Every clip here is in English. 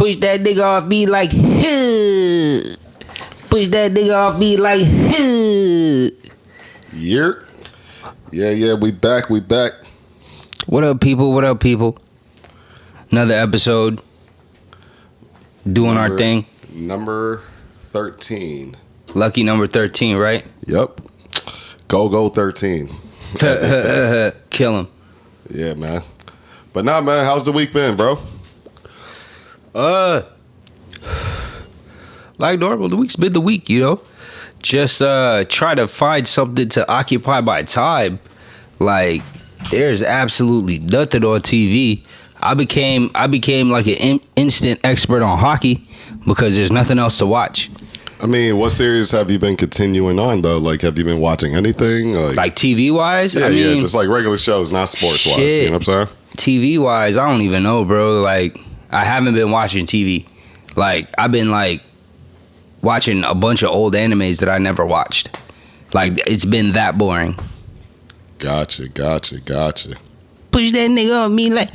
Push that nigga off me like, huh. Push that nigga off me like, huh. Yeah, we back. What up, people? Another episode. Doing our thing. Number 13. Lucky number 13, right? Yep. Go 13. Kill him. Yeah, man. But nah, man, how's the week been, bro? Like normal, the week's been the week, you know? Just try to find something to occupy my time. Like, there's absolutely nothing on TV. I became like an instant expert on hockey because there's nothing else to watch. I mean, what series have you been continuing on, though? Like, have you been watching anything? Like TV-wise? Yeah, just like regular shows, not sports-wise. You know what I'm saying? TV-wise, I don't even know, bro. Like, I haven't been watching TV. Like, I've been, like, watching a bunch of old animes that I never watched. Like, it's been that boring. Gotcha. Push that nigga on me like,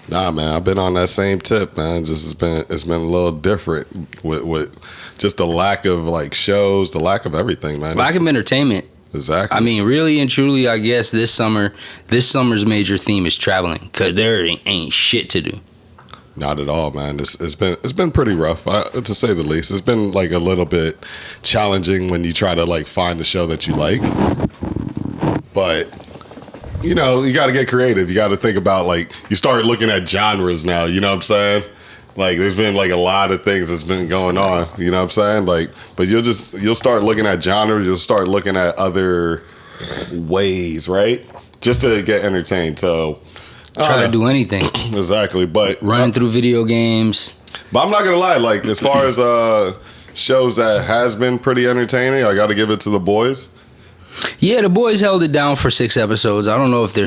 Nah, man, I've been on that same tip, man. It's been a little different with just the lack of like shows, the lack of everything, man. Lack of entertainment. Exactly. I mean, really and truly, I guess this summer's major theme is traveling because there ain't shit to do. Not at all, man. It's been pretty rough, to say the least. It's been like a little bit challenging when you try to like find a show that you like, but. You know, you got to get creative. You got to think about, like, you start looking at genres now, you know what I'm saying? Like, there's been, like, a lot of things that's been going on, you know what I'm saying? Like, but you'll start looking at genres, you'll start looking at other ways, right? Just to get entertained, so. Try to do anything. Exactly, but. Running through video games. But I'm not going to lie, like, as far as shows that has been pretty entertaining, I got to give it to The Boys. Yeah, The Boys held it down for 6 episodes. I don't know if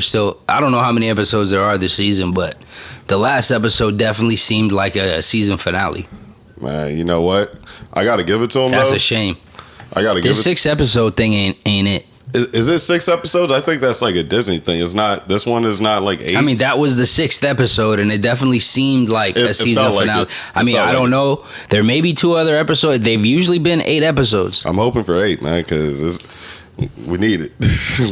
I don't know how many episodes there are this season, but the last episode definitely seemed like a season finale. Man, you know what? I got to give it to him, That's though. a shame. I got to give it. This 6 episode thing ain't it. Is it 6 episodes? I think that's like a Disney thing. It's not. This one is not like 8. I mean, that was the 6th episode, and it definitely seemed like a season finale. I mean, I don't know. There may be 2 other episodes. They've usually been 8 episodes. I'm hoping for 8, man, because we need it.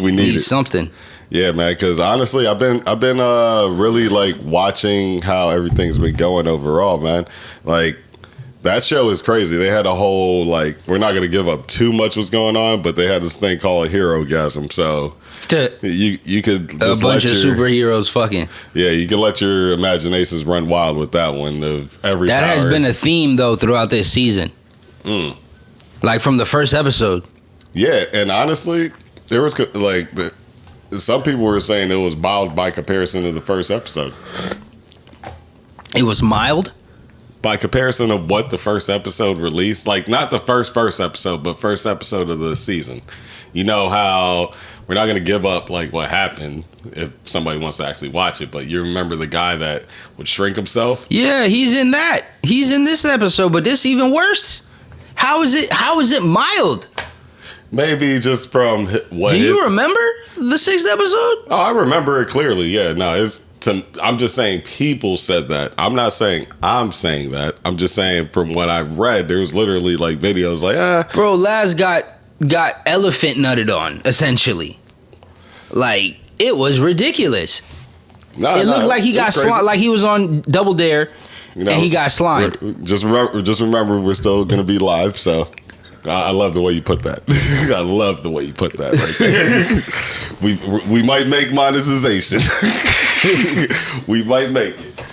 we need something. Yeah, man. Because honestly, I've been really like watching how everything's been going overall, man. Like that show is crazy. They had a whole like we're not gonna give up too much what's going on, but they had this thing called Herogasm. So you could just a bunch of superheroes fucking. Yeah, you can let your imaginations run wild with that one. Of every that power. Has been a theme though throughout this season. Like from the first episode. Yeah, and honestly, there was like some people were saying it was mild by comparison to the first episode. It was mild? By comparison of what the first episode released. Like, not the first episode, but first episode of the season. You know how we're not going to give up, like, what happened if somebody wants to actually watch it, but you remember the guy that would shrink himself? Yeah, he's in that. He's in this episode, but this even worse. How is it mild? Maybe just from what. Do you remember the 6th episode? Oh, I remember it clearly. Yeah, no, I'm just saying people said that. I'm not saying I'm saying that. I'm just saying from what I've read, there's literally like videos like, Bro, Laz got elephant nutted on, essentially. Like, it was ridiculous. It looked like he got slimed, like he was on Double Dare, and he got slimed. Just remember, we're still going to be live, so. I love the way you put that. I love the way you put that right there. we might make monetization. We might make it.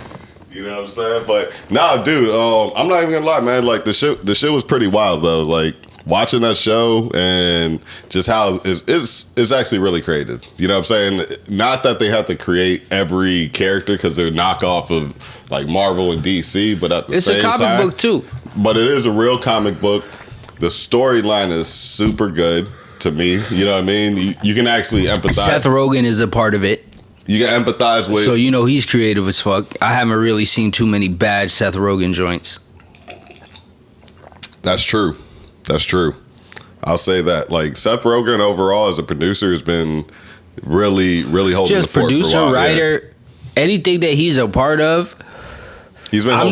You know what I'm saying? But nah, dude, I'm not even gonna lie, man. Like the show was pretty wild though. Like watching that show and just how it's actually really creative. You know what I'm saying? Not that they have to create every character because they're knockoff of like Marvel and DC, but at the same time, it's a comic book too. But it is a real comic book. The storyline is super good to me. You know what I mean? You can actually empathize. Seth Rogen is a part of it. You can empathize with. So you know he's creative as fuck. I haven't really seen too many bad Seth Rogen joints. That's true. I'll say that. Like Seth Rogen overall as a producer has been really, really holding the fort for a while. Just producer, writer, anything that he's a part of. He's been. I'm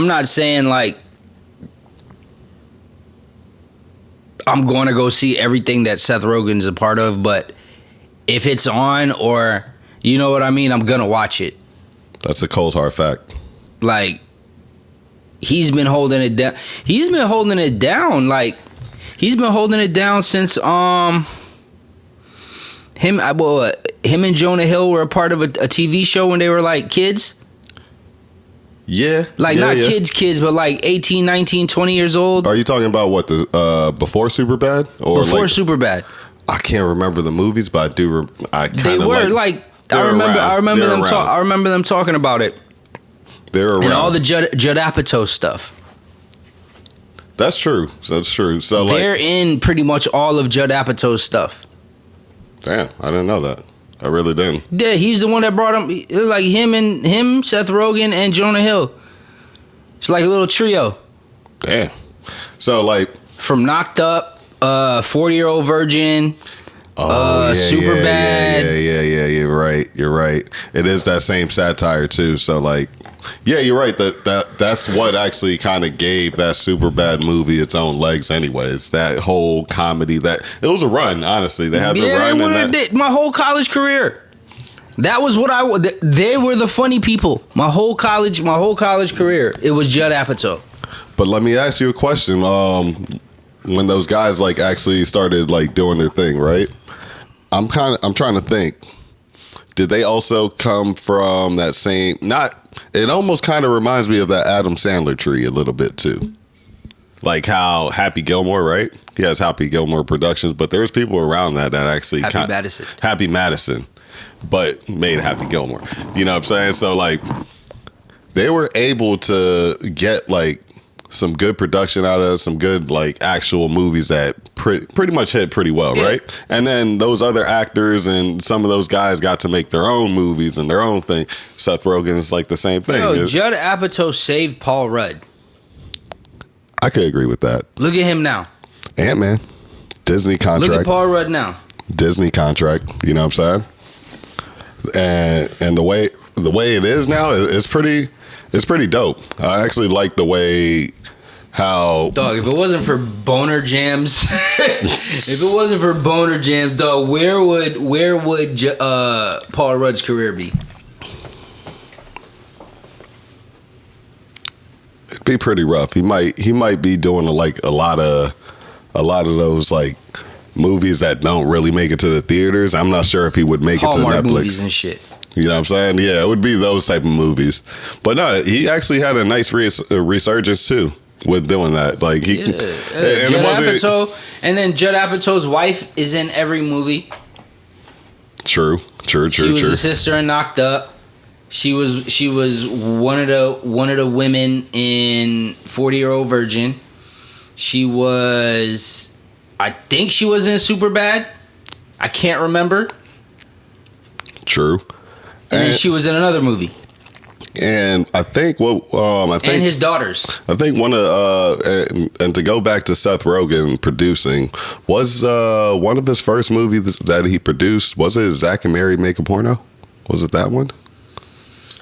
not saying like I'm going to go see everything that Seth Rogen's a part of, but if it's on, or you know what I mean, I'm gonna watch it. That's a cold hard fact. Like, he's been holding it down. He's been holding it down. Like, he's been holding it down since him and Jonah Hill were a part of a TV show when they were like kids. Yeah. Like, not kids, but like 18, 19, 20 years old. Are you talking about what, the before Superbad? Or before like, Superbad. I can't remember the movies, but I do. They were like I remember them talking about it. They're around. And all the Judd Apatow stuff. That's true. That's true. So they're in pretty much all of Judd Apatow's stuff. Damn, I didn't know that. I really didn't. Yeah, he's the one that brought him. It was like him, Seth Rogen, and Jonah Hill. It's like a little trio. Damn. So like from Knocked Up, 40-Year-Old Virgin. Superbad. Yeah. You're right. It is that same satire too. So like, yeah, you're right. That's what actually kind of gave that Superbad movie its own legs. Anyways, that whole comedy, that it was a run. Honestly, they had the run in that. My whole college career. That was what they were the funny people. My whole college career. It was Judd Apatow. But let me ask you a question. When those guys like actually started like doing their thing, right? I'm trying to think. Did they also come from that same? It almost kind of reminds me of that Adam Sandler tree a little bit too. Like how Happy Gilmore, right? He has Happy Gilmore Productions, but there's people around that actually Happy Madison, but made Happy Gilmore. You know what I'm saying? So like, they were able to get like some good production out of some good like actual movies that pretty much hit pretty well, yeah. Right? And then those other actors and some of those guys got to make their own movies and their own thing. Seth Rogen is like the same thing. Yo, Judd Apatow saved Paul Rudd. I could agree with that. Look at him now. Ant-Man. Disney contract. Look at Paul Rudd now. Disney contract. You know what I'm saying? And the way it is now, it's pretty dope. I actually like the way how dog. If it wasn't for boner jams, dog, where would Paul Rudd's career be? It'd be pretty rough. He might be doing a lot of those like movies that don't really make it to the theaters. I'm not sure if he would make Hallmark it to Netflix movies and shit. You know what I'm saying? Yeah, it would be those type of movies. But no, he actually had a nice resurgence too with doing that. Like he, and then Judd Apatow's wife is in every movie. True. She was the sister in Knocked Up. She was one of the women in 40-Year-Old Virgin. She was, I think she was in Superbad. I can't remember. True. And then she was in another movie. And I think and his daughters. I think one of and to go back to Seth Rogen producing, was one of his first movies that he produced, was it Zack and Mary Make a Porno? Was it that one?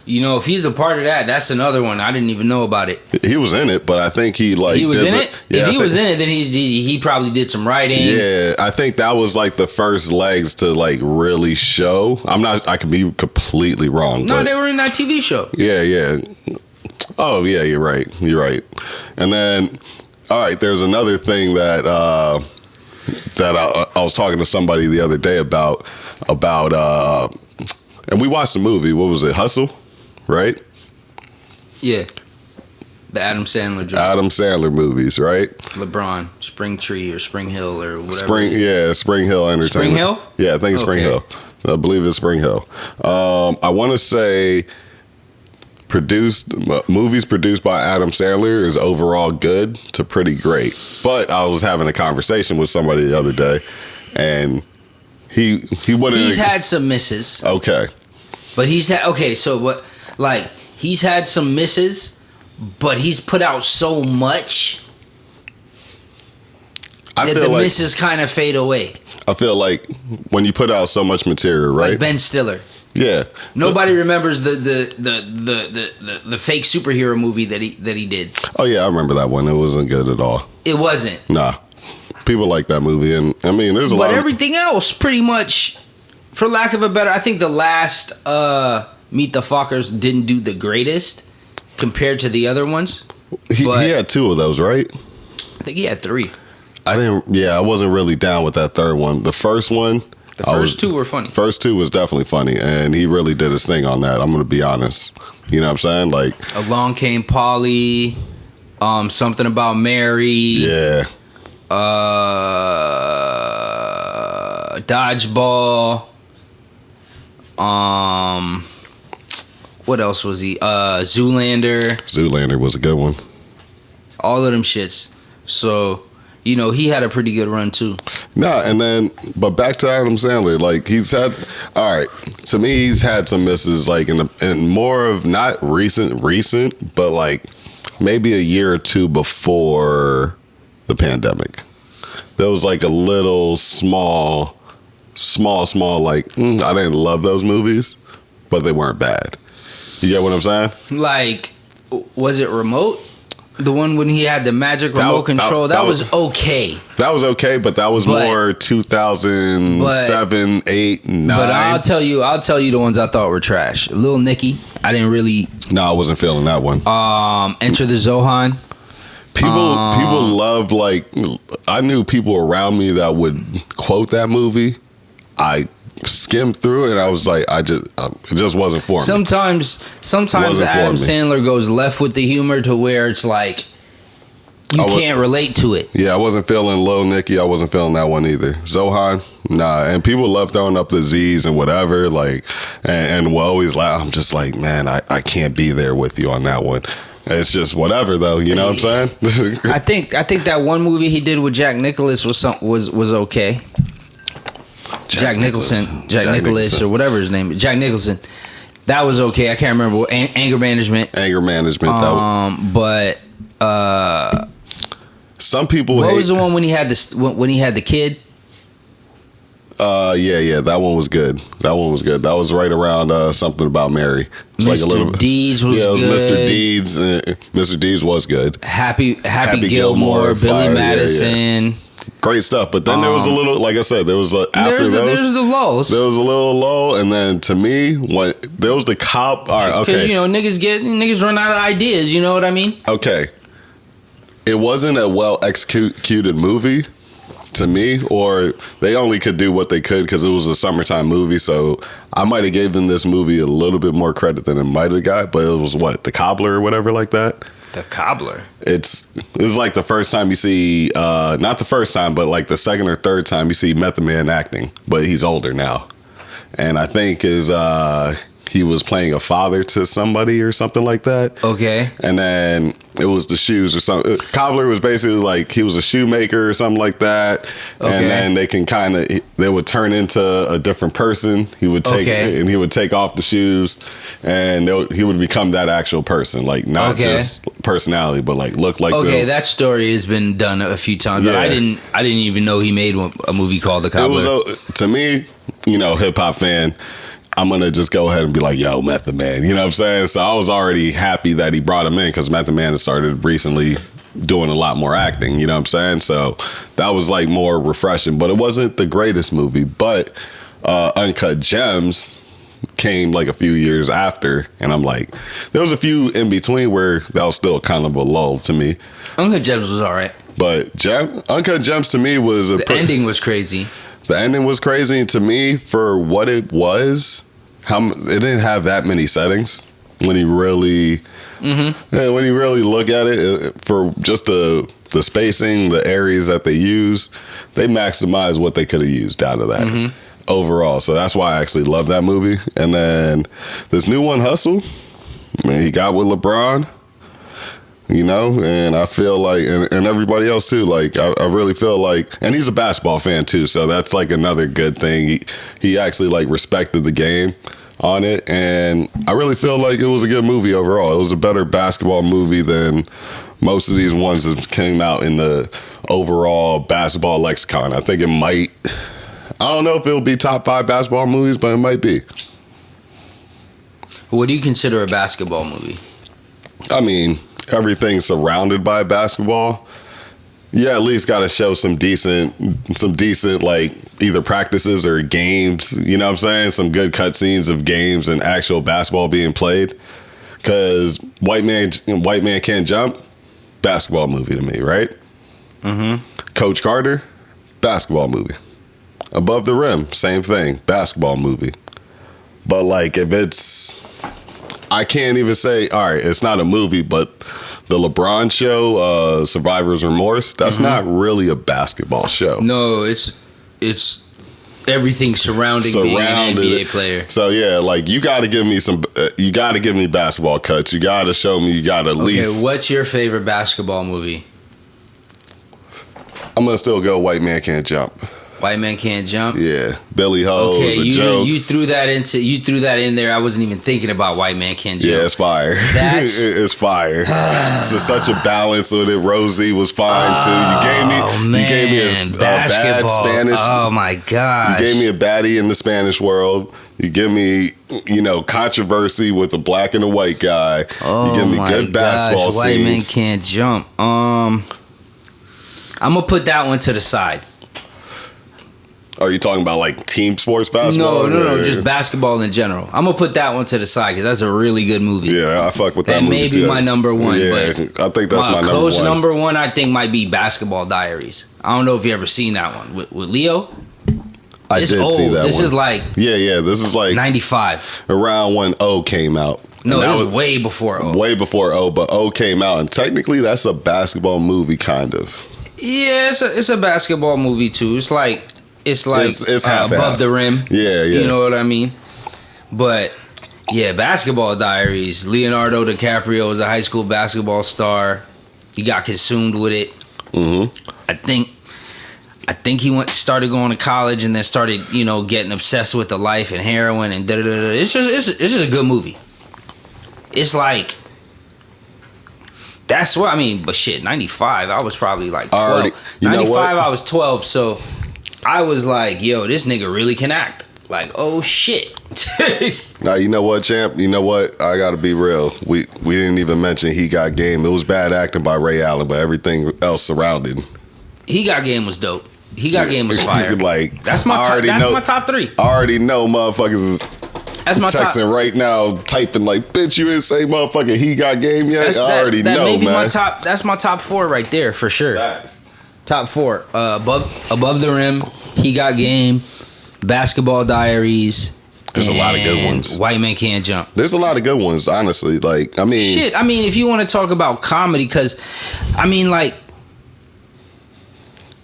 You know, if he's a part of that, that's another one. I didn't even know about it. He was in it, but I think he was in it. Yeah, if he was in it, then he probably did some writing. Yeah, I think that was like the first legs to like really show. I could be completely wrong. No, they were in that TV show. Yeah. Oh yeah, you're right. And then, all right, there's another thing that I was talking to somebody the other day about, and we watched the movie. What was it? Hustle. Right? Yeah. The Adam Sandler joke. Adam Sandler movies, right? LeBron, Spring Tree or Spring Hill or whatever. Spring Hill Entertainment. Spring Hill? Yeah, I think it's Spring Hill. I believe it's Spring Hill. I want to say movies produced by Adam Sandler is overall good to pretty great. But I was having a conversation with somebody the other day, and he wouldn't. He's had some misses. Okay. But he's had some misses, but he's put out so much that the misses kind of fade away. I feel like when you put out so much material, right? Like Ben Stiller. Yeah. Nobody remembers the fake superhero movie that he did. Oh yeah, I remember that one. It wasn't good at all. It wasn't. Nah. People like that movie, and I mean, there's a lot. But everything else, pretty much, for lack of a better, I think the last Meet the Fockers didn't do the greatest compared to the other ones. He had 2 of those, right? I think he had 3. I wasn't really down with that third one. The first one, the first 2 were funny. First 2 was definitely funny, and he really did his thing on that. I'm gonna be honest. You know what I'm saying? Like, Along Came Polly, Something About Mary. Yeah. Dodgeball. What else was he? Zoolander. Zoolander was a good one. All of them shits. So, you know, he had a pretty good run too. Nah, and then, but back to Adam Sandler, like he's had, all right, to me, he's had some misses, like in more of not recent, but like maybe a year or 2 before the pandemic. There was like a little small, like, I didn't love those movies, but they weren't bad. You get what I'm saying? Like, was it Remote? The one when he had the magic remote control, that was okay. That was okay, but that was more 2007, 8, 9. But I'll tell you the ones I thought were trash. Lil Nicky, I didn't really. No, I wasn't feeling that one. Enter the Zohan. People love, like, I knew people around me that would quote that movie. I skimmed through it and I was like, it just wasn't for me. Sometimes Adam Sandler goes left with the humor to where it's like you can't relate to it. Yeah, I wasn't feeling Lil Nicky. I wasn't feeling that one either. Zohan, nah. And people love throwing up the Z's and whatever, like, and will always laugh. I'm just like, man, I can't be there with you on that one. It's just whatever, though. You know what I'm saying? I think that one movie he did with Jack Nicklaus was okay. Jack Nicklaus or whatever his name is. Jack Nicholson. That was okay. I can't remember what, Anger Management. But some people what was the one when he had the kid? Yeah, that one was good. That was right around Something About Mary. Mr. Like a little, Deeds was good. Yeah, it was Mr. Deeds. Mr. Deeds was good. Happy Gilmore, Billy Madison. Yeah. Great stuff, but then there was a little, like I said, there was there's the lulls. There was a little lull, and then to me, there was the cop. All right, okay, because niggas run out of ideas. You know what I mean? Okay, it wasn't a well executed movie to me, or they only could do what they could because it was a summertime movie. So I might have given this movie a little bit more credit than it might have got, but it was The Cobbler or whatever like that. The Cobbler. It's like the first time you see, not the first time, but like the second or third time you see Method Man acting, but he's older now, and I think he was playing a father to somebody or something like that. Okay. And then it was the shoes or something. Cobbler was basically like he was a shoemaker or something like that. Okay. And then they would turn into a different person. He would take off the shoes, and he would become that actual person, like not just personality, but like look like. Okay, that story has been done a few times. Yeah. But I didn't even know he made a movie called The Cobbler. It was to me, hip hop fan. I'm going to just go ahead and be like, yo, Method Man. You know what I'm saying? So I was already happy that he brought him in because Method Man has started recently doing a lot more acting. You know what I'm saying? So that was like more refreshing. But it wasn't the greatest movie. But Uncut Gems came like a few years after. And I'm like, there was a few in between where that was still kind of a lull to me. Uncut Gems was all right. But Uncut Gems to me was the ending was crazy. The ending was crazy to me for what it was. It didn't have that many settings when you really, when you really look at it for just the spacing, the areas that they use, they maximized what they could have used out of that overall. So that's why I actually love that movie. And then this new one, Hustle, man, he got with LeBron. And I feel like, and everybody else too, like, I really feel like, and he's a basketball fan too, so that's like another good thing. He actually like respected the game on it, and I really feel like it was a good movie overall. It was a better basketball movie than most of these ones that came out in the overall basketball lexicon. I think it might, I don't know if it'll be top 5 basketball movies, but it might be. What do you consider a basketball movie? I mean, everything surrounded by basketball. Yeah, at least got to show some decent like either practices or games. You know what I'm saying? Some good cutscenes of games and actual basketball being played. Because White Man Can't Jump, basketball movie to me, right? Mm-hmm. Coach Carter, basketball movie. Above the Rim, same thing, basketball movie. But like, if it's, I can't even say, all right, it's not a movie, but the LeBron show, Survivor's Remorse, that's not really a basketball show. No, it's everything surrounding being an NBA player. So yeah, like you got to give me some. You got to give me basketball cuts. You got to show me. You got to at least. Okay, what's your favorite basketball movie? I'm gonna still go White Man Can't Jump. White Man Can't Jump. Yeah, Billy Ho. Okay, the you jokes. threw that in there. I wasn't even thinking about White Man Can't Jump. Yeah, it's fire. It's fire. It's such a balance with it. Rosie was fine too. You gave me a bad Spanish. Oh my god! You gave me a baddie in the Spanish world. You give me, controversy with a black and a white guy. Oh, you give me good basketball scenes. White Man Can't Jump. I'm gonna put that one to the side. Are you talking about like team sports basketball? No, just basketball in general. I'm gonna put that one to the side because that's a really good movie. Yeah, I fuck with that movie maybe too. My number one. Yeah, but I think that's my number one. Close number one, I think, might be Basketball Diaries. I don't know if you ever seen that one with Leo. I did see that one. This is like this is like 95. Around when O came out. No, that was way before O. Way before O, but O came out, and technically that's a basketball movie, kind of. Yeah, it's a basketball movie too. It's like it's above the rim. Yeah. You know what I mean? But yeah, Basketball Diaries. Leonardo DiCaprio was a high school basketball star. He got consumed with it. Mm-hmm. I think he started going to college and then started, getting obsessed with the life and heroin and da da da. It's just a good movie. It's like that's what I mean. But shit, 95. I was probably like 12. 95. I was 12. So I was like, yo, this nigga really can act. Like, oh shit. Now, you know what, champ? You know what? I gotta be real. We didn't even mention He Got Game. It was bad acting by Ray Allen, but everything else surrounded. He Got Game was dope. He Got Game was fire. Like, that's my top 3. I already know motherfuckers is that's my texting top. Right now, typing like, bitch, you didn't say motherfucking He Got Game yet? I already know, may be man. That's my top 4 right there for sure. That's top 4. Above the Rim, He Got Game, Basketball Diaries. There's a lot of good ones. White Man Can't Jump. There's a lot of good ones, honestly. Like, I mean, shit. I mean, if you want to talk about comedy, because I mean, like,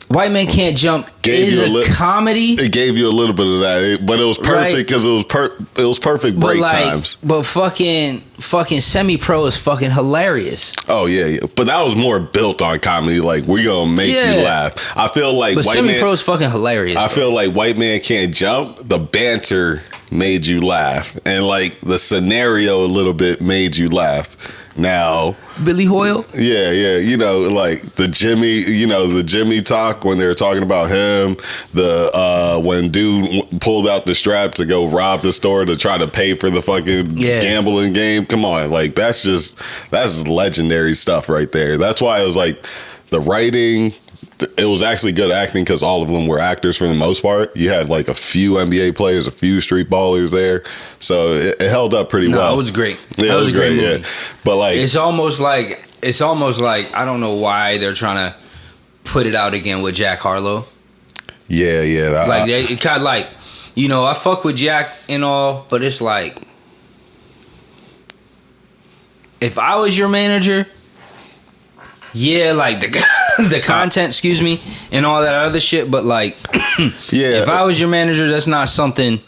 White Man Can't Jump is a comedy. It gave you a little bit of that, but it was perfect because it was perfect break times. But fucking Semi-Pro is fucking hilarious. Oh yeah, but that was more built on comedy. Like, we're gonna make you laugh. I feel like Semi-Pro is fucking hilarious. I feel like White Man Can't Jump. The banter made you laugh, and like the scenario a little bit made you laugh. Now, Billy Hoyle? Yeah, like the Jimmy talk when they were talking about him, when dude pulled out the strap to go rob the store to try to pay for the fucking gambling game. Come on, like that's legendary stuff right there. That's why it was like the writing. It was actually good acting because all of them were actors for the most part. You had like a few NBA players, a few street ballers there, so it held up pretty well. It was great. Yeah, it was great. Yeah, but like it's almost like I don't know why they're trying to put it out again with Jack Harlow. Yeah. Like it kind of like, I fuck with Jack and all, but it's like if I was your manager. Yeah, like the content, excuse me, and all that other shit. But like, if I was your manager, that's not something.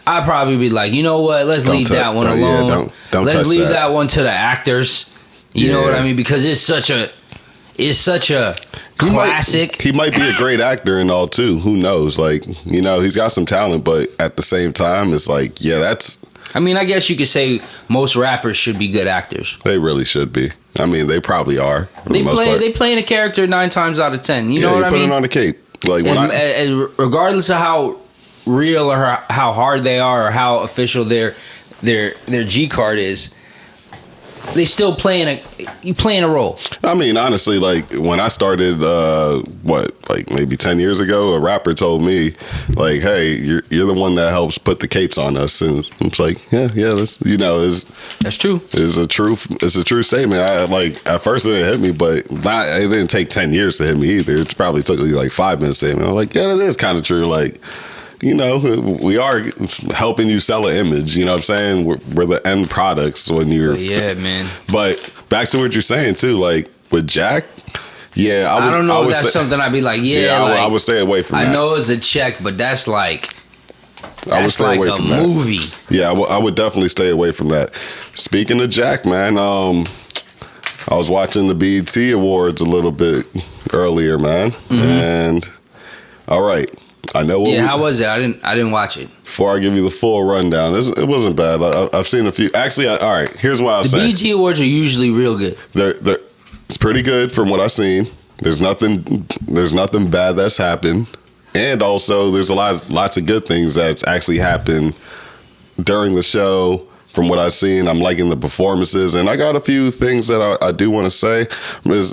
I'd probably be like, you know what? Let's leave that one alone. Let's leave that one to the acters. You know what I mean? Because it's such a classic. He might be a great actor and all too. Who knows? Like, he's got some talent, but at the same time, it's like, that's. I mean, I guess you could say most rappers should be good actors. They really should be. I mean, they probably are. They playing a character 9 times out of 10. You know what I mean? Put it on the cape. Like regardless of how real or how hard they are or how official their their G card is, they still playing a role. I mean, honestly, like when I started, like maybe 10 years ago, a rapper told me, like, "Hey, you're the one that helps put the capes on us," and it's like, yeah, that's that's true. It's a true statement. I like at first it didn't hit me, but it didn't take 10 years to hit me either. It probably took like 5 minutes to hit me. I'm like, yeah, that is kind of true. Like, you know, we are helping you sell an image. You know what I'm saying? We're the end products when you're. Yeah, man. But back to what you're saying too, like with Jack. Yeah, I don't know if that's something I'd be like, I would stay away from that. I know it's a check, but that's like. I would stay away from that. Movie. Yeah, I would definitely stay away from that. Speaking of Jack, man, I was watching the BET Awards a little bit earlier, man, and all right. I know. How was it? I didn't watch it. Before I give you the full rundown, it wasn't bad. I've seen a few. Actually, all right. Here's what I'll say. The BET Awards are usually real good. It's pretty good from what I've seen. There's nothing bad that's happened, and also there's lots of good things that's actually happened during the show. From what I've seen, I'm liking the performances, and I got a few things that I do want to say.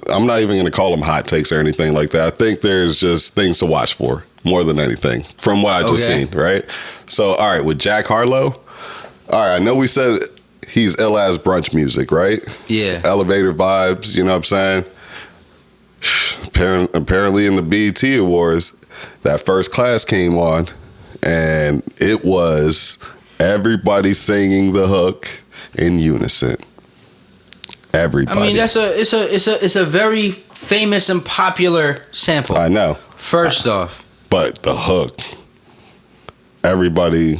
I'm not even going to call them hot takes or anything like that. I think there's just things to watch for more than anything from what I just seen, right? So, all right, with Jack Harlow, all right, I know we said he's ill as brunch music, right? Yeah. Elevator vibes, you know what I'm saying? Apparently in the BET Awards, that First Class came on, and it was everybody singing the hook in unison. Everybody. I mean, it's a very famous and popular sample. I know. First off. But the hook. Everybody.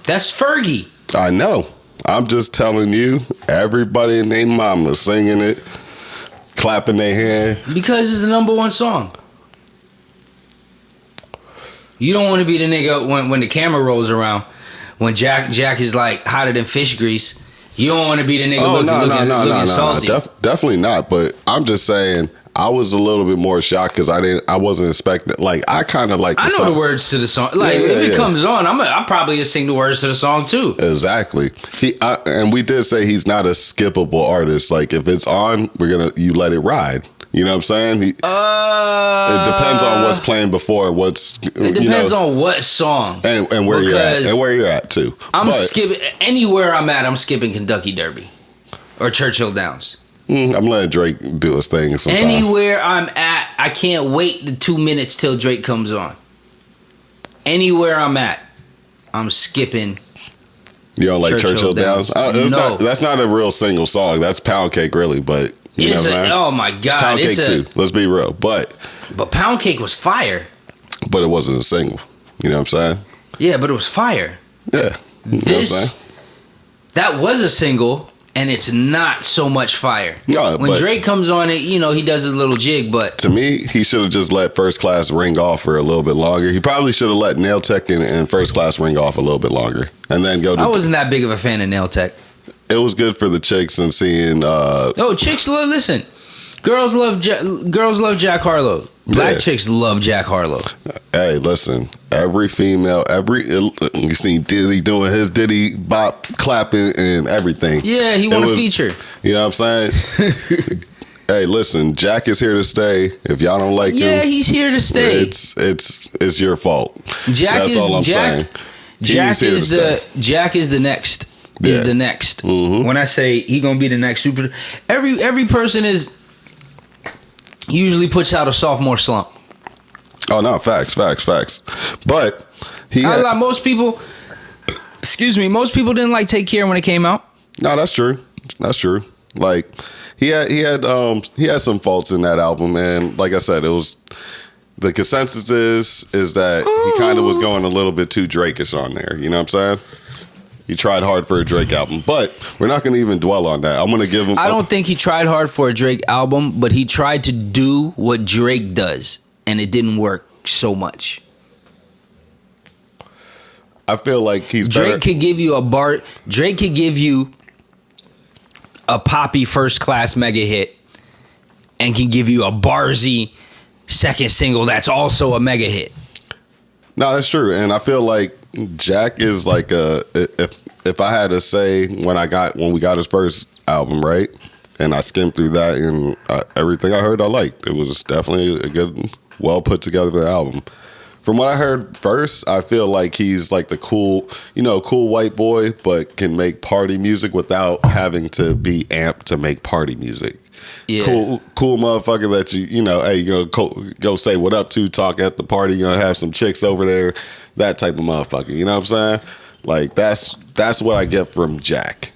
That's Fergie. I know. I'm just telling you, everybody and their mama singing it, clapping their hand. Because it's the #1 song. You don't want to be the nigga when the camera rolls around, when Jack is like hotter than fish grease. You don't want to be the nigga looking salty. Definitely not. But I'm just saying, I was a little bit more shocked because I wasn't expecting. Like, I kind of like. I know the words to the song. Like, if it comes on, I'll probably sing the words to the song too. Exactly. And we did say he's not a skippable artist. Like, if it's on, you let it ride. You know what I'm saying? It depends on what's playing before. It depends on what song and where you're at and where you're at too. I'm skipping anywhere I'm at. I'm skipping Kentucky Derby or Churchill Downs. I'm letting Drake do his thing sometimes. Anywhere I'm at, I can't wait the 2 minutes till Drake comes on. Anywhere I'm at, I'm skipping. You don't like Churchill Downs? No. That's not a real single song. That's Pound Cake, really, but. You know what I'm saying? Oh my God. Pound Cake too. Let's be real. But Pound Cake was fire. But it wasn't a single. You know what I'm saying? Yeah, but it was fire. Yeah. That was a single, and it's not so much fire. No, when Drake comes on it, he does his little jig, but to me, he should have just let First Class ring off for a little bit longer. He probably should have let Nail Tech and First Class ring off a little bit longer, and then go to. I wasn't that big of a fan of Nail Tech. It was good for the chicks and seeing. Chicks listen. Girls love Jack Harlow. Black chicks love Jack Harlow. Hey, listen. Every female, you seen Diddy doing his Diddy bop clapping and everything. Yeah, he want a feature. You know what I'm saying? Hey, listen. Jack is here to stay. If y'all don't like him, yeah, he's here to stay. It's your fault. That's all I'm saying. Jack is the next. He's the next. Mm-hmm. When I say he gonna be the next super, every person usually puts out a sophomore slump. Oh no, facts. But most people didn't like Take Care when it came out. No, that's true. Like he had some faults in that album, and like I said, it was the consensus is that he kind of was going a little bit too Drake-ish on there. You know what I'm saying? He tried hard for a Drake album, but we're not going to even dwell on that. I'm going to give him. I don't think he tried hard for a Drake album, but he tried to do what Drake does, and it didn't work so much. I feel like he's Drake better. Could give you a bar. Drake could give you a poppy First Class mega hit, and can give you a Barzy second single that's also a mega hit. No, that's true, and I feel like Jack is like if if I had to say when we got his first album, right, and I skimmed through that and everything I heard I liked. It was definitely a good, well put together album. From what I heard first, I feel like he's like the cool white boy, but can make party music without having to be amped to make party music. Yeah. Cool motherfucker that hey, you go say what up to, talk at the party, you're gonna have some chicks over there, that type of motherfucker. You know what I'm saying? Like that's what I get from Jack.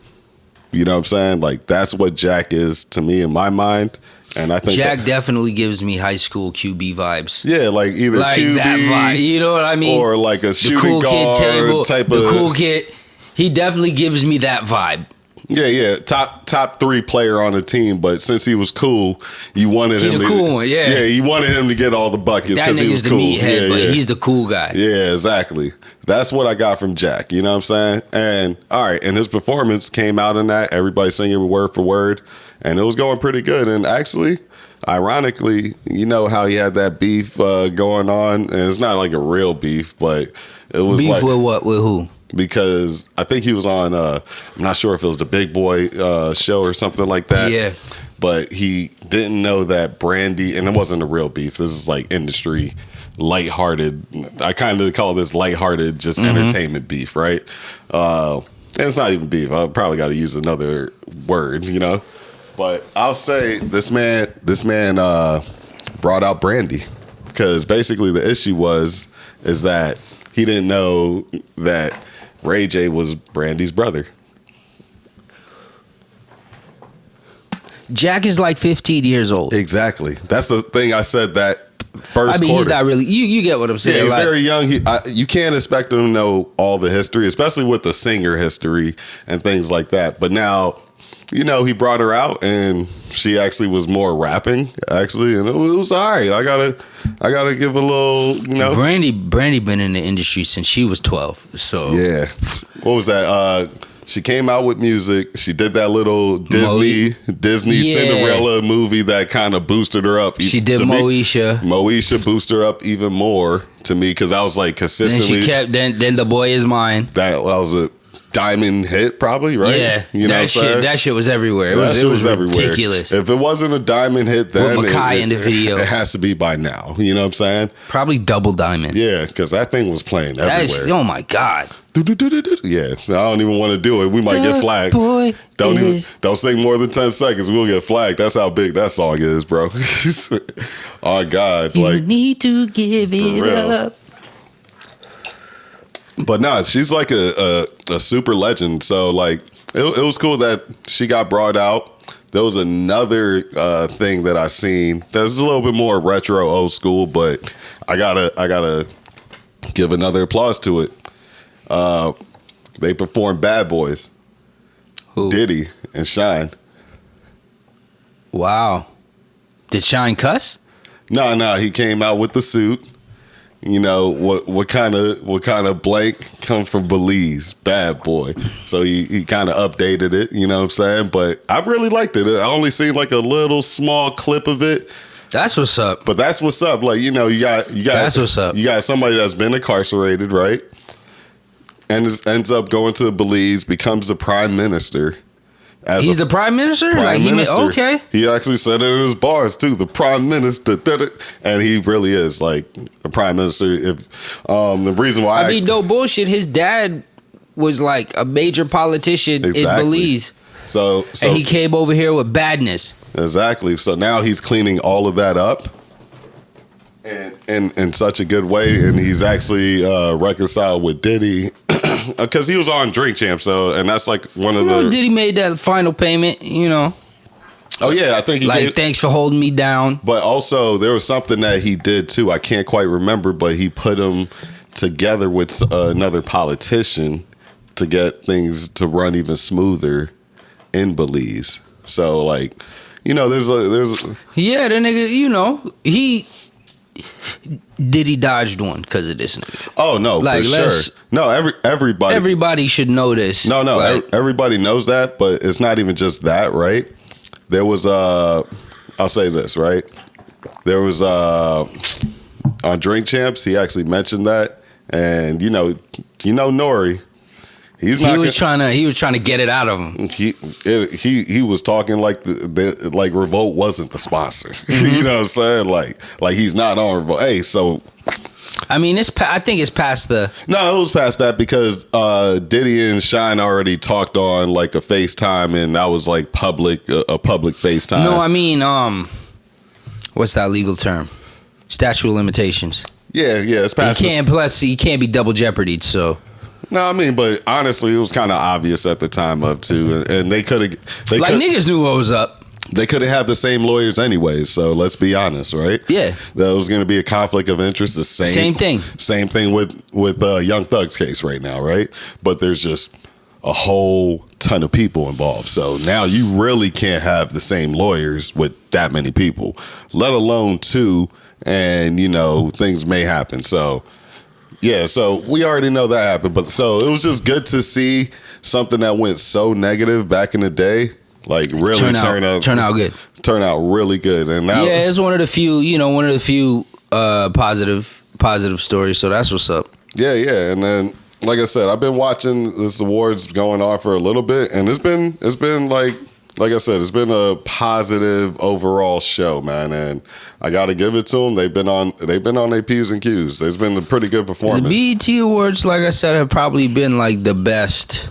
You know what I'm saying? Like that's what Jack is to me in my mind. And I think Jack definitely gives me high school QB vibes. Yeah, like either like QB, that vibe, you know what I mean? Or like a shooting cool guard kid table, type the of cool kid. He definitely gives me that vibe. Yeah. Top 3 player on the team, but since he was cool, you wanted him the to cool one, yeah. Yeah, you wanted him to get all the buckets because he was the cool. Meathead, but he's the cool guy. Yeah, exactly. That's what I got from Jack. You know what I'm saying? And all right, and his performance came out in that. Everybody singing word for word, and it was going pretty good. And actually, ironically, you know how he had that beef going on, and it's not like a real beef, but it was beef like with what? With who? Because I think he was on I'm not sure if it was the Big Boy show or something like that. Yeah. But he didn't know that Brandy, and it wasn't a real beef. This is like industry lighthearted. I kind of call this lighthearted, just entertainment beef, right? And it's not even beef. I probably got to use another word, you know. But I'll say this man brought out Brandy, because basically the issue is that he didn't know that Ray J was Brandy's brother. Jack is like 15 years old. Exactly. That's the thing I said that first quarter. He's not really. You get what I'm saying. Yeah, he's like, very young. You can't expect him to know all the history, especially with the singer history and things like that. But now, you know, he brought her out, and she actually was more rapping, actually, and it was all right. I gotta give a little, you know. Brandy been in the industry since she was 12. So yeah, what was that? She came out with music. She did that little Disney Cinderella movie that kind of boosted her up. She did Moesha. Moesha boosted her up even more to me, because I was like consistently. Then she kept. Then The Boy Is Mine. That was a diamond hit, probably, right? Yeah, you know that shit was everywhere. It was everywhere. Ridiculous. If it wasn't a diamond hit, then with Makai in the video, it has to be by now. You know what I'm saying? Probably double diamond. Yeah, because that thing was playing everywhere. Oh my god. Yeah, I don't even want to do it. We might get flagged. Don't sing more than 10 seconds. We'll get flagged. That's how big that song is, bro. Oh God, you need to give it up. But nah, she's like a super legend. So like, it was cool that she got brought out. There was another thing that I seen that's a little bit more retro, old school, but I gotta give another applause to it. They performed Bad Boys. Who? Diddy and Shyne. Wow. Did Shyne cuss? No, he came out with the suit. You know what kind of blank come from Belize? Bad Boy. So he kind of updated it. You know what I'm saying? But I really liked it. I only seen like a little small clip of it. That's what's up. But that's what's up. Like, you know, you got that's what's up. You got somebody that's been incarcerated, right? And ends up going to Belize, becomes the prime minister. He's the prime minister? Okay. He actually said it in his bars too. The prime minister did it, and he really is like the prime minister. If the reason why I mean, no bullshit. His dad was like a major politician in Belize. So and he came over here with badness. Exactly. So now he's cleaning all of that up, and in such a good way, and he's actually reconciled with Diddy. Because he was on Drink Champ, and that's like one of the. Diddy made that final payment, you know. Oh yeah, I think he like thanks for holding me down. But also there was something that he did too. I can't quite remember, but he put him together with another politician to get things to run even smoother in Belize. So like, you know, there's yeah, the nigga, you know, Diddy dodged one because of this nigga. Oh no, like, for sure. No, everybody should know this. No, everybody knows that, but it's not even just that, right? There was I'll say this, right? There was on Drink Champs, he actually mentioned that, and you know Nori, He was trying to get it out of him. He was talking like like Revolt wasn't the sponsor. Mm-hmm. You know what I'm saying? Like he's not on Revolt. Hey, so I mean, I think it's past the. No, it was past that because Diddy and Shyne already talked on like a FaceTime, and that was like a public FaceTime. No, I mean, what's that legal term? Statute of limitations. Yeah, it's past. You can't be double jeopardied. So. No, I mean, but honestly, it was kind of obvious at the time of too, and they could have. Niggas knew what was up. They could have had the same lawyers anyways, so let's be honest, right? Yeah. That was going to be a conflict of interest. The same thing. Same thing with Young Thug's case right now, right? But there's just a whole ton of people involved. So now you really can't have the same lawyers with that many people, let alone two, and, things may happen. So, yeah, so we already know that happened. But so it was just good to see something that went so negative back in the day. Like really turn out good. Turn out really good. And now it's one of the few positive stories. So that's what's up. Yeah. And then like I said, I've been watching this awards going on for a little bit, and it's been like I said, it's been a positive overall show, man. And I got to give it to them. They've been on their P's and Q's. There's been a pretty good performance. The BET Awards, like I said, have probably been like the best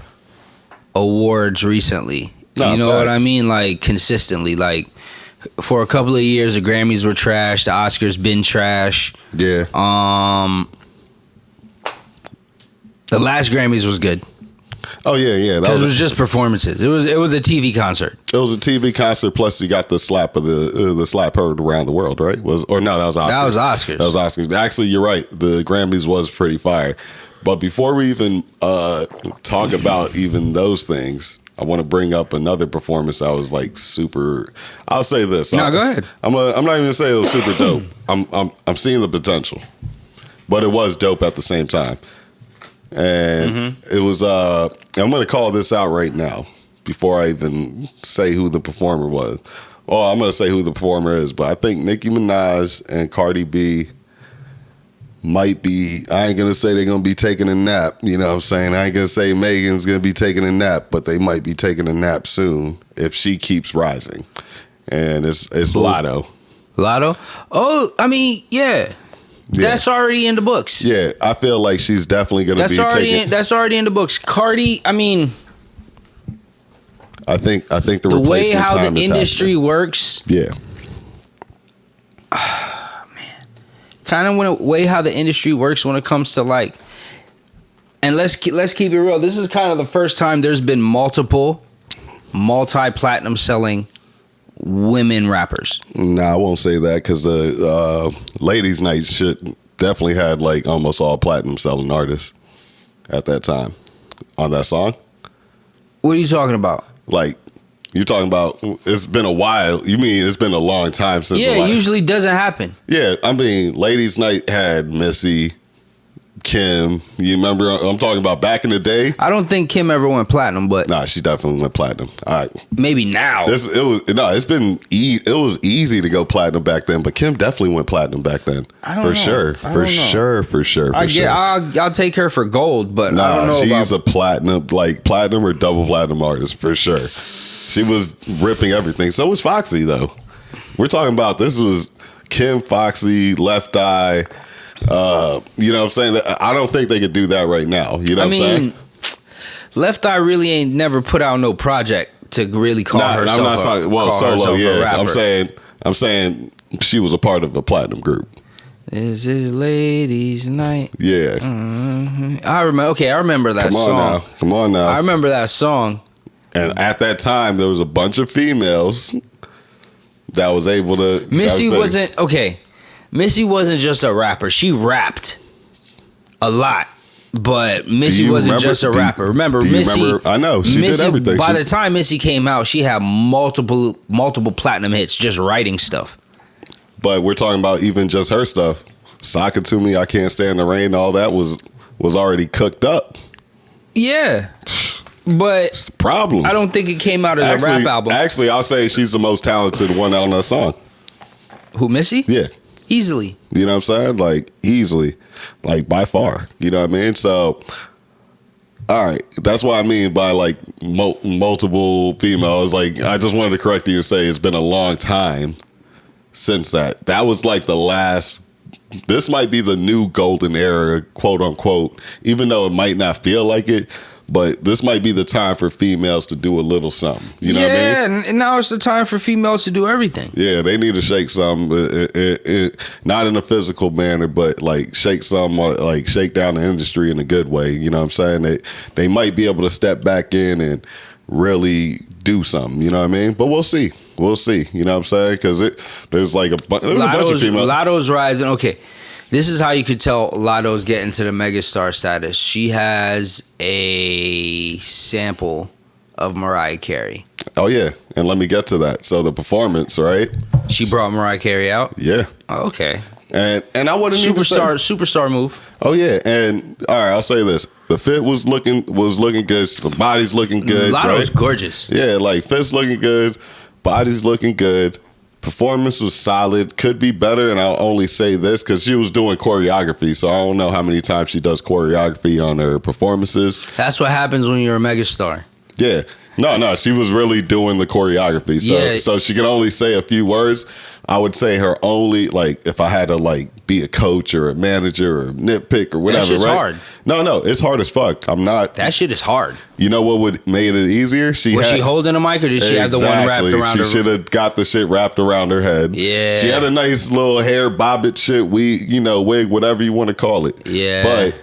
awards recently. No, you know facts. what I mean? Like consistently, like for a couple of years, the Grammys were trash. The Oscars been trash. Yeah. The last Grammys was good. Oh yeah. Because it was just performances. It was a TV concert. It was a TV concert. Plus, you got the slap of the slap heard around the world, right? That was Oscars. That was Oscars. Actually, you're right. The Grammys was pretty fire. But before we even talk about even those things, I want to bring up another performance. I was like super. I'll say this. No, go ahead. I'm not even gonna say it was super dope. I'm seeing the potential, but it was dope at the same time. And it was. I'm gonna call this out right now before I even say who the performer was. Oh, I'm gonna say who the performer is, but I think Nicki Minaj and Cardi B might be, I ain't gonna say they're gonna be taking a nap, you know what I'm saying? I ain't gonna say Megan's gonna be taking a nap, but they might be taking a nap soon if she keeps rising. And it's Latto. Latto? Oh, I mean, yeah. That's already in the books. Yeah, I feel like she's definitely gonna be taking. That's already in the books. Cardi, I mean, I think the replacement way how time the is industry happening. works. Yeah. Kind of way how the industry works when it comes to like, and let's keep it real. This is kind of the first time there's been multi-platinum selling women rappers. Nah, I won't say that because the Ladies Night shit definitely had like almost all platinum selling artists at that time on that song. What are you talking about? Like, you're talking about it's been a while. You mean it's been a long time since? Yeah, it usually doesn't happen. Yeah, I mean, Ladies Night had Missy, Kim. You remember? I'm talking about back in the day. I don't think Kim ever went platinum, but nah, she definitely went platinum. All right, maybe now. It was easy to go platinum back then, but Kim definitely went platinum back then. I don't know. For sure. I'll take her for gold, but I don't know she's a platinum or double platinum artist for sure. She was ripping everything. So was Foxy, though. We're talking about this was Kim, Foxy, Left Eye. You know what I'm saying? I don't think they could do that right now. You know what I'm saying? Left Eye really ain't never put out no project to really call herself I'm not talking, solo, a rapper. I'm saying she was a part of a platinum group. This is Ladies Night. Yeah. Mm-hmm. I remember that song. Come on now. I remember that song. And at that time, there was a bunch of females that was able to. Missy wasn't just a rapper. She rapped a lot, but Missy wasn't just a rapper. Remember Missy? I know she did everything. By the time Missy came out, she had multiple platinum hits just writing stuff. But we're talking about even just her stuff. Sock It To Me, I Can't Stand the Rain. All that was already cooked up. Yeah. But it's a problem. I don't think it came out as a rap album. Actually, I'll say she's the most talented one on that song. Who, Missy? Yeah. Easily. You know what I'm saying? Like, easily. Like, by far. You know what I mean? So, All right, that's what I mean by like multiple females. Like, I just wanted to correct you and say it's been a long time since that. That was like the last. This might be the new golden era, quote unquote, even though it might not feel like it. But this might be the time for females to do a little something. You know what I mean? Yeah, and now it's the time for females to do everything. Yeah, they need to shake some, not in a physical manner, but like shake some, like shake down the industry in a good way. You know what I'm saying? They might be able to step back in and really do something. You know what I mean? But we'll see. We'll see. You know what I'm saying? Because there's like a bunch of females. Latto's rising. Okay. This is how you could tell Latto's getting to the megastar status. She has a sample of Mariah Carey. Oh, yeah. And let me get to that. So the performance, right? She brought Mariah Carey out? Yeah. Oh, okay. And I wouldn't superstar move. Oh, yeah. And all right, I'll say this. The fit was looking good. The body's looking good. Latto's right? gorgeous. Yeah, like fit's looking good. Body's looking good. Performance was solid. Could be better, and I'll only say this because she was doing choreography, so I don't know how many times she does choreography on her performances. That's what happens when you're a megastar. Yeah. No, she was really doing the choreography. So she can only say a few words. I would say her only, like, if I had to, like, be a coach or a manager or nitpick or whatever, that shit's right? hard. No, it's hard as fuck. I'm not. That shit is hard. You know what would made it easier? Was she holding a mic or did she have the one wrapped around her? She should have got the shit wrapped around her head. Yeah. She had a nice little hair bobbit shit, wig, whatever you want to call it. Yeah. But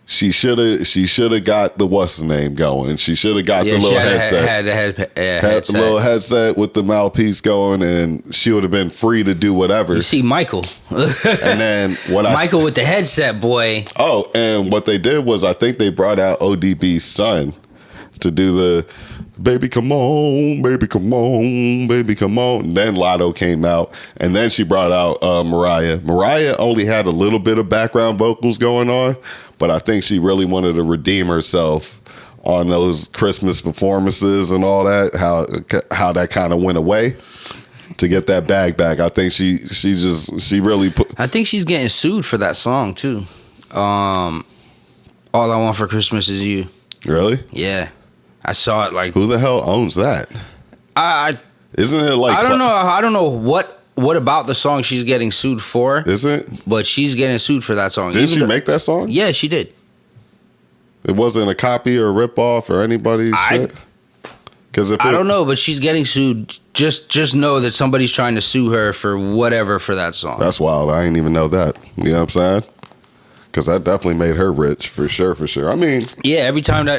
she should have got the what's the name going. She should have got the little headset. Had the little headset with the mouthpiece going, and she would have been free to do whatever. You see Michael. And then Michael with the headset, boy. Oh, and what they did was I think they brought out ODB's son to do the baby come on, baby come on, baby come on. And then Latto came out, and then she brought out Mariah. Mariah only had a little bit of background vocals going on, but I think she really wanted to redeem herself on those Christmas performances and all that, how that kind of went away to get that bag back. I think she really put. I think she's getting sued for that song too. All I Want for Christmas Is You. Really? Yeah. I saw it like. Who the hell owns that? Isn't it like? I don't know. I don't know what about the song she's getting sued for. Is it? But she's getting sued for that song. Didn't she make that song? Yeah, she did. It wasn't a copy or a ripoff or anybody's shit? Because I don't know, but she's getting sued. Just know that somebody's trying to sue her for whatever for that song. That's wild. I didn't even know that. You know what I'm saying? Because that definitely made her rich, for sure. I mean, yeah.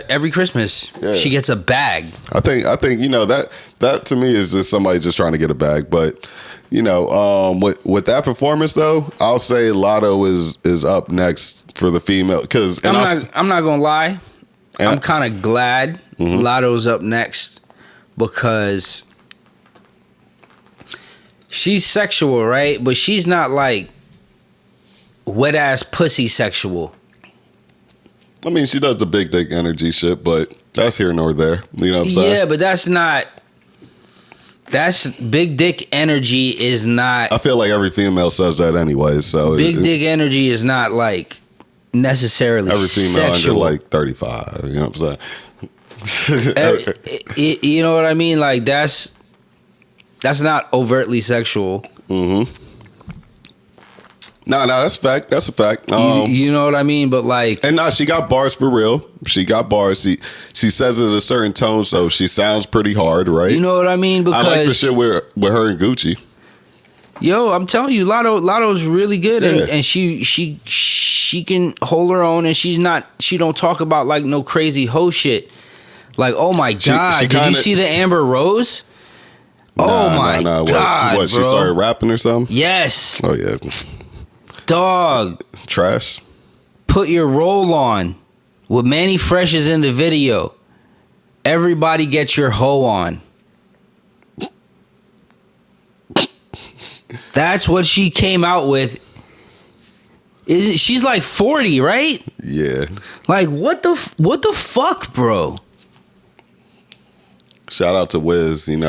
Every Christmas, she gets a bag. I think that to me is just somebody just trying to get a bag. But with that performance though, I'll say Latto is up next for the female. Because I'm not gonna lie, I'm kind of glad Latto's up next because she's sexual, right? But she's not like wet ass pussy sexual. I mean, she does the big dick energy shit, but that's here nor there. You know what I'm saying? Yeah, but that's big dick energy is not. I feel like every female says that anyway. So big dick energy is not like necessarily every female sexual. under like 35. You know what I'm saying? You know what I mean? Like that's not overtly sexual. Mm-hmm. No, that's a fact. That's a fact. You know what I mean? But like, and she got bars for real. She got bars. She says it in a certain tone, so she sounds pretty hard, right? You know what I mean? Because I like the shit with her and Gucci. Yo, I'm telling you, Latto's really good, and she can hold her own, and she don't talk about like no crazy hoe shit. Like, oh my god, did you see the Amber Rose? My god, what? She started rapping or something? Yes. Oh yeah. Dog. Trash. Put Your Roll On with Manny Fresh is in the video. Everybody get your hoe on. That's what she came out with. She's like 40, right? Yeah. Like what the fuck, bro? Shout out to Wiz, he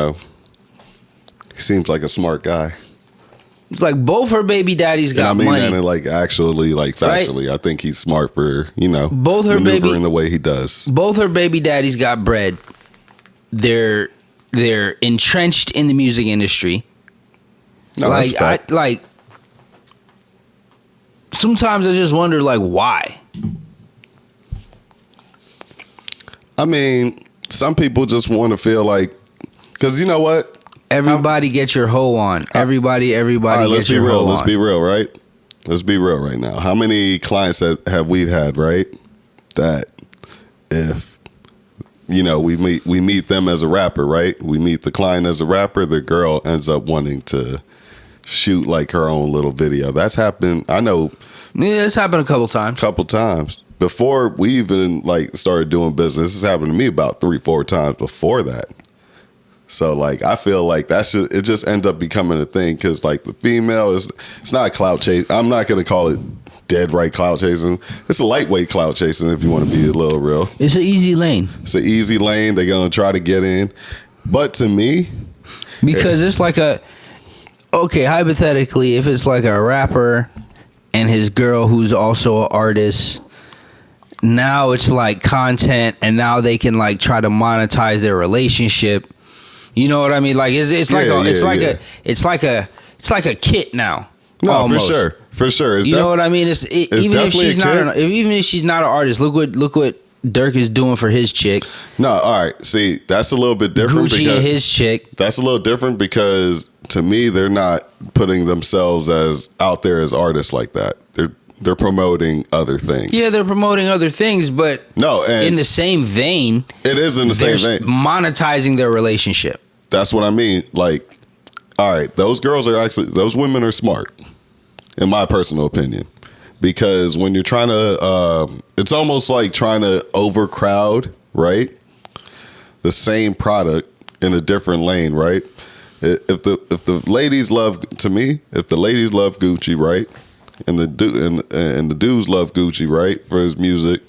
seems like a smart guy. It's like both her baby daddies got I mean money. that in like actually, like factually. Right? I think he's smart for, both her maneuvering the way he does. Both her baby daddies got bread. They're entrenched in the music industry. No, like that's fact. Sometimes I just wonder why. I mean, some people just want to feel like, because you know what? Everybody get your hoe on. Everybody all right, get your hoe on. Let's be real, right? Let's be real right now. How many clients have we had, right? That if, we meet them as a rapper, right? We meet the client as a rapper, the girl ends up wanting to shoot like her own little video. That's happened. I know. Yeah, it's happened a couple times. Before we even started doing business, this happened to me about 3-4 times before that. So I feel like it just ends up becoming a thing because the female it's not a clout chase. I'm not gonna call it dead right clout chasing. It's a lightweight clout chasing if you want to be a little real. It's an easy lane. It's an easy lane. They're gonna try to get in, but to me, because it's hypothetically, if it's like a rapper and his girl who's also an artist. Now it's like content, and now they can try to monetize their relationship. You know what I mean? It's like a kit now. No, almost. for sure. You know what I mean? Even if she's not an artist, look what Dirk is doing for his chick. No, all right. See, that's a little bit different. Gucci and his chick. That's a little different because to me, they're not putting themselves as out there as artists like that. They're promoting other things. Yeah, they're promoting other things, but in the same vein, it is in the same vein. Monetizing their relationship. That's what I mean. All right, those women are smart, in my personal opinion, because when you're trying to, it's almost like trying to overcrowd, right? The same product in a different lane, right? If the ladies love Gucci, right? And the dudes love Gucci, right, for his music.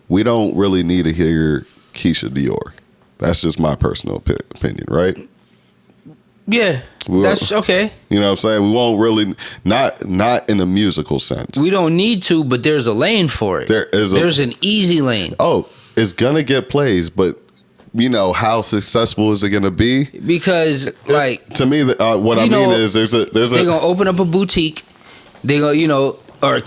We don't really need to hear Keisha Dior. That's just my personal opinion, right? Yeah, that's okay. You know what I'm saying? We won't really, not in a musical sense. We don't need to, but there's a lane for it. There's an easy lane. Oh, it's gonna get plays, but how successful is it gonna be? Because to me, what I mean is they're gonna open up a boutique. They go, or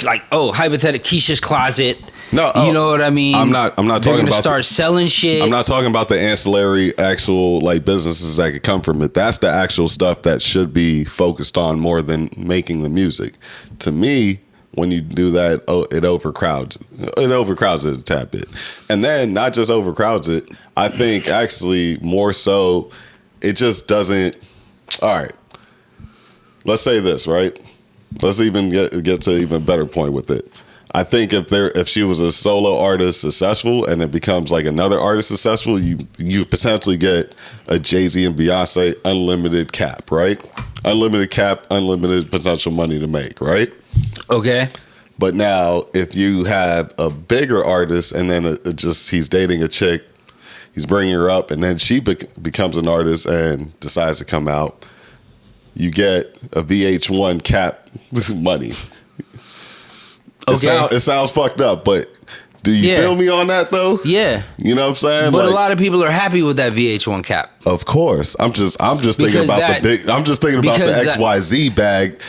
hypothetical Keisha's Closet. No, you know what I mean. I'm not talking about. They're gonna start selling shit. I'm not talking about the ancillary actual businesses that could come from it. That's the actual stuff that should be focused on more than making the music. To me, when you do that, it overcrowds. It overcrowds it a tad bit, and then not just overcrowds it. I think actually more so, it just doesn't. All right, let's say this, right. Let's even get to an even better point with it. I think if she was a solo artist successful and it becomes another artist successful, you potentially get a Jay-Z and Beyonce unlimited cap, right? Unlimited cap, unlimited potential money to make, right? Okay. But now if you have a bigger artist and then he's dating a chick, he's bringing her up, and then she becomes an artist and decides to come out, you get a VH1 cap money. Okay. It sounds fucked up, but do you feel me on that though? Yeah. You know what I'm saying? But a lot of people are happy with that VH1 cap. Of course. I'm just thinking about the XYZ bag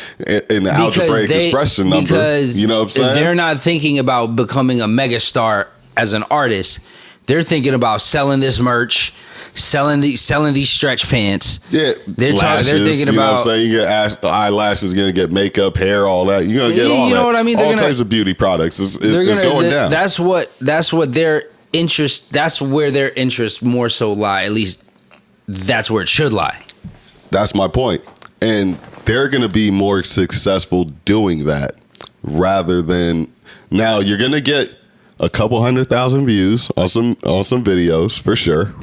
in the algebraic expression number. Because you know what I'm saying? They're not thinking about becoming a megastar as an artist. They're thinking about selling this merch, selling these stretch pants. Yeah, they're thinking about. You know what I'm saying? You get eyelashes, you're gonna get makeup, hair, all that. You're gonna get all that. You know what I mean? All types of beauty products. It's going down. That's what their interest. That's where their interests more so lie. At least that's where it should lie. That's my point. And they're gonna be more successful doing that rather than now. You're gonna get a couple 100,000 views on some videos for sure.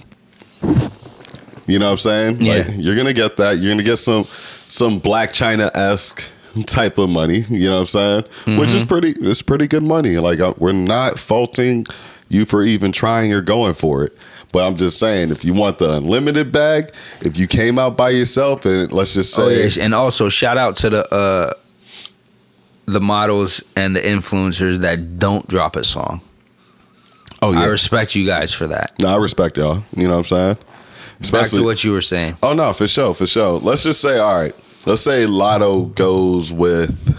You know what I'm saying? Yeah. You're gonna get that. You're gonna get some Black China-esque type of money. You know what I'm saying? Mm-hmm. Which is pretty good money. We're not faulting you for even trying or going for it. But I'm just saying, if you want the unlimited bag, if you came out by yourself, and let's just say, and also shout out to the models and the influencers that don't drop a song. Oh yeah, I respect you guys for that. No, I respect y'all. You know what I'm saying? Back to what you were saying. Oh no, for sure. Let's just say, all right. Let's say Latto goes with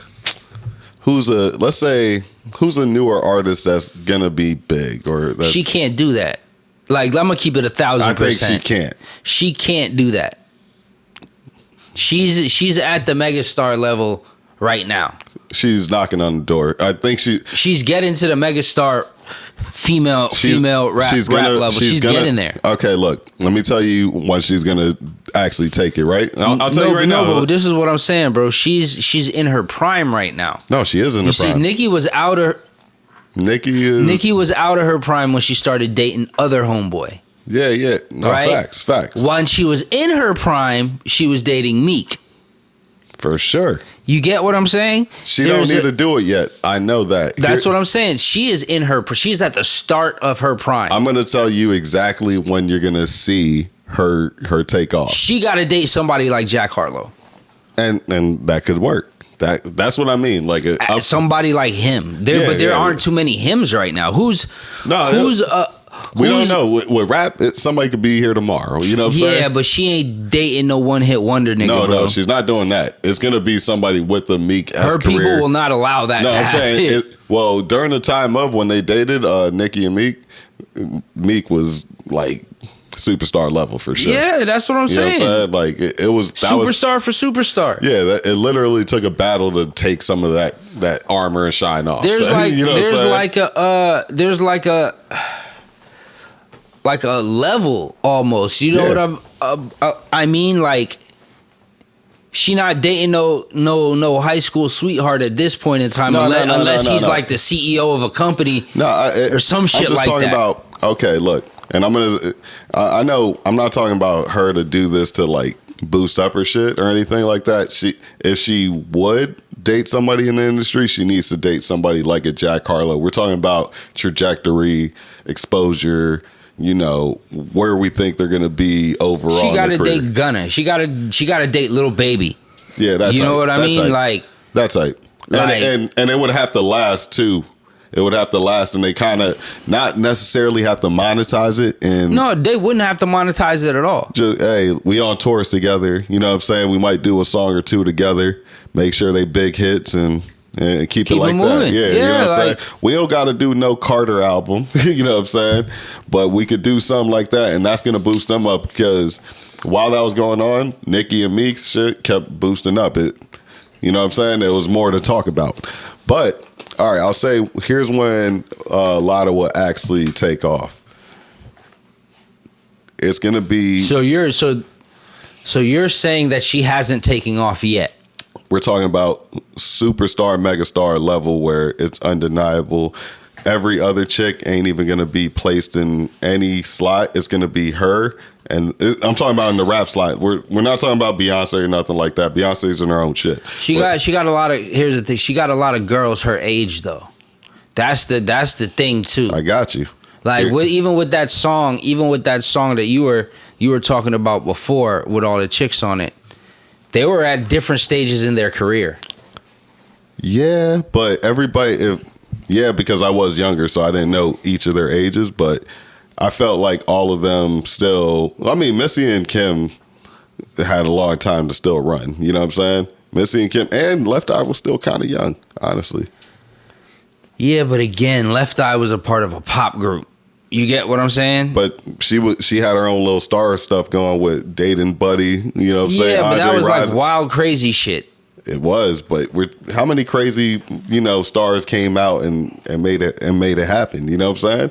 who's a newer artist that's gonna be big, or she can't do that. Like, I'm gonna keep it 1,000%. I think she can't. She can't do that. She's at the megastar level right now. She's knocking on the door. I think she's getting to the megastar female rap level. She's getting there. Okay, look, let me tell you when she's gonna actually take it. Right, I'll tell you right now. Bro, this is what I'm saying, bro. She's in her prime right now. No, she is in her prime. See, Nicki was out of her prime when she started dating other homeboy. Yeah. No, right? Facts. When she was in her prime, she was dating Meek. For sure. You get what I'm saying? She don't need to do it yet. I know that. That's what I'm saying. She's at the start of her prime. I'm going to tell you exactly when you're going to see her take off. She got to date somebody like Jack Harlow. And that could work. That's what I mean. Like somebody like him. There aren't too many hims right now. We don't know. With rap, somebody could be here tomorrow. You know what I'm saying? Yeah, but she ain't dating no one-hit wonder nigga, No, bro. she's not doing that. It's going to be somebody with a Meek-esque career. Her people will not allow that to happen. I'm saying, during the time of when they dated Nicki and Meek was like superstar level for sure. Yeah, that's what I'm saying. You know what I'm saying? Like, it was... Superstar for superstar. Yeah, it literally took a battle to take some of that armor and shine off. There's like a level almost, you know what I mean? Like, she not dating no high school sweetheart at this point in time, unless he's like the CEO of a company or some shit like that. I'm just talking about, okay, look, and I know I'm not talking about her to do this to like boost up her shit or anything like that. If she would date somebody in the industry, she needs to date somebody like a Jack Harlow. We're talking about trajectory, exposure, you know, where we think they're going to be overall. She got to date Gunna. She got to date Little Baby. Yeah, that's you know what I mean? Tight. Like, that's right. And it would have to last too. It would have to last, and they kind of not necessarily have to monetize it. And no, they wouldn't have to monetize it at all. Just, hey, we on tours together. You know what I'm saying? We might do a song or two together. Make sure they big hits and keep it like that. Yeah, you know what I'm saying? We don't got to do no Carter album. You know what I'm saying? But we could do something like that, and that's going to boost them up, because while that was going on, Nicki and Meek's shit kept boosting up. You know what I'm saying? There was more to talk about. But all right, I'll say here's when Latto will actually take off. It's going to be... So you're saying that she hasn't taken off yet? We're talking about superstar, megastar level where it's undeniable. Every other chick ain't even going to be placed in any slot. It's going to be her. And I'm talking about in the rap slot. We're not talking about Beyonce or nothing like that. Beyonce's in her own shit. She got a lot of... Here's the thing. She got a lot of girls her age, though. That's the thing, too. I got you. Like, even with that song that you were talking about before with all the chicks on it, they were at different stages in their career. Yeah, but everybody... because I was younger, so I didn't know each of their ages, but I felt like all of them still... I mean, Missy and Kim had a long time to still run. You know what I'm saying? Missy and Kim and Left Eye was still kind of young, honestly. Yeah, but again, Left Eye was a part of a pop group. You get what I'm saying? But she had her own little star stuff going with dating Buddy. You know what I'm saying? Yeah, but that was like wild, crazy shit. It was, but how many crazy, stars came out and made it happen? You know what I'm saying?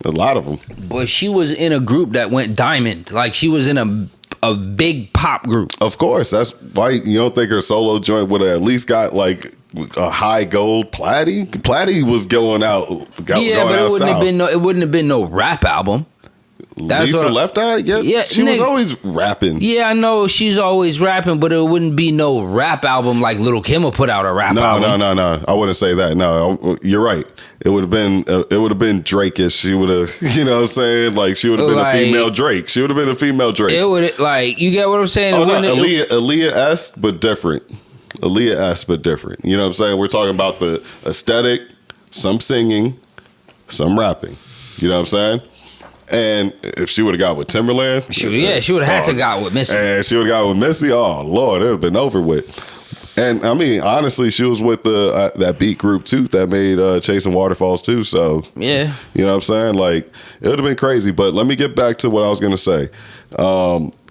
A lot of them. But she was in a group that went diamond. Like, she was in a big pop group. Of course, that's why you don't think her solo joint would have at least got like a high gold platy. Platy was going out. It wouldn't have been no rap album. Lisa Left Eye? Yeah, she was always rapping. Yeah, I know she's always rapping, but it wouldn't be no rap album like Lil' Kim will put out a rap album. No. I wouldn't say that. No, you're right. It would have been Drake-ish. She would have, you know what I'm saying? Like, she would have been a female Drake. She would have been a female Drake. It would, like, you get what I'm saying? Oh, no, Aaliyah-esque, but different. Aaliyah-esque, but different. You know what I'm saying? We're talking about the aesthetic, some singing, some rapping. You know what I'm saying? And if she would have got with Timberland, she would have had to got with Missy. And she would have got with Missy. Oh Lord, it would have been over with. And I mean, honestly, she was with the that beat group too that made Chasing Waterfalls too. So yeah, you know what I'm saying? Like, it would have been crazy. But let me get back to what I was gonna say.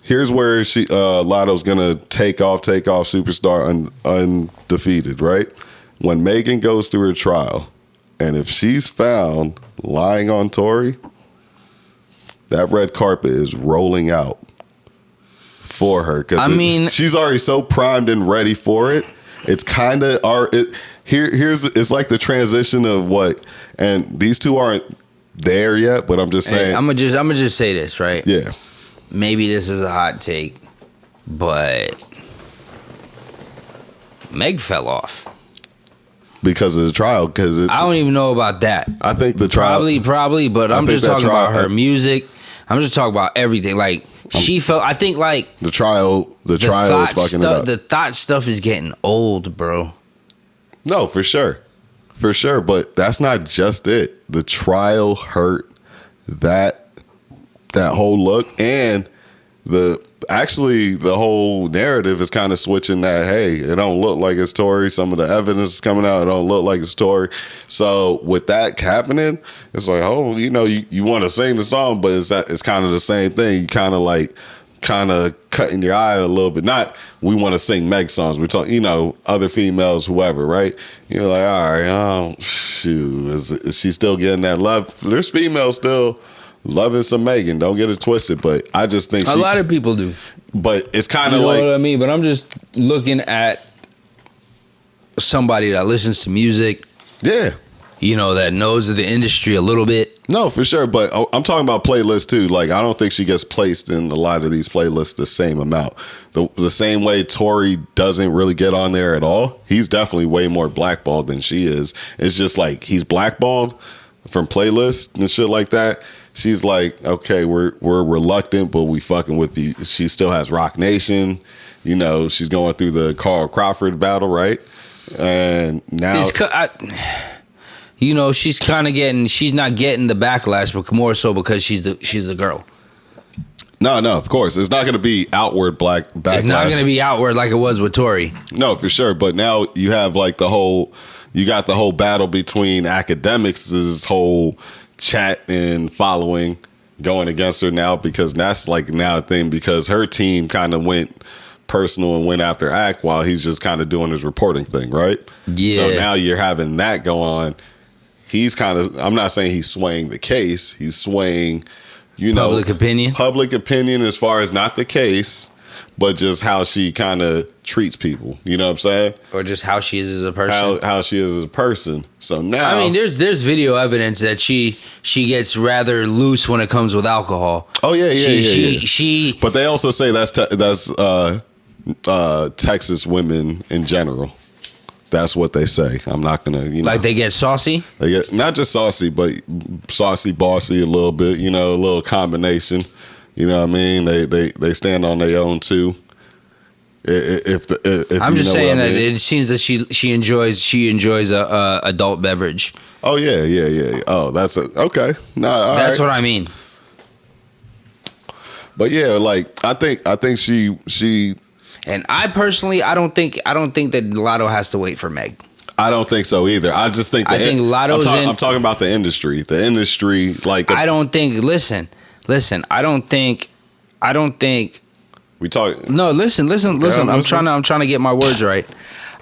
Here's where Latto's gonna take off, superstar undefeated, right? When Megan goes through her trial, and if she's found lying on Tory, that red carpet is rolling out for her. Because she's already so primed and ready for it. It's kind of it's like the transition of what, and these two aren't there yet, but I'm just saying. I'm gonna just say this, right? Yeah. Maybe this is a hot take, but Meg fell off. Because of the trial, I don't even know about that. I think the trial probably, but I'm just talking about her music. I'm just talking about everything. Like, she felt. I think like the trial is fucking it up. The thought stuff is getting old, bro. No, for sure, but that's not just it. The trial hurt that whole look, and the whole narrative is kind of switching that, hey, it don't look like it's Tory. Some of the evidence is coming out, it don't look like it's Tory. So with that happening, it's like, oh, you know, you want to sing the song, but it's kind of the same thing. You kind of cutting your eye a little bit. Not we want to sing Meg songs. We're talking, you know, other females, whoever, right? You're like, all right, oh, shoot, is she still getting that love? There's females still loving some Megan, don't get it twisted, but I just think a lot of people do. But it's kind of like, you know what I mean. But I'm just looking at somebody that listens to music, yeah, you know, that knows the industry a little bit. No, for sure. But I'm talking about playlists too. Like, I don't think she gets placed in a lot of these playlists the same amount. The same way Tory doesn't really get on there at all. He's definitely way more blackballed than she is. It's just like he's blackballed from playlists and shit like that. She's like, okay, we're reluctant, but we fucking with you. She still has Rock Nation. You know, she's going through the Carl Crawford battle, right? And now, you know, she's not getting the backlash, but more so because she's a girl. No, of course. It's not going to be outward backlash. It's not going to be outward like it was with Tory. No, for sure. But now you have like you got the whole battle between academics' whole chat and following going against her now, because that's like now a thing, because her team kind of went personal and went after Ack while he's just kind of doing his reporting thing, right? Yeah. So now you're having that go on. He's kind of, I'm not saying he's swaying the case. He's swaying, you know, public opinion as far as not the case, but just how she kind of treats people. You know what I'm saying? Or just how she is as a person. How she is as a person. So now, I mean, there's video evidence that she gets rather loose when it comes with alcohol. Oh yeah. But they also say that's Texas women in general. That's what they say. I'm not gonna, like, they get saucy. They get not just saucy, but saucy, bossy a little bit. You know, a little combination. You know what I mean? They stand on their own too. If I'm just saying that it seems that she enjoys a adult beverage. Oh yeah. Oh, that's okay. No, that's what I mean. But yeah, like I think she. And I personally, I don't think that Latto has to wait for Meg. I don't think so either. I just think Latto's I'm talking about the industry. The industry, like I don't think. Listen. I don't think. We talk. No, listen. I'm trying to get my words right.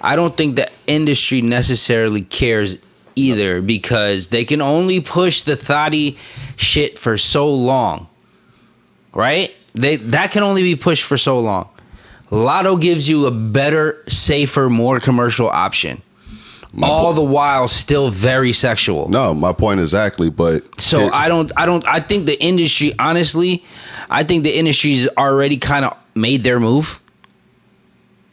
I don't think the industry necessarily cares either, because they can only push the thotty shit for so long, right? That can only be pushed for so long. Latto gives you a better, safer, more commercial option. all the while still very sexual. No, my point exactly. But so I think the industry, honestly, I think the industry's already kind of made their move.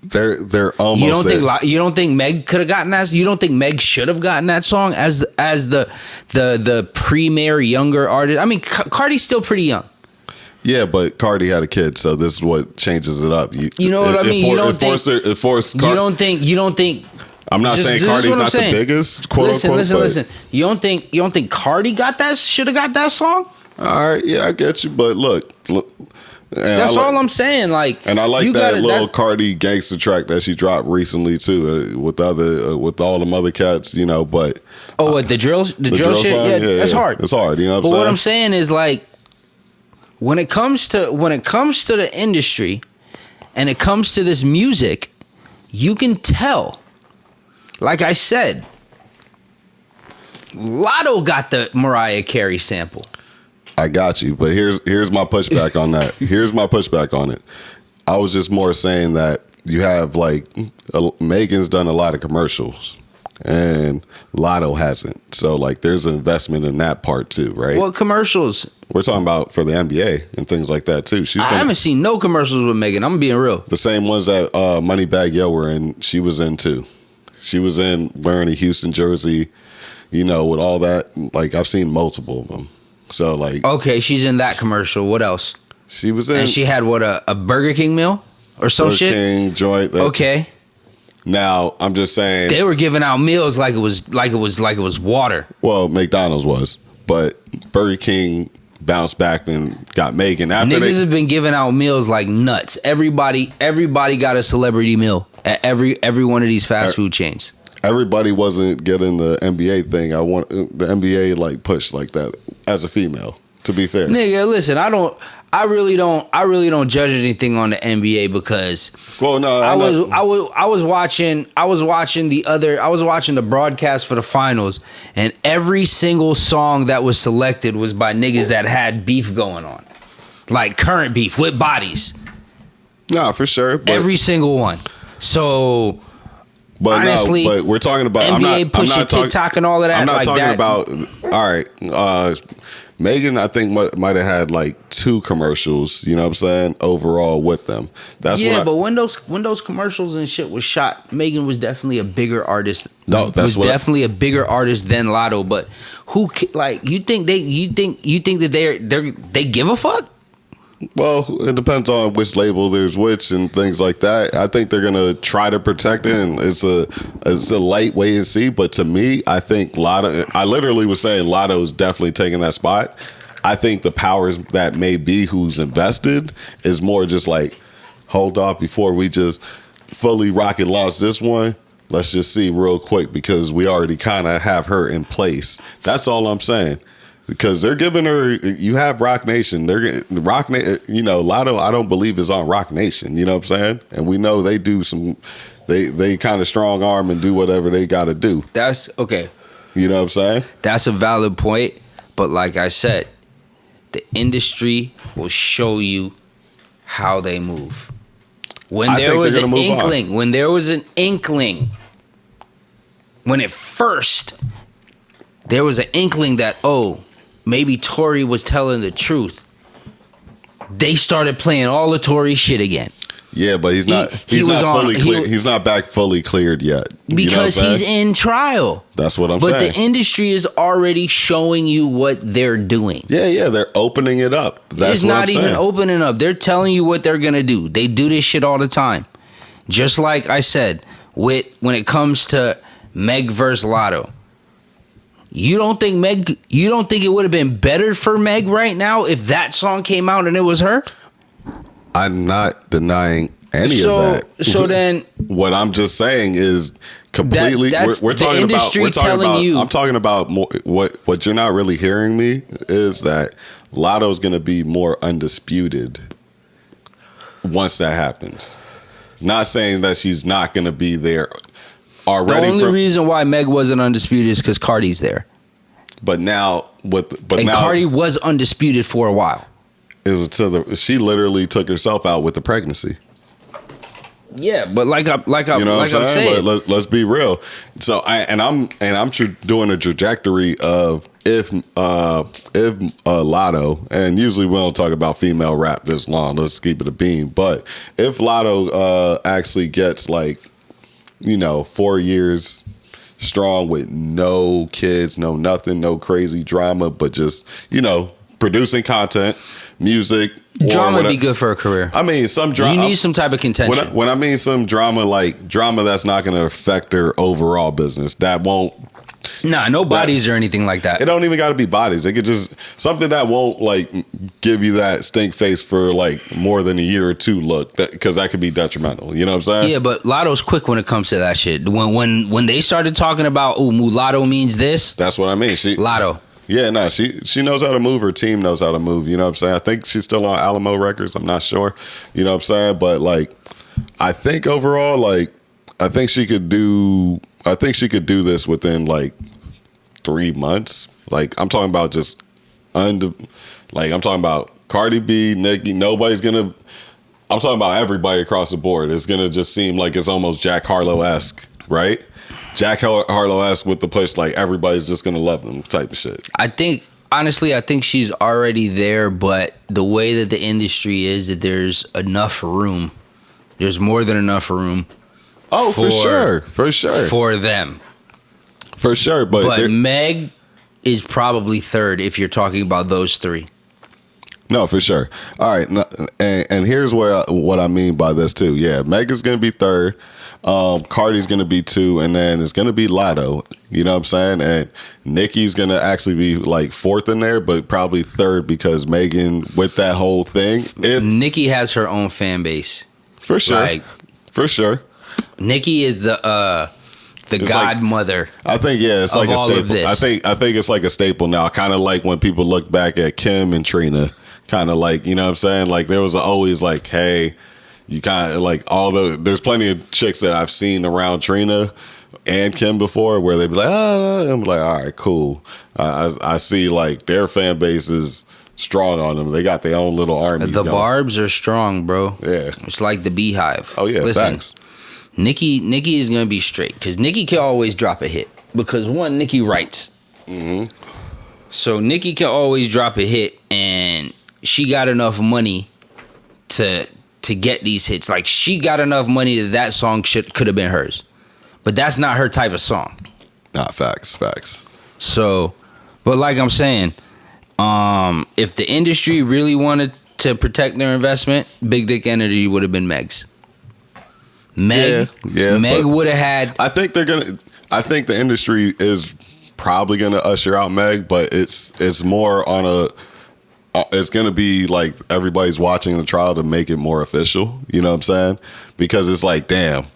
They're almost. You don't think Meg could have gotten that? You don't think Meg should have gotten that song as the premier younger artist? I mean, Cardi's still pretty young. Yeah, but Cardi had a kid, so this is what changes it up. You know what I mean? You don't think. I'm not saying Cardi's not the biggest, quote unquote. Listen. You don't think Cardi should have got that song? All right, yeah, I get you, but look. That's all I'm saying. Like, and I like that little Cardi gangster track that she dropped recently too, with all them other cats, you know. But what the drill shit? Yeah, that's hard. It's hard, you know. What I'm saying is, like, when it comes to the industry, and it comes to this music, you can tell. Like I said, Latto got the Mariah Carey sample. I got you, but here's my pushback on that. Here's my pushback on it. I was just more saying that you have, like, Megan's done a lot of commercials and Latto hasn't. So, like, there's an investment in that part too, right? What commercials? We're talking about for the NBA and things like that too. I haven't seen no commercials with Megan. I'm being real. The same ones that Moneybagg Yo were in, she was in too. She was in wearing a Houston jersey, you know, with all that. Like, I've seen multiple of them. So, like, okay, she's in that commercial. What else? She was in, and she had what, a Burger King meal or some Burger shit. King joint. Okay. Now I'm just saying they were giving out meals like it was water. Well, McDonald's was, but Burger King bounced back and got Megan. After niggas have been giving out meals like nuts. Everybody got a celebrity meal at every one of these fast food chains. Everybody wasn't getting the NBA thing. I want the NBA like push like that as a female. To be fair, nigga, listen, I really don't judge anything on the NBA because I was watching the broadcast for the finals, and every single song that was selected was by niggas that had beef going on, like current beef with bodies. Nah, for sure. Every single one. So. But honestly, but we're talking about NBA pushing TikTok and all of that. I'm not like talking that. about. All right, Megan, I think might have had like 2 commercials. You know what I'm saying? Overall, with them. That's but when those commercials and shit was shot, Megan was definitely a bigger artist. No, that's definitely a bigger artist than Latto. But who like you think that they give a fuck? Well, it depends on which label there's which and things like that. I think they're gonna try to protect it, and it's a light wait and see. But to me, I think Latto. I literally was saying Latto's definitely taking that spot. I think the powers that may be who's invested is more just like, hold off before we just fully rocket launch this one. Let's just see real quick because we already kind of have her in place. That's all I'm saying. Because they're giving her, you have Rock Nation. Rock Nation, you know, Latto, I don't believe is on Rock Nation. You know what I'm saying? And we know they do some, they kind of strong arm and do whatever they got to do. That's okay. You know what I'm saying? That's a valid point. But like I said, the industry will show you how they move. When there was an inkling, when it first, there was an inkling that, maybe Tory was telling the truth. They started playing all the Tory shit again. Yeah, but he's not fully clear. He's not back fully cleared yet. Because he's in trial. That's what I'm saying. But the industry is already showing you what they're doing. Yeah, they're opening it up. That's it's not even opening up. They're telling you what they're going to do. They do this shit all the time. Just like I said, when it comes to Meg versus Latto. You don't think it would have been better for Meg right now if that song came out and it was her? I'm not denying any of that. So then, what I'm just saying is completely. We're talking about. I'm talking about more. What you're not really hearing me is that Latto's going to be more undisputed once that happens. Not saying that she's not going to be there. Already the only reason why Meg wasn't undisputed is because Cardi's there. But now, Cardi was undisputed for a while. It was she literally took herself out with the pregnancy. Yeah, but like I'm saying, let's be real. So I'm doing a trajectory of if Latto, and usually we don't talk about female rap this long. Let's keep it a beam. But if Latto actually gets 4 years strong with no kids, no nothing, no crazy drama, but just producing content, music. Drama would be good for a career. I mean, some drama. You need some type of contention. When I mean some drama, like drama that's not going to affect their overall business, that won't. Nah, no bodies or anything like that. It don't even got to be bodies. It could just something that won't give you that stink face for more than a year or two look, because that could be detrimental. You know what I'm saying? Yeah, but Latto's quick when it comes to that shit. When they started talking about mulatto means this, that's what I mean. Latto. Yeah, no, she knows how to move. Her team knows how to move. You know what I'm saying? I think she's still on Alamo Records. I'm not sure. You know what I'm saying? But I think overall, I think she could do this within 3 months. I'm talking about I'm talking about Cardi B, Nicki. I'm talking about everybody across the board. It's gonna just seem like it's almost Jack Harlow-esque, right? Jack Harlow-esque with the push, everybody's just gonna love them type of shit. Honestly, I think she's already there, but the way that the industry is, that there's enough room. There's more than enough room. Oh, for sure. For them. For sure, but Meg is probably third if you're talking about those three. No, for sure. All right, and here's what I mean by this too. Yeah, Meg is gonna be third. Cardi's gonna be 2, and then it's gonna be Latto. You know what I'm saying? And Nicki's gonna actually be 4th in there, but probably 3rd because Megan with that whole thing. Nicki has her own fan base. For sure. For sure. Nicki is the godmother. I think it's like a all staple. Of this. I think it's like a staple now. Kind of like when people look back at Kim and Trina. Kind of you know what I'm saying? There was always hey. You kind of there's plenty of chicks that I've seen around Trina and Kim before where they'd be I'm like, all right, cool. I see their fan base is strong on them. They got their own little army. The Barbs are strong, bro. Yeah. It's like the Beehive. Oh, yeah, listen, thanks. Nicki is going to be straight because Nicki can always drop a hit because one, Nicki writes. Mm-hmm. So Nicki can always drop a hit and she got enough money to get these hits. She got enough money that song could have been hers. But that's not her type of song. Nah, facts. So, but like I'm saying, if the industry really wanted to protect their investment, Big Dick Energy would have been Meg's. Meg would have had. I think the industry is probably gonna usher out Meg, but it's more on a. It's going to be everybody's watching the trial to make it more official. You know what I'm saying? Because it's damn,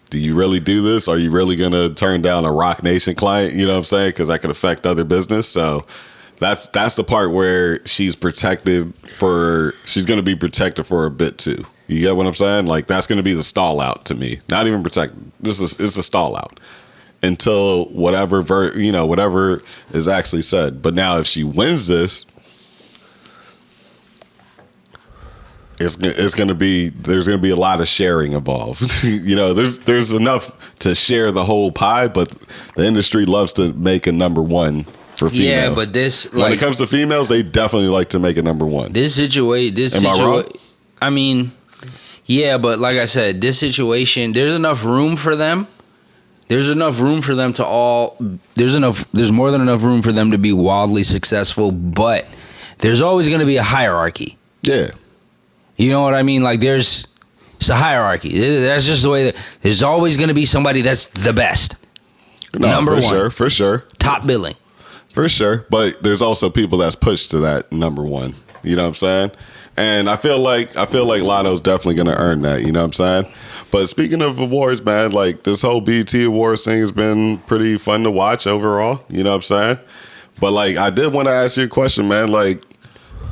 do you really do this? Are you really going to turn down a Rock Nation client? You know what I'm saying? Because that could affect other business. So that's the part where she's protected she's going to be protected for a bit too. You get what I'm saying? That's going to be the stall out to me. Not even protected. It's a stall out until whatever is actually said. But now if she wins this, there's gonna be a lot of sharing involved. There's enough to share the whole pie, but the industry loves to make a number one for females. Yeah, but when it comes to females, they definitely like to make a number one. Am I wrong? I mean, yeah, but like I said, this situation, there's enough room for them. There's enough room for them there's more than enough room for them to be wildly successful, but there's always gonna be a hierarchy. Yeah. You know what I mean? It's a hierarchy. That's just the way that there's always going to be somebody that's the best. No, number one. For sure. Top billing. For sure. But there's also people that's pushed to that number one. You know what I'm saying? And I feel like Latto's definitely going to earn that. You know what I'm saying? But speaking of awards, man, this whole BET Awards thing has been pretty fun to watch overall. You know what I'm saying? But I did want to ask you a question, man.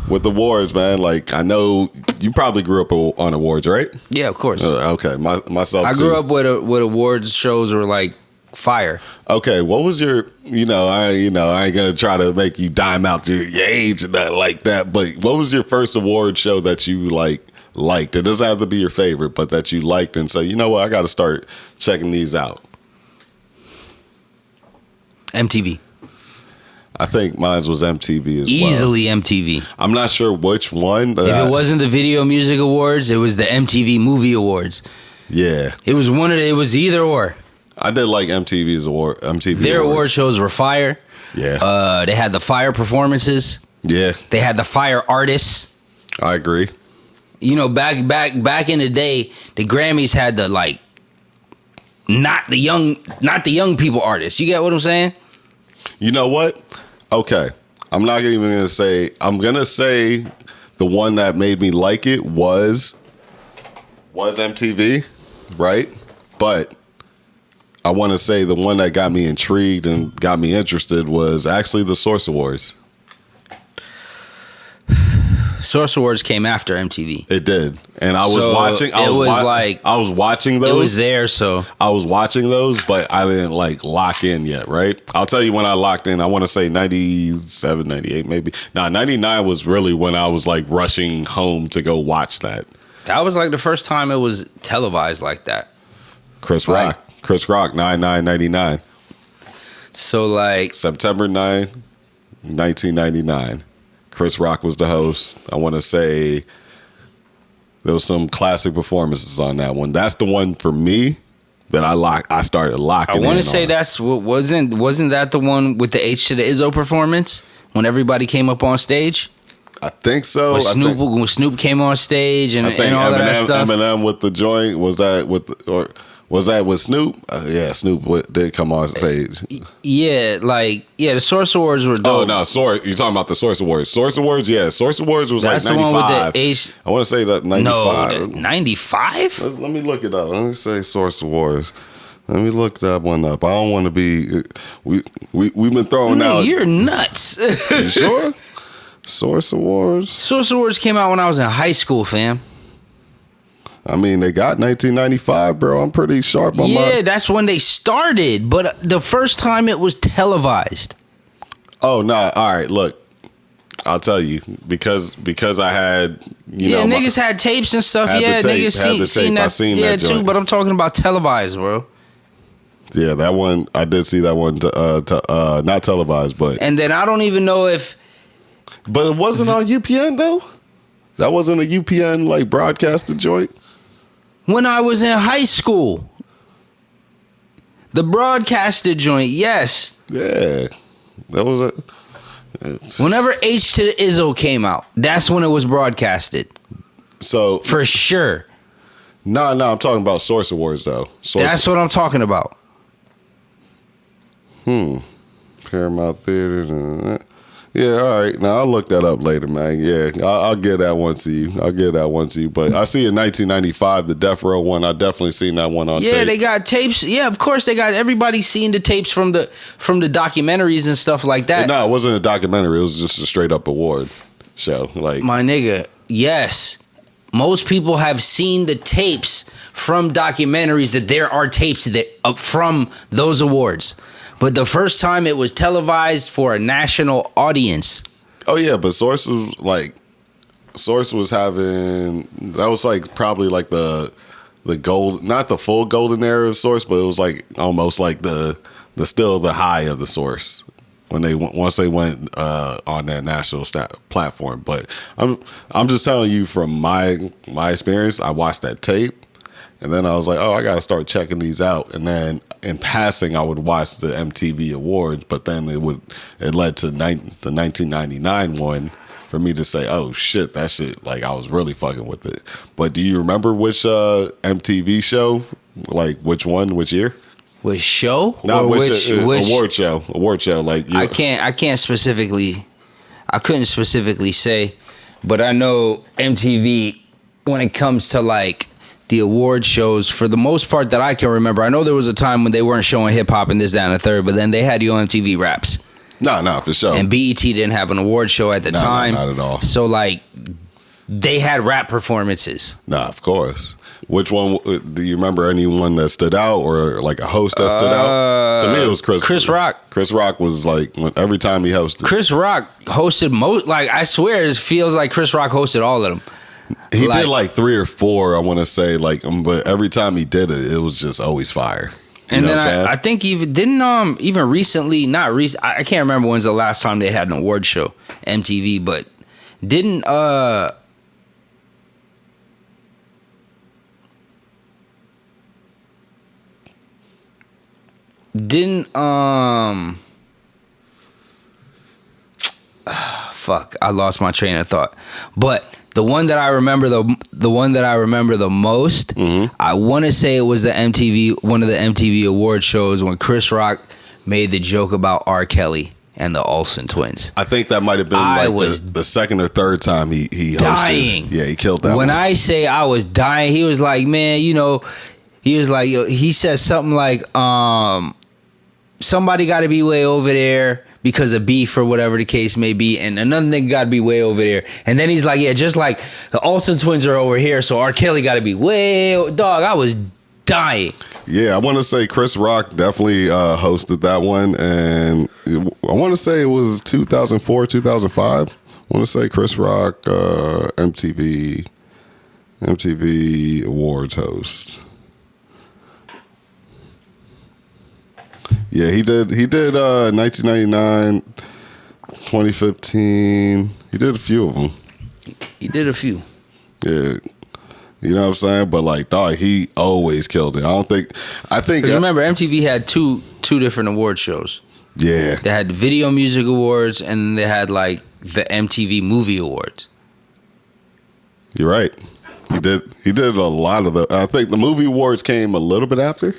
With awards, man, I know you probably grew up on awards, right? Yeah, of course. Okay, myself too. I grew up with awards shows were fire. Okay, what was your? I ain't gonna try to make you dime out your age and that like that. But what was your first award show that you liked. It doesn't have to be your favorite, but that you liked and say, you know what, I got to start checking these out. MTV. I think mine was MTV as Easily well. MTV. I'm not sure which one, but if it wasn't the Video Music Awards, it was the MTV Movie Awards. Yeah, it was it was either or. I did like MTV's award. Their award shows were fire. Yeah. They had the fire performances. Yeah. They had the fire artists. I agree. You know, back in the day, the Grammys had the like not the young people artists. You get what I'm saying? You know what? Okay. I'm not even going to say, I'm going to say the one that made me like it was MTV, right? But I want to say the one that got me intrigued and got me interested was actually the Source Awards. Source Awards came after MTV. It did, and I was watching. I was watching those. It was there, so I was watching those, but I didn't like lock in yet. Right? I'll tell you when I locked in. I want to say 97, 98, maybe. Nah, 99 was really when I was like rushing home to go watch that. That was like the first time it was televised like that. Chris Rock, 99. So like September 9, 1999. Chris Rock was the host. I want to say there was some classic performances on that one. That's the one for me that I started locking in. I want to say that's what wasn't that the one with the H to the Izzo performance when everybody came up on stage? I think so. When Snoop came on stage and all Eminem, that stuff. Eminem with the joint was that with Snoop? Yeah, Snoop did come on stage. Yeah, the Source Awards were dope. Oh no, you're talking about the Source Awards. Source Awards, yeah. Source Awards was that's like 95. The one with the H. I want to say that 95. No, 95? Let me look it up. Let me say Source Awards. Let me look that one up. I don't want to be. We've been throwing out. You're nuts. You sure? Source Awards. Source Awards came out when I was in high school, fam. I mean, they got 1995, bro. I'm pretty sharp on my... Yeah, that's when they started, but the first time it was televised. Oh, no. All right, look. I'll tell you. Because I had, niggas had tapes and stuff. Yeah, niggas seen that. I seen that too, but I'm talking about televised, bro. Yeah, that one, I did see that one, not televised, but... And then I don't even know if... But it wasn't on UPN, though? That wasn't a UPN, like, broadcasted joint? When I was in high school. The broadcasted joint, yes. Yeah. That was whenever H to the Izzo came out, that's when it was broadcasted. So for sure. No, I'm talking about Source Awards though. That's what I'm talking about. Paramount Theater. Yeah, all right. Now I'll look that up later, man. Yeah, I'll get that one to you. But I see in 1995 the Death Row one. I definitely seen that one on tape. Yeah, they got tapes. Yeah, of course they got everybody seen the tapes from the documentaries and stuff like that. No, it wasn't a documentary. It was just a straight up award show. Like my nigga, yes. Most people have seen the tapes from documentaries that there are tapes that from those awards. But the first time it was televised for a national audience. Oh yeah, but Source was having, that was like probably like the gold, not the full golden era of Source, but it was like almost like the still the high of the Source once they went on that national platform. But I'm just telling you from my experience, I watched that tape. And then I was like, oh, I got to start checking these out. And then in passing, I would watch the MTV Awards. But then it led to the 1999 one for me to say, oh, shit, that shit, like I was really fucking with it. But do you remember which MTV show? Like which one, which year? Which show? No, which award show. Award show. Like I couldn't specifically say. But I know MTV, when it comes to like the award shows, for the most part that I can remember, I know there was a time when they weren't showing hip hop and this, that, and the third, but then they had your MTV Raps. No, for sure. And BET didn't have an award show at the time. No, not at all. So like, they had rap performances. Nah, of course. Which one, do you remember anyone that stood out or like a host that stood out? To me, it was Chris Rock. Chris Rock was like, every time he hosted. Chris Rock hosted I swear it feels like Chris Rock hosted all of them. He did like 3 or 4, I want to say, like, but every time he did it, it was just always fire. You and know then I think even recently, not recent, I can't remember when's the last time they had an award show, MTV, but didn't fuck, I lost my train of thought. But the one that I remember the most, I want to say it was one of the MTV award shows when Chris Rock made the joke about R. Kelly and the Olsen twins. I think that might have been the second or third time he hosted. Dying. Yeah, he killed that when one. I say I was dying, he was like, man, he was like, he said something like, somebody got to be way over there because of beef or whatever the case may be, and another nigga got to be way over there. And then he's like, yeah, just like the Olsen twins are over here, so R. Kelly got to be way... Dog, I was dying. Yeah, I want to say Chris Rock definitely hosted that one, and I want to say it was 2004, 2005. I want to say Chris Rock, MTV Awards host. Yeah, he did 1999, 2015. He did a few of them. He did a few. Yeah. You know what I'm saying? But like, dog, he always killed it. I think. Because remember, MTV had two different award shows. Yeah. They had the Video Music Awards and they had like the MTV Movie Awards. You're right. He did a lot of the. I think the Movie Awards came a little bit after.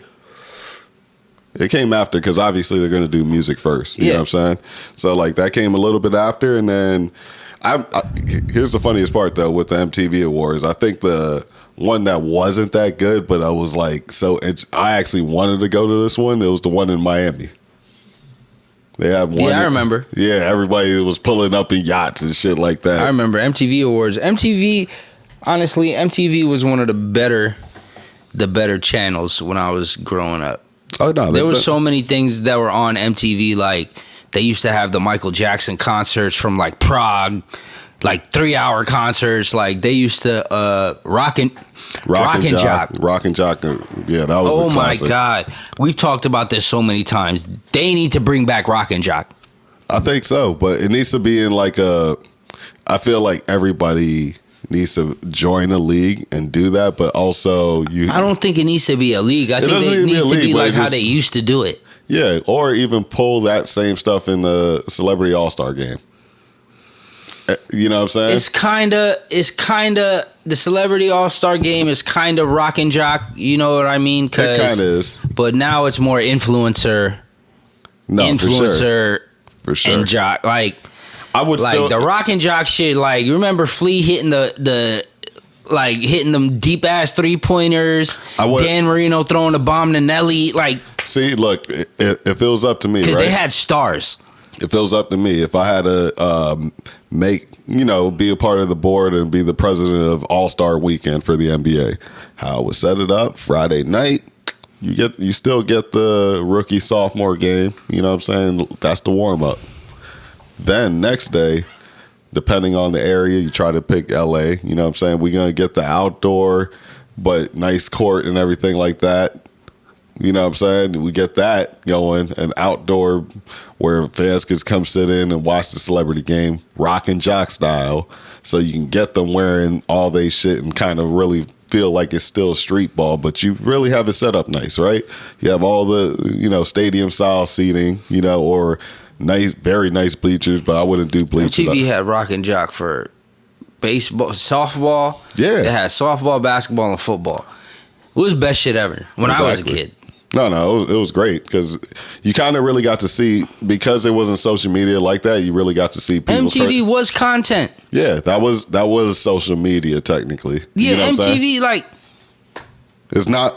It came after because obviously they're going to do music first. You know what I'm saying? So like that came a little bit after, and then here's the funniest part though with the MTV Awards. I think the one that wasn't that good, but I was like, I actually wanted to go to this one. It was the one in Miami. They had one. Yeah, I remember. Yeah, everybody was pulling up in yachts and shit like that. I remember MTV Awards. Honestly, MTV was one of the better channels when I was growing up. Oh no, there were so many things that were on MTV. Like they used to have the Michael Jackson concerts from like Prague, like 3-hour concerts. Like they used to Rock and Jock. Yeah, that was. Oh my God, we've talked about this so many times. They need to bring back Rock and Jock. I think so, but it needs to be in like I feel like everybody needs to join a league and do that, but also I don't think it needs to be a league. I think it needs to be like how they used to do it. Yeah, or even pull that same stuff in the Celebrity All-Star Game. You know what I'm saying? It's kind of the Celebrity All-Star Game is kind of Rock and Jock. You know what I mean? It kind of is. But now it's more influencer. For sure. And Jock. Like I would like still, the Rock and Jock shit. Like you remember Flea hitting hitting them deep ass 3-pointers. Dan Marino throwing the bomb to Nelly. Like, see, look, if it was up to me, because right? they had stars. If it was up to me, if I had to be a part of the board and be the president of All-Star Weekend for the NBA, how I would set it up Friday night. You still get the rookie sophomore game. You know what I'm saying? That's the warm up. Then next day, depending on the area, you try to pick LA. You know what I'm saying? We're going to get the outdoor, but nice court and everything like that. You know what I'm saying? We get that going, an outdoor where fans can come sit in and watch the celebrity game, Rock and Jock style, so you can get them wearing all they shit and kind of really feel like it's still street ball, but you really have it set up nice, right? You have all the, stadium style seating, or nice, very nice bleachers, but I wouldn't do bleachers. MTV had Rock and Jock for baseball, softball. Yeah. They had softball, basketball, and football. It was the best shit ever when I was a kid. No, it was great because you kind of really got to see, because it wasn't social media like that, you really got to see people. MTV was content. Yeah, that was social media technically. Yeah, you know MTV, like, it's not,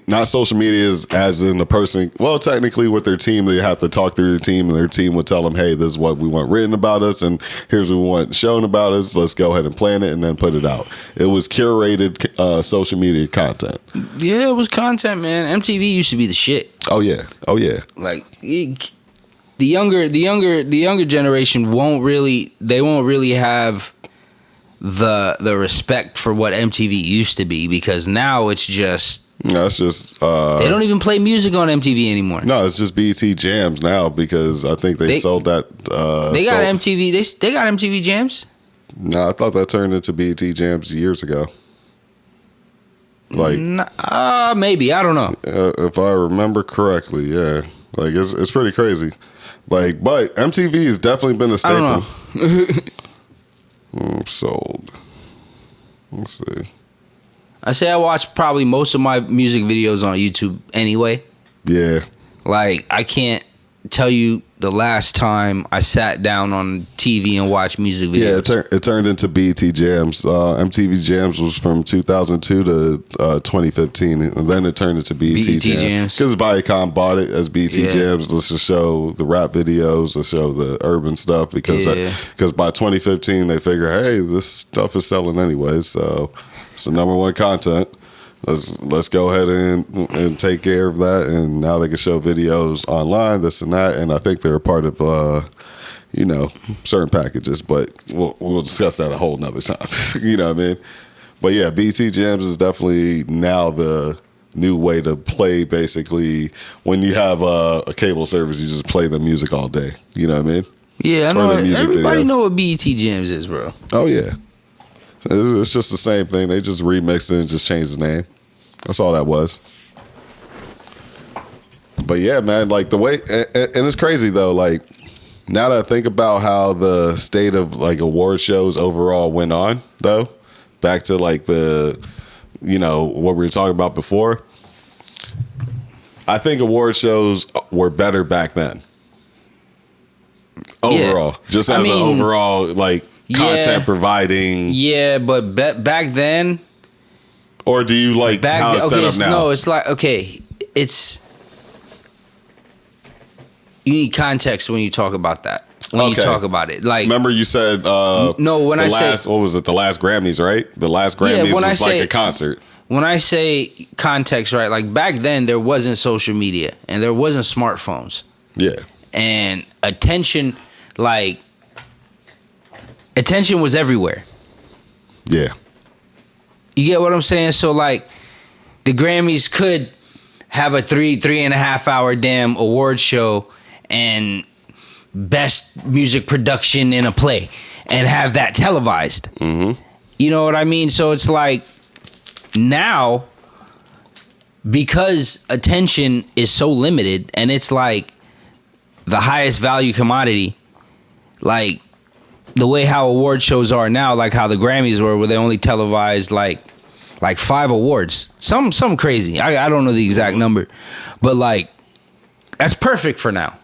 not social media as in the person, well, technically with their team, they have to talk through the team, and their team would tell them, hey, this is what we want written about us, and here's what we want shown about us. Let's go ahead and plan it and then put it out. It was curated social media content. Yeah, it was content, man. MTV used to be the shit. Oh yeah. Like, the younger generation won't really have the respect for what MTV used to be, because now it's just No, it's just they don't even play music on MTV anymore. no, it's just BET Jams now because I think they sold that. They got MTV. They got MTV Jams. No, I thought that turned into BET Jams years ago. Like, maybe, I don't know. If I remember correctly, yeah. Like it's pretty crazy. Like, but MTV has definitely been a staple. I don't know. Sold. Let's see. I say I watch probably most of my music videos on YouTube anyway. Yeah. Like, I can't tell you the last time I sat down on TV and watched music videos. Yeah, it turned into BET Jams. MTV Jams was from 2002 to 2015, and then it turned into BET Jams. Because Viacom bought it as BET Jams. Let's just show the rap videos, let's show the urban stuff, because by 2015 they figure, hey, this stuff is selling anyway, so it's the number one content. Let's go ahead and take care of that, and now they can show videos online, this and that, and I think they're a part of certain packages, but we'll discuss that a whole nother time. You know what I mean? But yeah, BT Jams is definitely now the new way to play. Basically, when you have a cable service, you just play the music all day. You know what I mean? Yeah, I know. Everybody know what BT Jams is, bro. Oh yeah. It's just the same thing. They just remixed it and just changed the name. That's all that was. But yeah, man, like the way, and it's crazy though, like now that I think about how the state of like award shows overall went on though, back to like the, what we were talking about before, I think award shows were better back then. Overall. Yeah. Just as an overall, like, content providing. Yeah, but back then. Or do you like how it's set up now? No, it's like, it's. You need context when you talk about that. When you talk about it. Like, remember you said. What was it? The last Grammys, right? The last Grammys was like a concert. When I say context, right? Like, back then, there wasn't social media and there wasn't smartphones. Yeah. And attention was everywhere. Yeah. You get what I'm saying? So, like, the Grammys could have a 3.5 hour damn award show and best music production in a play and have that televised. Mm-hmm. You know what I mean? So it's like now, because attention is so limited and it's like the highest value commodity, like the way how award shows are now, like how the Grammys were, where they only televised like 5 awards, some crazy. I don't know the exact number, but like that's perfect for now.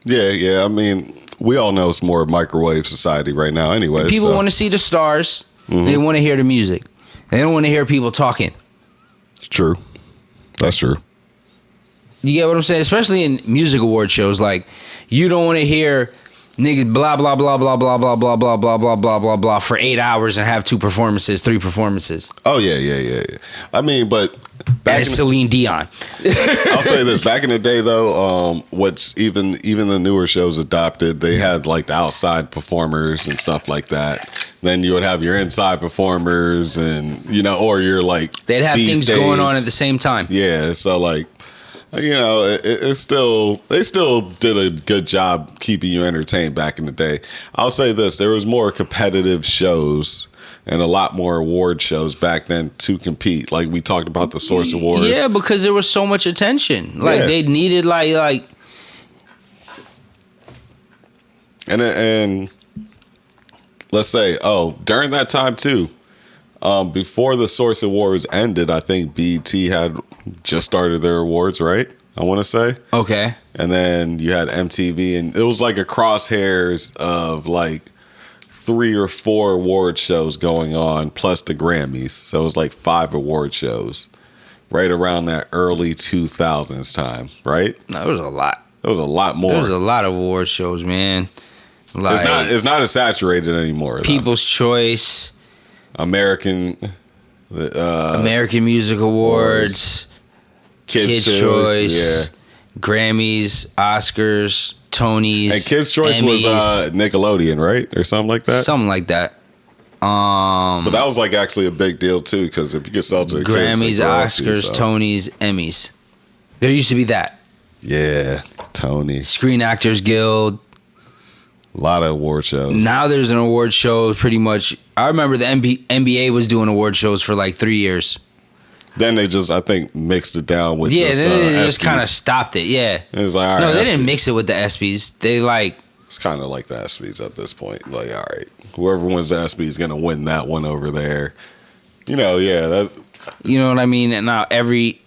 Yeah. I mean, we all know it's more microwave society right now, anyway. People want to see the stars. Mm-hmm. They want to hear the music. They don't want to hear people talking. True, that's true. You get what I'm saying? Especially in music award shows, like you don't want to hear niggas blah blah blah blah blah blah blah blah blah blah blah blah blah for 8 hours and have 3 performances. Oh yeah. I mean, but back in Celine Dion. I'll say this: back in the day, though, what's even the newer shows adopted, they had like the outside performers and stuff like that. Then you would have your inside performers, and or you're like they'd have things going on at the same time. Yeah, so like. It's still, they still did a good job keeping you entertained back in the day. I'll say this: there was more competitive shows and a lot more award shows back then to compete. Like we talked about the Source Awards. Yeah, because there was so much attention. Like they needed like. And let's say, during that time too. Before the Source Awards ended, I think BET had just started their awards, right? I want to say. Okay. And then you had MTV, and it was like a crosshairs of like 3 or 4 award shows going on, plus the Grammys. So it was like 5 award shows right around that early 2000s time, right? No, it was a lot. It was a lot more. There was a lot of award shows, man. Like, it's not as saturated anymore. People's Choice. American Music Awards, Kids Choice, Grammys, Oscars, Tonys. And Kids Choice Emmys. Was Nickelodeon, right? Or something like that? Something like that. But that was like actually a big deal too, because if you could sell to the Grammys, kids, Oscars, Tonys, Emmys. There used to be that. Yeah, Tony. Screen Actors Guild. A lot of award shows. Now there's an award show pretty much. I remember the NBA was doing award shows for like 3 years. Then they just, I think, mixed it down with then they just ESPYs. kind of stopped it. Yeah. It was like, all right, no, they didn't mix it with the ESPYs. They like. It's kind of like the ESPYs at this point. Like, all right, whoever wins the ESPY is going to win that one over there. You know, yeah. That, you know what I mean? And now every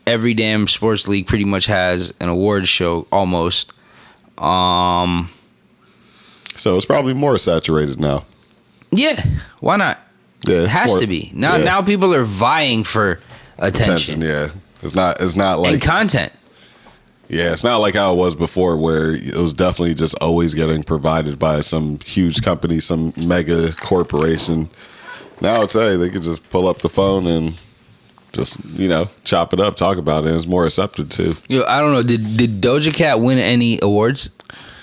damn sports league pretty much has an award show almost. So it's probably more saturated now. Yeah, why not? Yeah, it has to be. Now people are vying for attention. Yeah, it's not like and content. Yeah, it's not like how it was before, where it was definitely just always getting provided by some huge company, some mega corporation. Now it's they could just pull up the phone and just chop it up, talk about it. And it's more accepted too. I don't know. Did Doja Cat win any awards?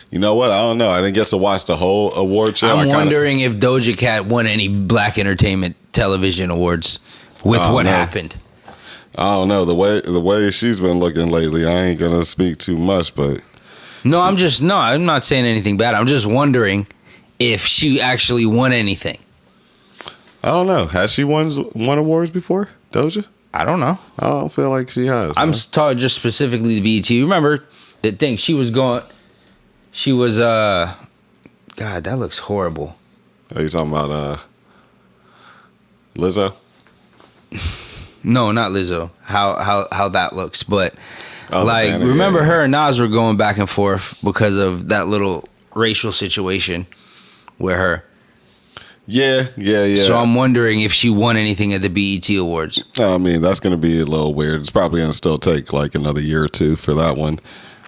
You know what? I don't know. I didn't get to watch the whole award show. I'm wondering if Doja Cat won any Black Entertainment Television awards with what happened. I don't know. The way she's been looking lately, I ain't gonna speak too much, but no, I'm not saying anything bad. I'm just wondering if she actually won anything. I don't know. Has she won awards before, Doja? I don't know. I don't feel like she has. I'm talking just specifically to BET. Remember the thing? She was God, that looks horrible. Are you talking about Lizzo? No, not Lizzo. How that looks, but banner, remember her and Nas were going back and forth because of that little racial situation with her. Yeah. So I'm wondering if she won anything at the BET Awards. I mean, that's going to be a little weird. It's probably going to still take like another year or two for that one.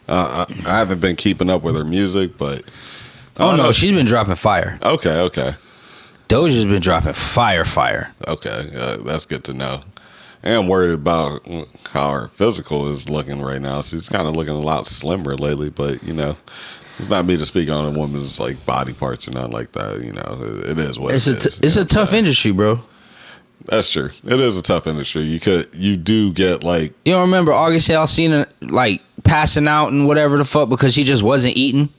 I haven't been keeping up with her music, but she's been dropping fire. Okay. Doja's been dropping fire. Okay, that's good to know. I am worried about how her physical is looking right now. She's kind of looking a lot slimmer lately, but it's not me to speak on a woman's like body parts or nothing like that. It is what it is. It's a tough industry, bro. That's true. It is a tough industry. You do get like, you don't remember August Alsina like passing out and whatever the fuck because he just wasn't eating.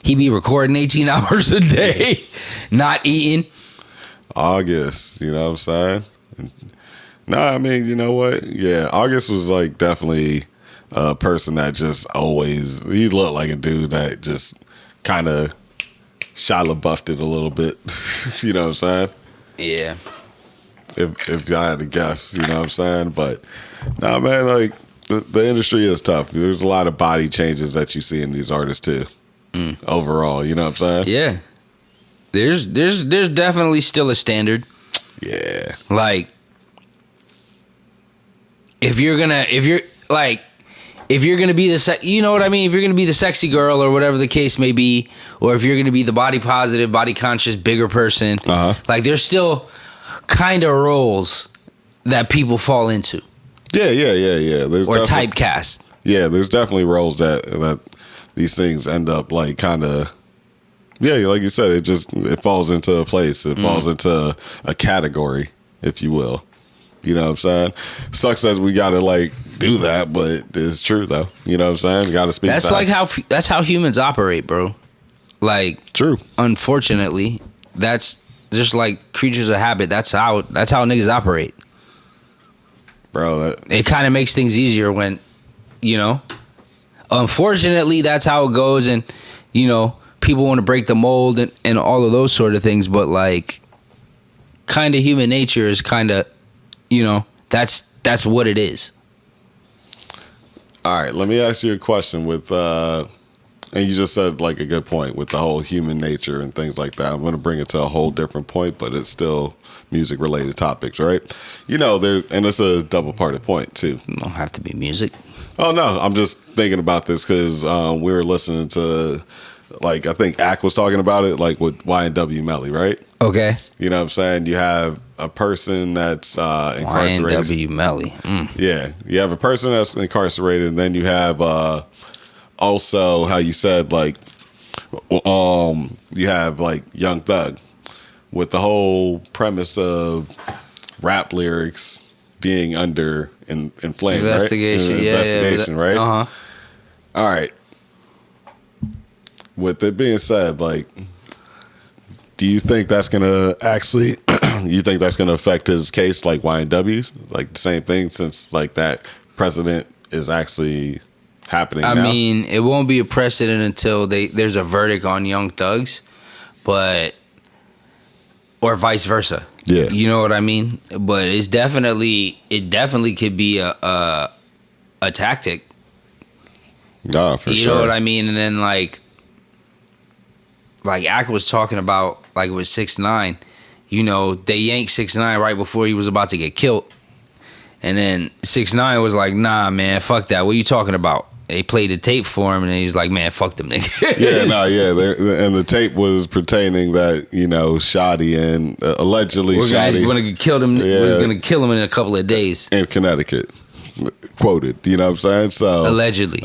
He be recording 18 hours a day, not eating. August, you know what I'm saying? No, I mean, you know what? Yeah, August was like definitely a person that just always, he looked like a dude that just kind of Shia LaBeoufed it a little bit. You know what I'm saying? Yeah. If I had to guess, you know what I'm saying? But nah, man, like the industry is tough. There's a lot of body changes that you see in these artists too. Overall, you know what I'm saying? Yeah. There's definitely still a standard. Yeah. Like if you're gonna be the you know what I mean? If you're gonna be the sexy girl or whatever the case may be, or if you're gonna be the body positive, body conscious, bigger person, like there's still kind of roles that people fall into. Yeah. There's typecast. Yeah, there's definitely roles that these things end up like kind of. Yeah, like you said, it falls into a place. It falls into a category, if you will. You know what I'm saying? Sucks that we gotta like do that, but it's true though. You know what I'm saying? You gotta speak. That's how humans operate, bro. Like, true. Unfortunately, that's just like creatures of habit. That's how niggas operate, bro. It kind of makes things easier when, Unfortunately, that's how it goes, and people want to break the mold and all of those sort of things. But like, kind of human nature is kind of. That's what it is. All right, let me ask you a question with, and you just said like a good point with the whole human nature and things like that. I'm going to bring it to a whole different point, but it's still music related topics, right? And it's a double parted point too. It don't have to be music. Oh no, I'm just thinking about this because we were listening to, like, I think Ack was talking about it, like with YNW Melly, right? Okay. You know what I'm saying? You have a person that's incarcerated. YNW Melly. Yeah. You have a person that's incarcerated, and then you have also how you said, like, you have like Young Thug, with the whole premise of rap lyrics being under in flame, investigation, right? Investigation, right? Uh huh. All right. With it being said, like, do you think that's gonna actually? You think that's gonna affect his case, like YNW's, like the same thing, since like that precedent is actually happening I now? mean, it won't be a precedent until there's a verdict on Young Thugs, but or vice versa. Yeah, You know what I mean? But it definitely could be a tactic. nah, for You sure. know what I mean? And then like Ack was talking about, like, it was 6ix9ine. You know, they yanked 6ix9ine right before he was about to get killed, and then 6ix9ine was like, "Nah, man, fuck that. What are you talking about?" They played the tape for him, and he's like, "Man, fuck them niggas." And the tape was pertaining that, you know, Shoddy and allegedly We're Shoddy gonna kill him. We're gonna kill him in a couple of days. in Connecticut, quoted. You know what I'm saying? So allegedly.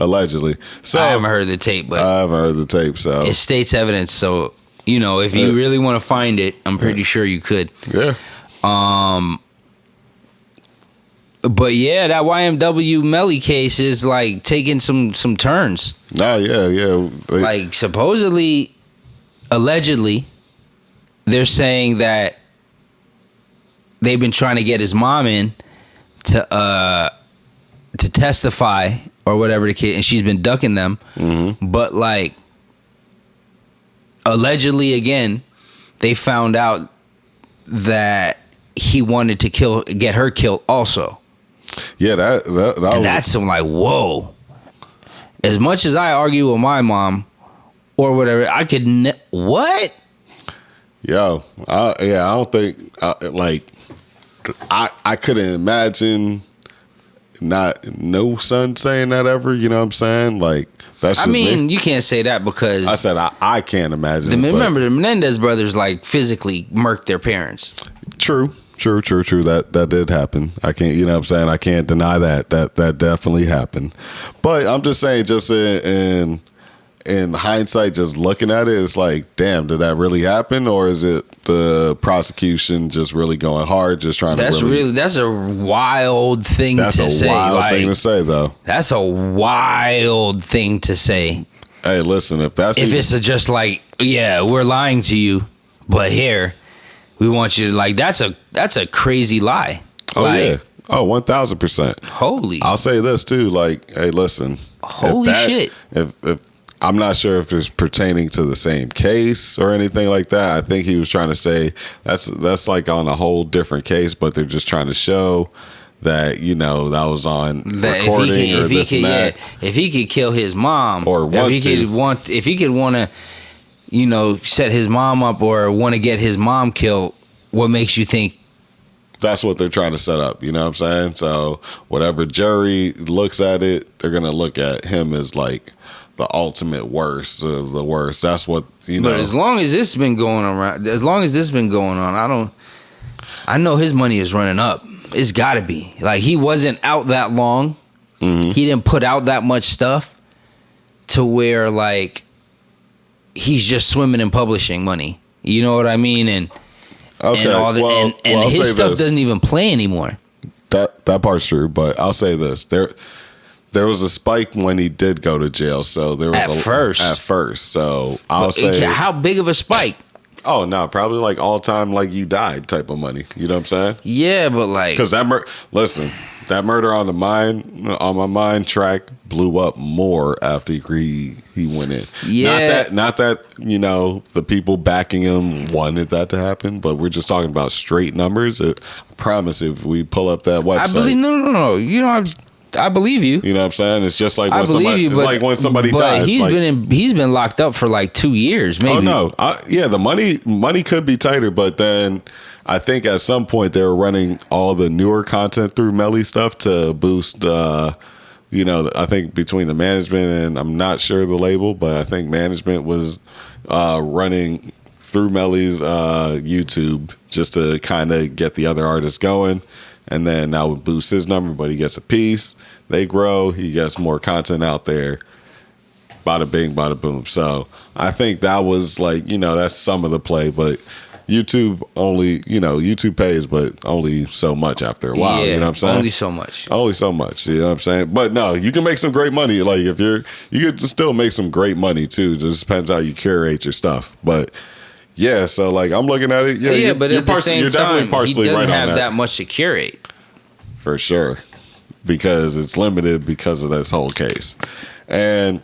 So I haven't heard the tape, but I haven't heard the tape. So it's state's evidence. So, you know, if you really want to find it, I'm pretty sure you could. yeah, But yeah, that YNW Melly case is like taking some turns. yeah. Like, supposedly, allegedly, they're saying that they've been trying to get his mom in to testify or whatever the case, and she's been ducking them. Mm-hmm. But like, allegedly, again, they found out that he wanted to get her killed also. Yeah, that was, That's some like, whoa. As much as I argue with my mom or whatever, I could what? yo. I don't think I couldn't imagine no son saying that ever. You know what I'm saying? Like, that's just me. You can't say that because I said I can't imagine. remember the Menendez brothers like physically murked their parents. True. That did happen. I can't, you know what I'm saying? I can't deny that. That definitely happened. But I'm just saying, just in hindsight, just looking at it, it's like, damn, did that really happen? Or is it the prosecution just really going hard, just trying That's a wild thing to say. That's a wild thing to say, though. That's a wild thing to say. Hey, listen, if it's just like, yeah, we're lying to you, but here, we want you to, like, that's a crazy lie. Oh, like, yeah. Oh, 1,000%. Holy. I'll say this, too. Like, hey, listen. Holy shit. If I'm not sure if it's pertaining to the same case or anything like that. I think he was trying to say that's like on a whole different case, but they're just trying to show that, you know, that was on recording or this and that. Yeah, if he could kill his mom, or if he could want to, you know, set his mom up or want to get his mom killed, what makes you think that's what they're trying to set up? You know what I'm saying? So whatever jury looks at it, they're gonna look at him as like the ultimate worst of the worst. That's what, you know. But as long as this has been going on, I know his money is running up. It's got to be. Like, he wasn't out that long. Mm-hmm. He didn't put out that much stuff to where, like, he's just swimming in publishing money. You know what I mean? And all the, and his stuff doesn't even play anymore. That part's true, but I'll say this: there was a spike when he did go to jail. So there was at first. So I'll say, how big of a spike? Oh no, probably like all time, like you died type of money. You know what I'm saying? Yeah, but like, because that murder on my mind track blew up more after he went in. Yeah, not that you know the people backing him wanted that to happen, but we're just talking about straight numbers. I promise, if we pull up that website, I believe no. You know, I believe you. You know what I'm saying? It's just like when somebody dies. He's been locked up for like 2 years, maybe. Oh no, the money could be tighter, but then I think at some point they were running all the newer content through Melly stuff to boost. I think between the management and I'm not sure the label, but I think management was running through Melly's YouTube just to kind of get the other artists going. And then that would boost his number, but he gets a piece. They grow. He gets more content out there. Bada bing, bada boom. So I think that was like, that's some of the play. But YouTube only, YouTube pays, but only so much after a while. Yeah, you know what I'm saying? only so much. Only so much. You know what I'm saying? But no, you can make some great money. Like if you could still make some great money too. It just depends how you curate your stuff. But yeah, so like I'm looking at it. Yeah, but at the same you're definitely time, partially he doesn't right on have that. that much to curate. For sure, because it's limited because of this whole case. And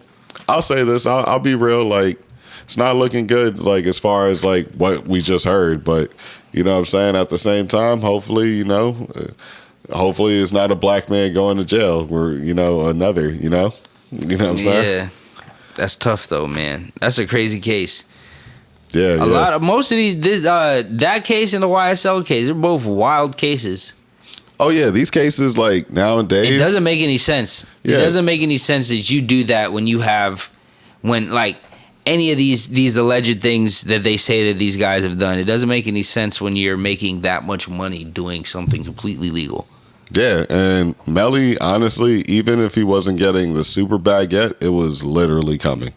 I'll say this, I'll be real, like it's not looking good, like as far as like what we just heard, but you know what I'm saying, at the same time, hopefully hopefully it's not a black man going to jail or another, you know what I'm saying? Yeah, that's tough though, man. That's a crazy case. Yeah, Most of these that case and the YSL case, they're both wild cases. Oh yeah, these cases like nowadays, it doesn't make any sense. Yeah. It doesn't make any sense that you do that when like any of these alleged things that they say that these guys have done. It doesn't make any sense when you're making that much money doing something completely legal. Yeah, and Melly, honestly, even if he wasn't getting the super bag yet, it was literally coming.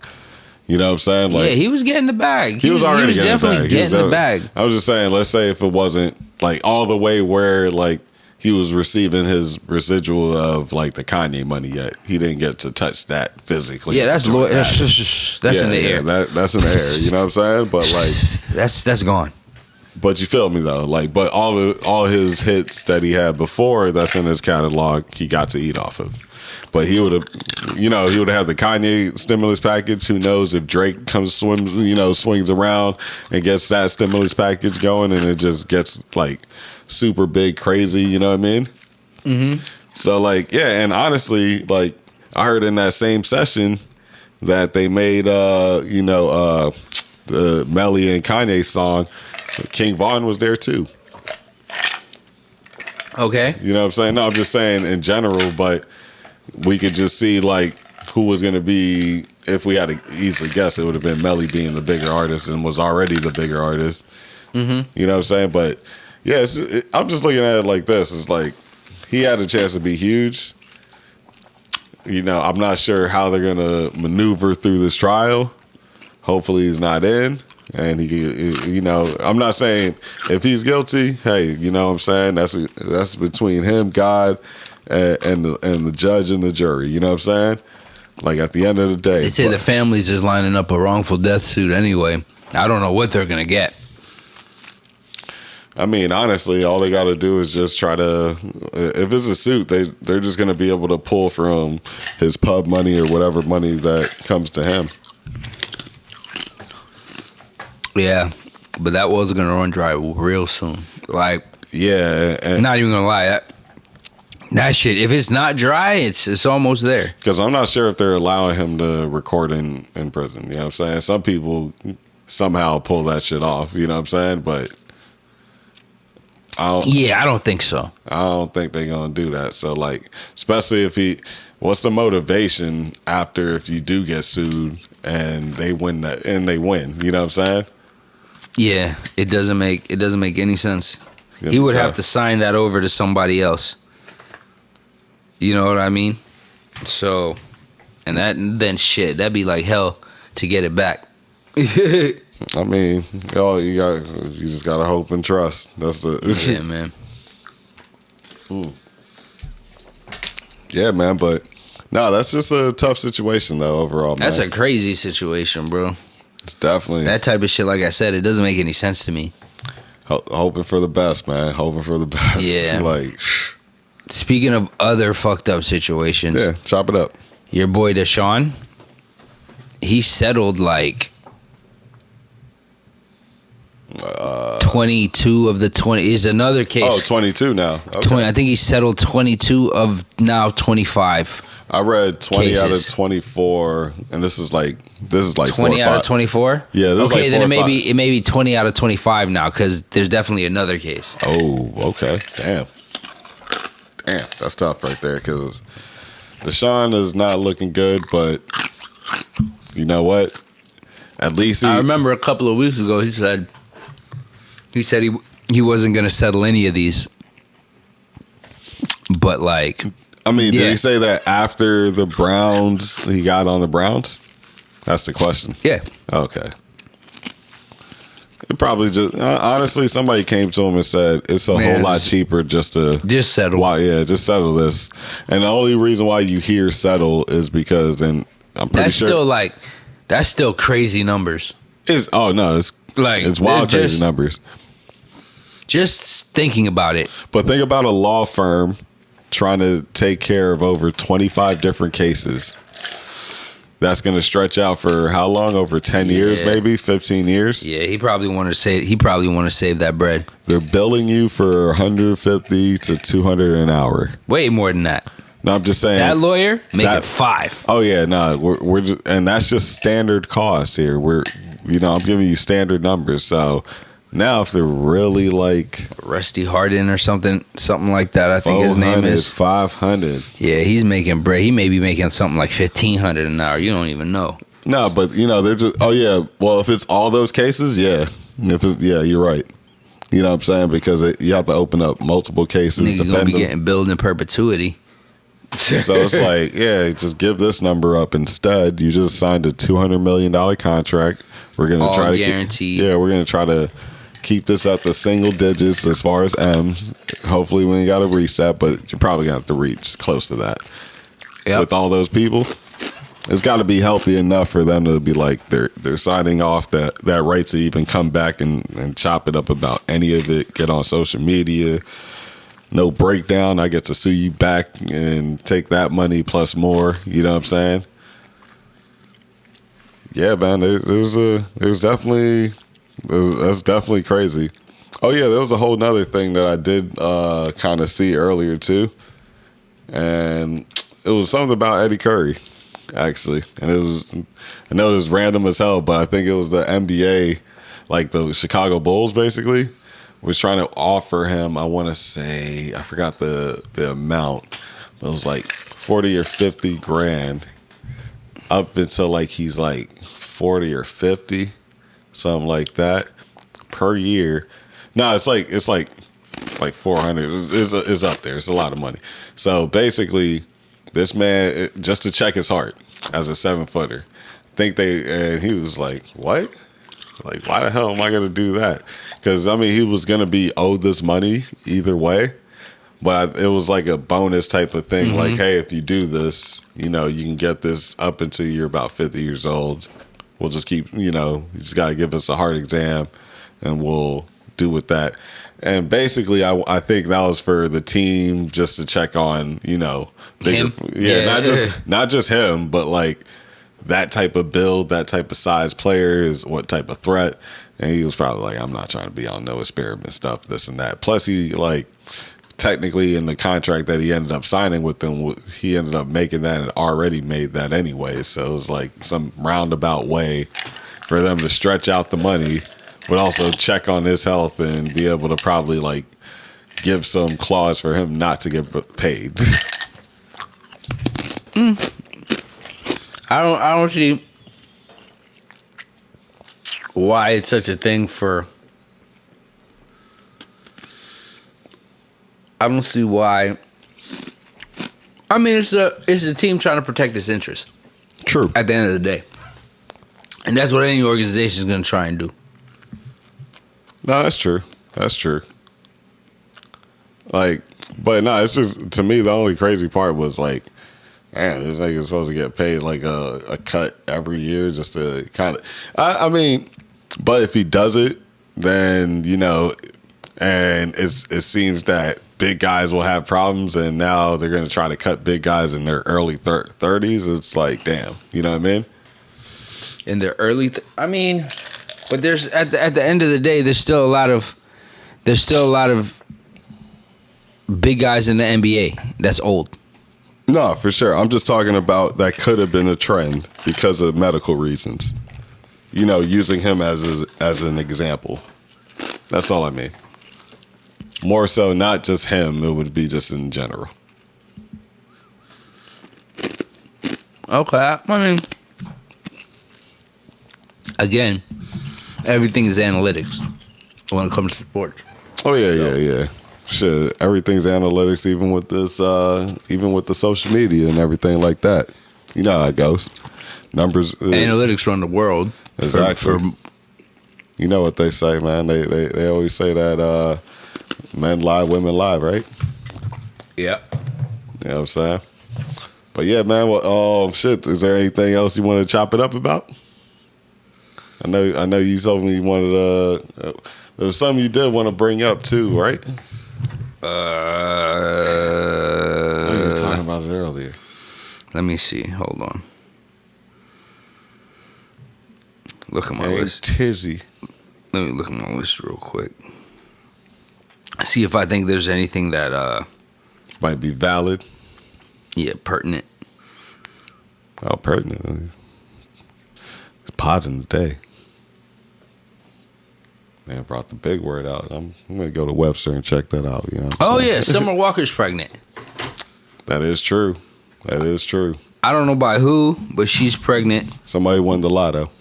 You know what I'm saying? Like, yeah, he was getting the bag. He was already definitely getting the bag. I was just saying, let's say if it wasn't like all the way where like he was receiving his residual of like the Kanye money yet. He didn't get to touch that physically. Yeah, that's in the air. That's in the air. You know what I'm saying? But like that's gone. But you feel me though? Like, but all his hits that he had before that's in his catalog, he got to eat off of. But he would have had the Kanye stimulus package. Who knows if Drake swings around and gets that stimulus package going, and it just gets like super big, crazy. You know what I mean? Mm-hmm. So like, yeah, and honestly, like I heard in that same session that they made, the Melly and Kanye song. King Von was there too. Okay. You know what I'm saying? No, I'm just saying in general, but we could just see like who was going to be, if we had to easily guess, it would have been Melly being the bigger artist and was already the bigger artist. Mm-hmm. You know what I'm saying? But yeah, I'm just looking at it like this. It's like he had a chance to be huge. I'm not sure how they're going to maneuver through this trial. Hopefully he's not in. And he, I'm not saying if he's guilty, hey, you know what I'm saying? That's between him, God, and the judge and the jury. You know what I'm saying? Like at the end of the day, they say the family's just lining up a wrongful death suit anyway. I don't know what they're gonna get. I mean, honestly, all they got to do is just try to. If it's a suit, they're just gonna be able to pull from his pub money or whatever money that comes to him. Yeah, but that was gonna run dry real soon. Like, yeah, and not even gonna lie, that shit. If it's not dry, it's almost there. Because I'm not sure if they're allowing him to record in prison. You know what I'm saying? Some people somehow pull that shit off. You know what I'm saying? But I don't think so. I don't think they're gonna do that. So like, especially if what's the motivation after if you do get sued and they win that and they win? You know what I'm saying? Yeah, it doesn't make any sense. He would have to sign that over to somebody else. You know what I mean? So, and then shit, that'd be like hell to get it back. I mean, you just gotta hope and trust. That's the yeah, man. Yeah, man. But no, that's just a tough situation though. Overall, that's a crazy situation, bro. It's definitely that type of shit. Like I said, it doesn't make any sense to me. Hoping for the best, man. Hoping for the best. Yeah. Like, speaking of other fucked up situations, yeah, chop it up. Your boy Deshawn, he settled like 22 of the 20. Is another case. Oh, 22 now. Okay. 20. I think he settled 22 of now 25. I read 20 cases. out of 24, and this is like 20 out of 24. Yeah, this okay. Is like Then it may be 20 out of 25 now because there's definitely another case. Oh, okay. Damn, that's tough right there because Deshawn is not looking good, but you know what? At least I remember a couple of weeks ago he said he wasn't going to settle any of these, but like. I mean, did he say that after the Browns, he got on the Browns? That's the question. Yeah. Okay. It probably just honestly, somebody came to him and said it's a whole lot cheaper just to settle. Just settle this. And the only reason why you hear settle is because, and I'm pretty sure that's still crazy numbers. It's wild crazy numbers. Just thinking about it. But think about a law firm trying to take care of over 25 different cases. That's going to stretch out for how long? Over 10 years, maybe 15 years. Yeah, he probably want to save that bread. They're billing you for 150 to 200 an hour. Way more than that. No, I'm just saying that lawyer making 5. Oh yeah, no, we're just, and that's just standard costs here. I'm giving you standard numbers. So now, if they're really like Rusty Harden or something like that, I think his name is 500. Yeah, he's making bread. He may be making something like 1,500 an hour. You don't even know. No, but they're just. Oh yeah, well, if it's all those cases, yeah, you're right. You know what I'm saying? Because you have to open up multiple cases. Niggas gonna be getting billed in perpetuity. So it's like, yeah, just give this number up instead. You just signed a $200 million contract. We're gonna try to guaranteed. We're gonna try to keep this at the single digits as far as M's. Hopefully we ain't got a reset, but you're probably gonna have to reach close to that. Yep. With all those people, it's got to be healthy enough for them to be like they're signing off that right to even come back and chop it up about any of it. Get on social media. No breakdown. I get to sue you back and take that money plus more. You know what I'm saying? Yeah, man. That's definitely crazy. Oh yeah, there was a whole nother thing that I did kind of see earlier too, and it was something about Eddie Curry, actually, and I know it was random as hell, but I think it was the NBA, like the Chicago Bulls, basically. Was trying to offer him, I want to say, I forgot the amount, but it was like 40 or 50 grand up until like he's like 40 or 50, something like that per year. No, it's like 400. It's up there. It's a lot of money. So basically, this man, just to check his heart as a 7-footer, and he was like, what? Like, why the hell am I going to do that? Because, I mean, he was going to be owed this money either way. But it was like a bonus type of thing. Mm-hmm. Like, hey, if you do this, you can get this up until you're about 50 years old. We'll just keep, you just got to give us a heart exam and we'll do with that. And basically, I think that was for the team just to check on, him. Yeah, not just him, but like, that type of build, that type of size player is what type of threat. And he was probably like, I'm not trying to be on no experiment stuff, this and that. Plus, he, like, technically in the contract that he ended up signing with them, he ended up making that and already made that anyway. So it was like some roundabout way for them to stretch out the money, but also check on his health and be able to probably, like, give some clause for him not to get paid. I don't see why it's such a thing for. I don't see why. I mean, it's a team trying to protect its interests. True. At the end of the day, and that's what any organization is going to try and do. No, that's true. That's true. Like, but no, it's just, to me, the only crazy part was like, man, this nigga's supposed to get paid like a cut every year just to kind of. I mean, but if he does it, then and it seems that big guys will have problems, and now they're going to try to cut big guys in their early 30s. It's like, damn, you know what I mean? In their early, but there's at the end of the day, there's still a lot of big guys in the NBA that's old. No, for sure. I'm just talking about that could have been a trend because of medical reasons. Using him as an example. That's all I mean. More so, not just him. It would be just in general. Okay. I mean, again, everything is analytics when it comes to sports. Oh, yeah. Shit, everything's analytics, even with this, even with the social media and everything like that. You know how it goes. Numbers. Analytics run the world. Exactly. You know what they say, man. They always say that men lie, women lie, right? Yeah. You know what I'm saying? But yeah, man. Well, shit. Is there anything else you want to chop it up about? I know. You told me you wanted. There was something you did want to bring up too, right? I know you were talking about it earlier. Let me see. Hold on. Look at my list. Tizzy. Let me look at my list real quick. See if I think there's anything that might be valid. Yeah, pertinent. Oh, pertinent. It's potting today. Man, brought the big word out. I'm gonna go to Webster and check that out. You know. Oh yeah, Summer Walker's pregnant. That is true. That is true. I don't know by who, but she's pregnant. Somebody won the lotto.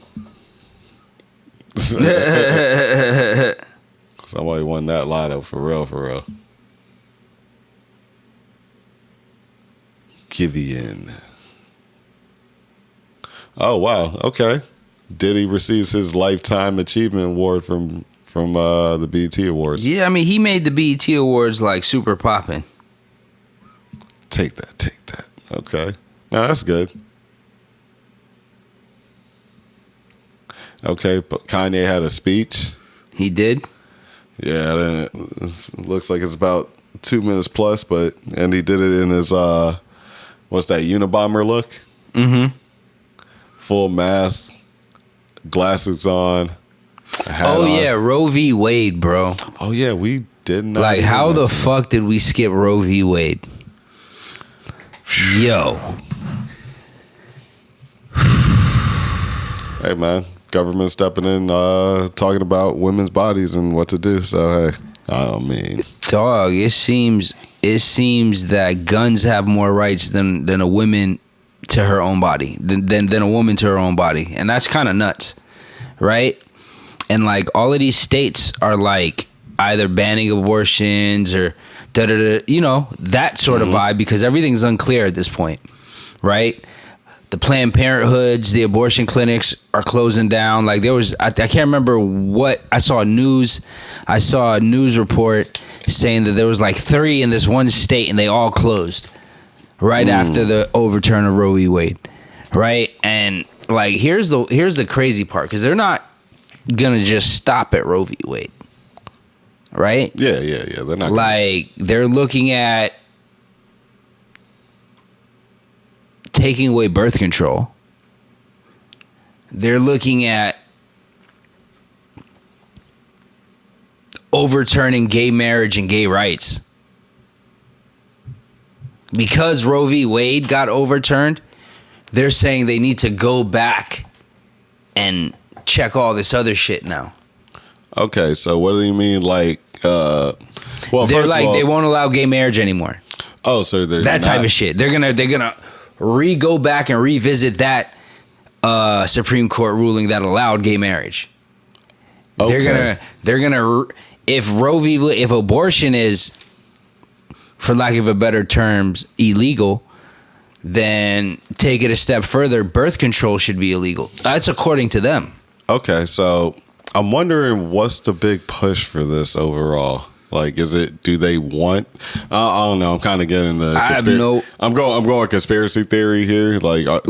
Somebody won that lotto for real, for real. Kivian. Oh wow, okay. Diddy receives his Lifetime Achievement Award from the BET Awards. Yeah, I mean he made the BET Awards like super popping. Take that. Okay, now that's good. Okay, but Kanye had a speech. He did? Yeah, it looks like it's about 2 minutes plus, and he did it in his what's that, Unabomber look? Mm-hmm. Full mask, glasses on. Yeah, Roe v. Wade, bro. Oh yeah, we did not. Like, how the fuck did we skip Roe v. Wade? Yo. Hey man, government stepping in, talking about women's bodies and what to do. So hey, I mean, dog, it seems that guns have more rights than a woman to her own body, than a woman to her own body, and that's kind of nuts, right? And like all of these states are like either banning abortions or you know, that sort of vibe, because everything's unclear at this point, right? The Planned Parenthoods, the abortion clinics are closing down. Like there was, I can't remember what I saw a news report saying that there was like 3 in this one state and they all closed right after the overturn of Roe v. Wade, right? And like here's the crazy part, because they're not gonna just stop at Roe v. Wade, right? Yeah. They're not they're looking at taking away birth control. They're looking at overturning gay marriage and gay rights. Because Roe v. Wade got overturned, they're saying they need to go back and check all this other shit now. Okay, so what do you mean, like? Well, they're first like, of all, they won't allow gay marriage anymore. Oh, so they're that type of shit. They're gonna go back and revisit that Supreme Court ruling that allowed gay marriage. Okay. They're gonna if abortion is, for lack of a better terms, illegal, then take it a step further. Birth control should be illegal. That's according to them. Okay, so I'm wondering what's the big push for this overall. Like, do they want? I don't know. I'm kind of getting the. I'm going conspiracy theory here. Like, I'm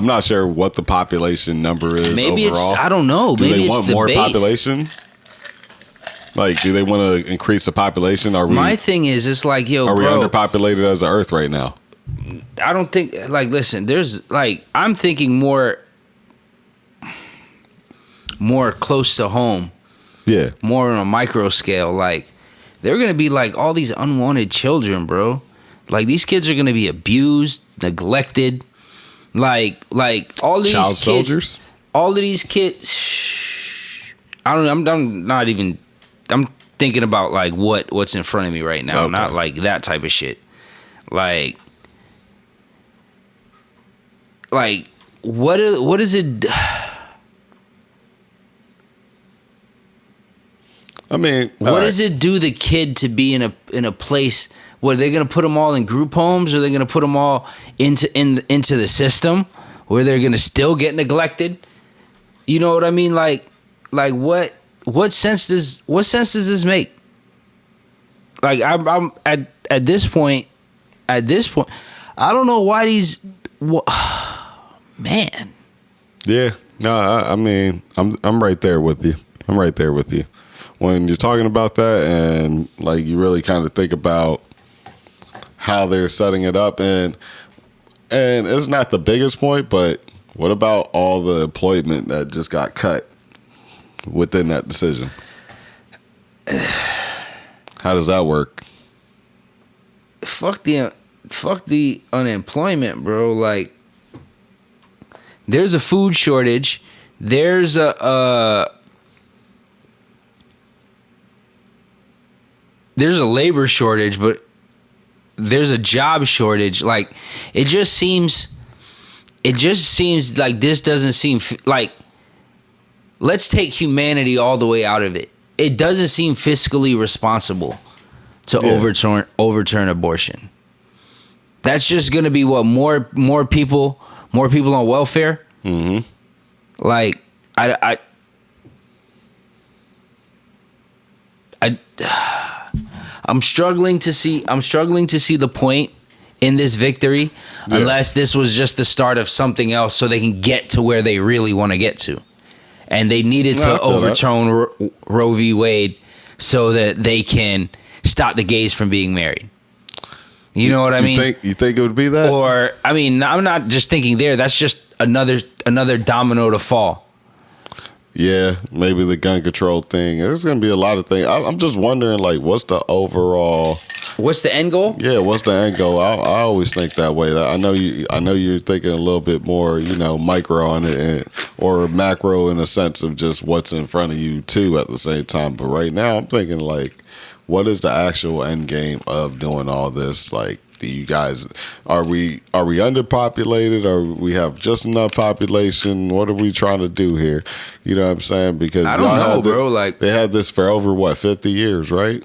not sure what the population number is. Maybe overall. I don't know. Do Maybe they want more base. Population? Like, do they want to increase the population? My thing is, it's like, yo, are we bro, underpopulated as an Earth right now? I don't think. Like, listen, there's like, I'm thinking more close to home. Yeah. More on a micro scale. Like, they're going to be like all these unwanted children, bro. Like, these kids are going to be abused, neglected. Like all these child kids. Soldiers? All of these kids. I don't know. I'm not even. I'm thinking about like what's in front of me right now. Okay. Not like that type of shit. Like what is it? I mean, what does it do the kid to be in a place where they're gonna put them all in group homes, or they're gonna put them all into the system where they're gonna still get neglected? You know what I mean? Like what sense does this make? Like I'm at this point, I don't know why these man. Yeah, no, I mean, I'm right there with you. I'm right there with you. When you're talking about that, and like you really kind of think about how they're setting it up, and it's not the biggest point, but what about all the employment that just got cut within that decision? How does that work? Fuck the unemployment, bro. Like, there's a food shortage. There's a labor shortage, but there's a job shortage. Like, it just seems like this doesn't seem like, let's take humanity all the way out of it. It doesn't seem fiscally responsible to overturn abortion. That's just gonna be what, more people on welfare. Mm-hmm. Like I'm struggling to see the point in this victory, unless this was just the start of something else, so they can get to where they really want to get to. And they needed to overturn Roe v. Wade so that they can stop the gays from being married. You know what I mean? You think it would be that? Or, I mean, I'm not just thinking there. That's just another domino to fall. Yeah, maybe the gun control thing. There's going to be a lot of things. I'm just wondering, like, what's the overall? What's the end goal? Yeah, what's the end goal? I always think that way. I know you're thinking a little bit more, micro on it, or macro in a sense of just what's in front of you too at the same time. But right now, I'm thinking, like, what is the actual end game of doing all this? Like, do you guys, are we underpopulated, or we have just enough population? What are we trying to do here? You know what I'm saying? Because I don't know, bro. Like, they had this for over 50 years, right?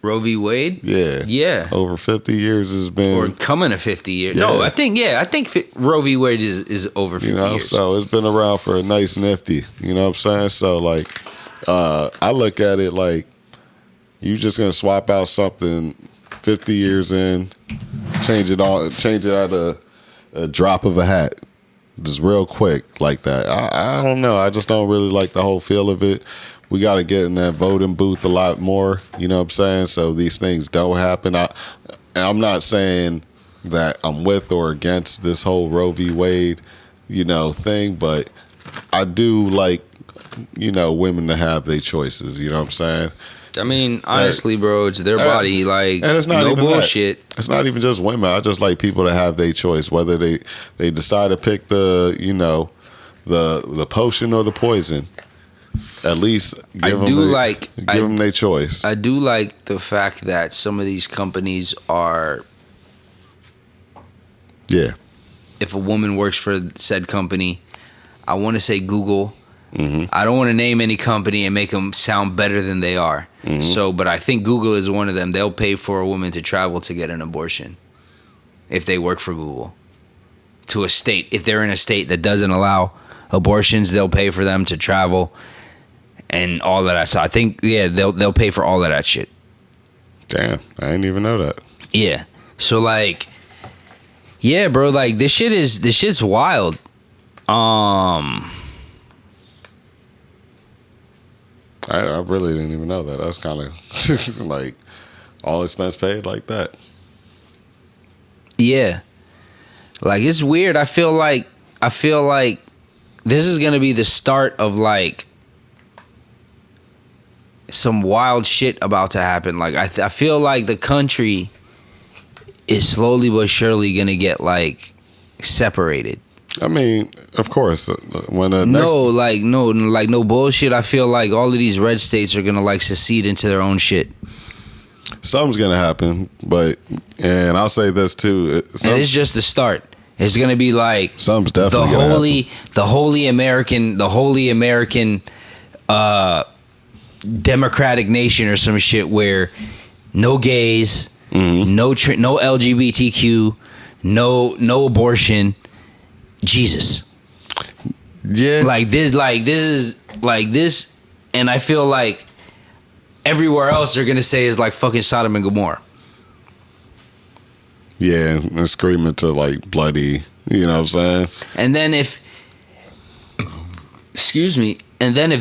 Roe v. Wade? Yeah. Over 50 years has been, or coming to 50 years. Yeah. No, I think Roe v. Wade is over 50 years. So it's been around for a nice nifty. You know what I'm saying? So, like, I look at it like, you just gonna swap out something 50 years in, change it at a drop of a hat, just real quick like that. I don't know. I just don't really like the whole feel of it. We got to get in that voting booth a lot more. You know what I'm saying? So these things don't happen. I'm not saying that I'm with or against this whole Roe v. Wade, thing, but I do like, women to have their choices. You know what I'm saying? I mean, honestly, bro, it's their body. Like, and it's not no even bullshit. That. It's not even just women. I just like people to have their choice, whether they decide to pick the potion or the poison. At least give them their choice. I do like the fact that some of these companies are. Yeah. If a woman works for said company, I want to say Google. Mm-hmm. I don't want to name any company and make them sound better than they are. Mm-hmm. So, but I think Google is one of them. They'll pay for a woman to travel to get an abortion if they work for Google. To a state, if they're in a state that doesn't allow abortions, they'll pay for them to travel and all of that. So I think, they'll pay for all of that shit. Damn, I didn't even know that. Yeah. So, like, yeah, bro, like, this shit's wild. I really didn't even know that. That's kind of like all expense paid like that. Yeah. Like, it's weird. I feel like this is going to be the start of, like, some wild shit about to happen. Like, I feel like the country is slowly but surely going to get, like, separated. I mean, of course, when no bullshit. I feel like all of these red states are gonna, like, secede into their own shit. Something's gonna happen, and I'll say this too. And it's just the start. It's gonna be like something's definitely the holy American democratic nation or some shit where no gays, no LGBTQ, no abortion. Jesus. Yeah. Like this is like this, and I feel like everywhere else they're gonna say is like fucking Sodom and Gomorrah. Yeah, and screaming to like bloody, you know what I'm saying? And then if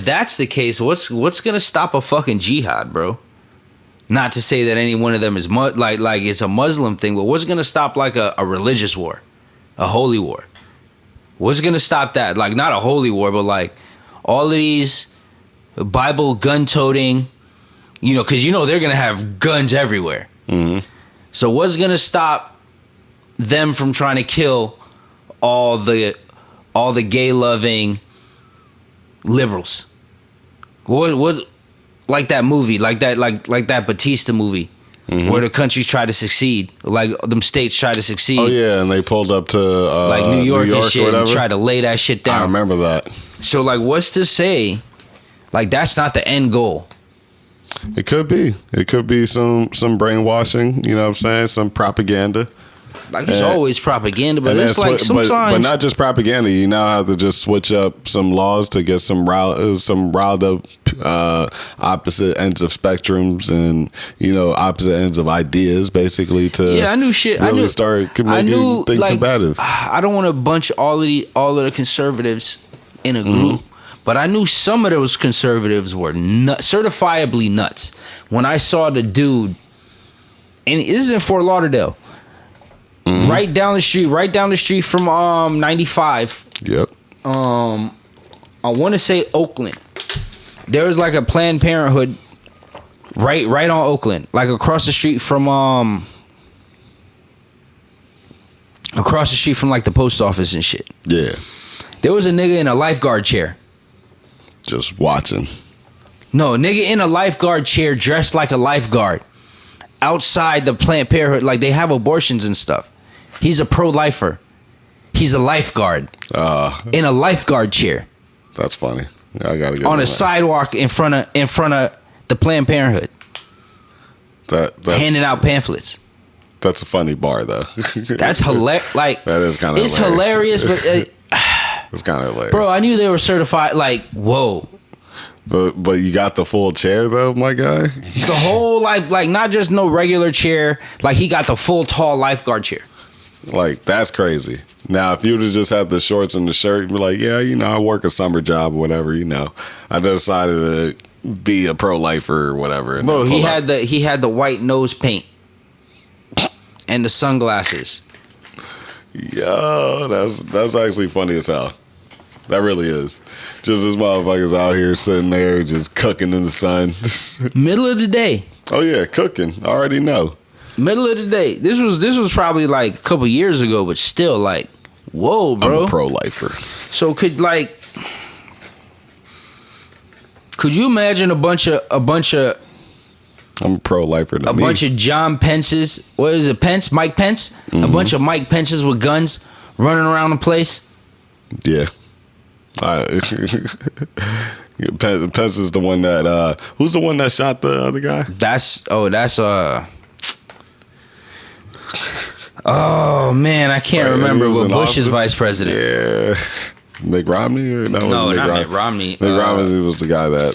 that's the case, what's gonna stop a fucking jihad, bro? Not to say that any one of them is like it's a Muslim thing, but what's gonna stop like a religious war, a holy war? What's gonna stop that? Like not a holy war, but like all of these Bible gun-toting, because they're gonna have guns everywhere. Mm-hmm. So what's gonna stop them from trying to kill all the gay-loving liberals? What like that movie, like that Batista movie, where the countries try to succeed, like them states try to succeed. Oh yeah, and they pulled up to like New York and shit, and try to lay that shit down. I remember that. So like, what's to say, like that's not the end goal? It could be. It could be some brainwashing. You know what I'm saying? Some propaganda. Like it's always propaganda, but it's like sometimes. But not just propaganda. You now have to just switch up some laws to get some riled up opposite ends of spectrums and opposite ends of ideas, basically to I knew shit. Really I knew, start making things combative. I don't want to bunch all of the conservatives in a group. But I knew some of those conservatives were certifiably nuts. When I saw the dude, and this is in Fort Lauderdale, right down the street from 95. Yep. I want to say Oakland. There was like a Planned Parenthood right on Oakland, like across the street from like the post office and shit. Yeah. There was a nigga in a lifeguard chair. Just watching. No, nigga in a lifeguard chair dressed like a lifeguard outside the Planned Parenthood. Like they have abortions and stuff. He's a pro-lifer. He's a lifeguard in a lifeguard chair. That's funny. I gotta get on a sidewalk in front of the Planned Parenthood. That's handing out pamphlets. That's a funny bar though. That's hilarious. Like that is kind of. It's hilarious, but it's kind of hilarious. Bro, I knew they were certified. Like, whoa. But you got the full chair though, my guy. The whole life, like not just no regular chair. Like he got the full tall lifeguard chair. Like that's crazy. Now, if you would have just had the shorts and the shirt, you'd be like, yeah, I work a summer job or whatever. I decided to be a pro-lifer or whatever. Bro, he had the white nose paint and the sunglasses. Yo, that's actually funny as hell. That really is. Just this motherfucker's out here sitting there just cooking in the sun. Middle of the day. Oh yeah, cooking. I already know. Middle of the day. This was probably like a couple years ago, but still like, whoa, bro. I'm a pro-lifer. So could you imagine a bunch of I'm a pro-lifer to a bunch of John Pence's, what is it, Pence? Mike Pence? Mm-hmm. A bunch of Mike Pence's with guns running around the place? Yeah. Pence is the one that who's the one that shot the other guy? Oh man, I can't remember what Bush's vice president. Yeah. Mitt Romney or no, not Mitt Romney. Mitt Romney was the guy that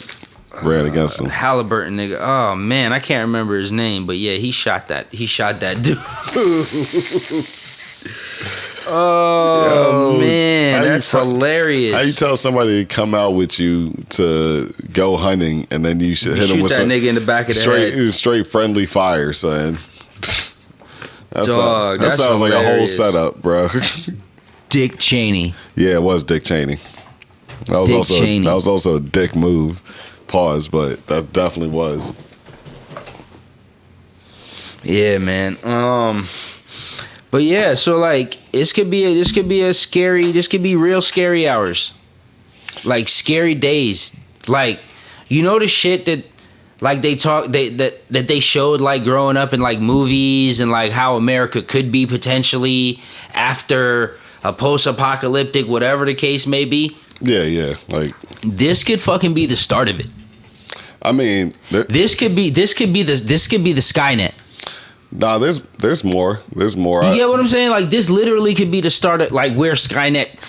ran against him. Halliburton nigga. Oh man, I can't remember his name, but yeah, he shot that dude. Oh man, that's hilarious. How you tell somebody to come out with you to go hunting and then you should hit him with that nigga in the back of the head. Straight friendly fire, son. That sounds hilarious. Like a whole setup, bro. Dick Cheney. Yeah, it was Dick Cheney. That was also a dick move. Pause, but that definitely was. Yeah, man. But yeah, so like this could be real scary hours. Like scary days. Like the shit that like that they showed like growing up in like movies and like how America could be potentially after a post-apocalyptic, whatever the case may be. Yeah. Like this could fucking be the start of it. I mean, this could be the Skynet. Nah, there's more. There's more. You get what I'm saying? Like, this literally could be the start of like where Skynet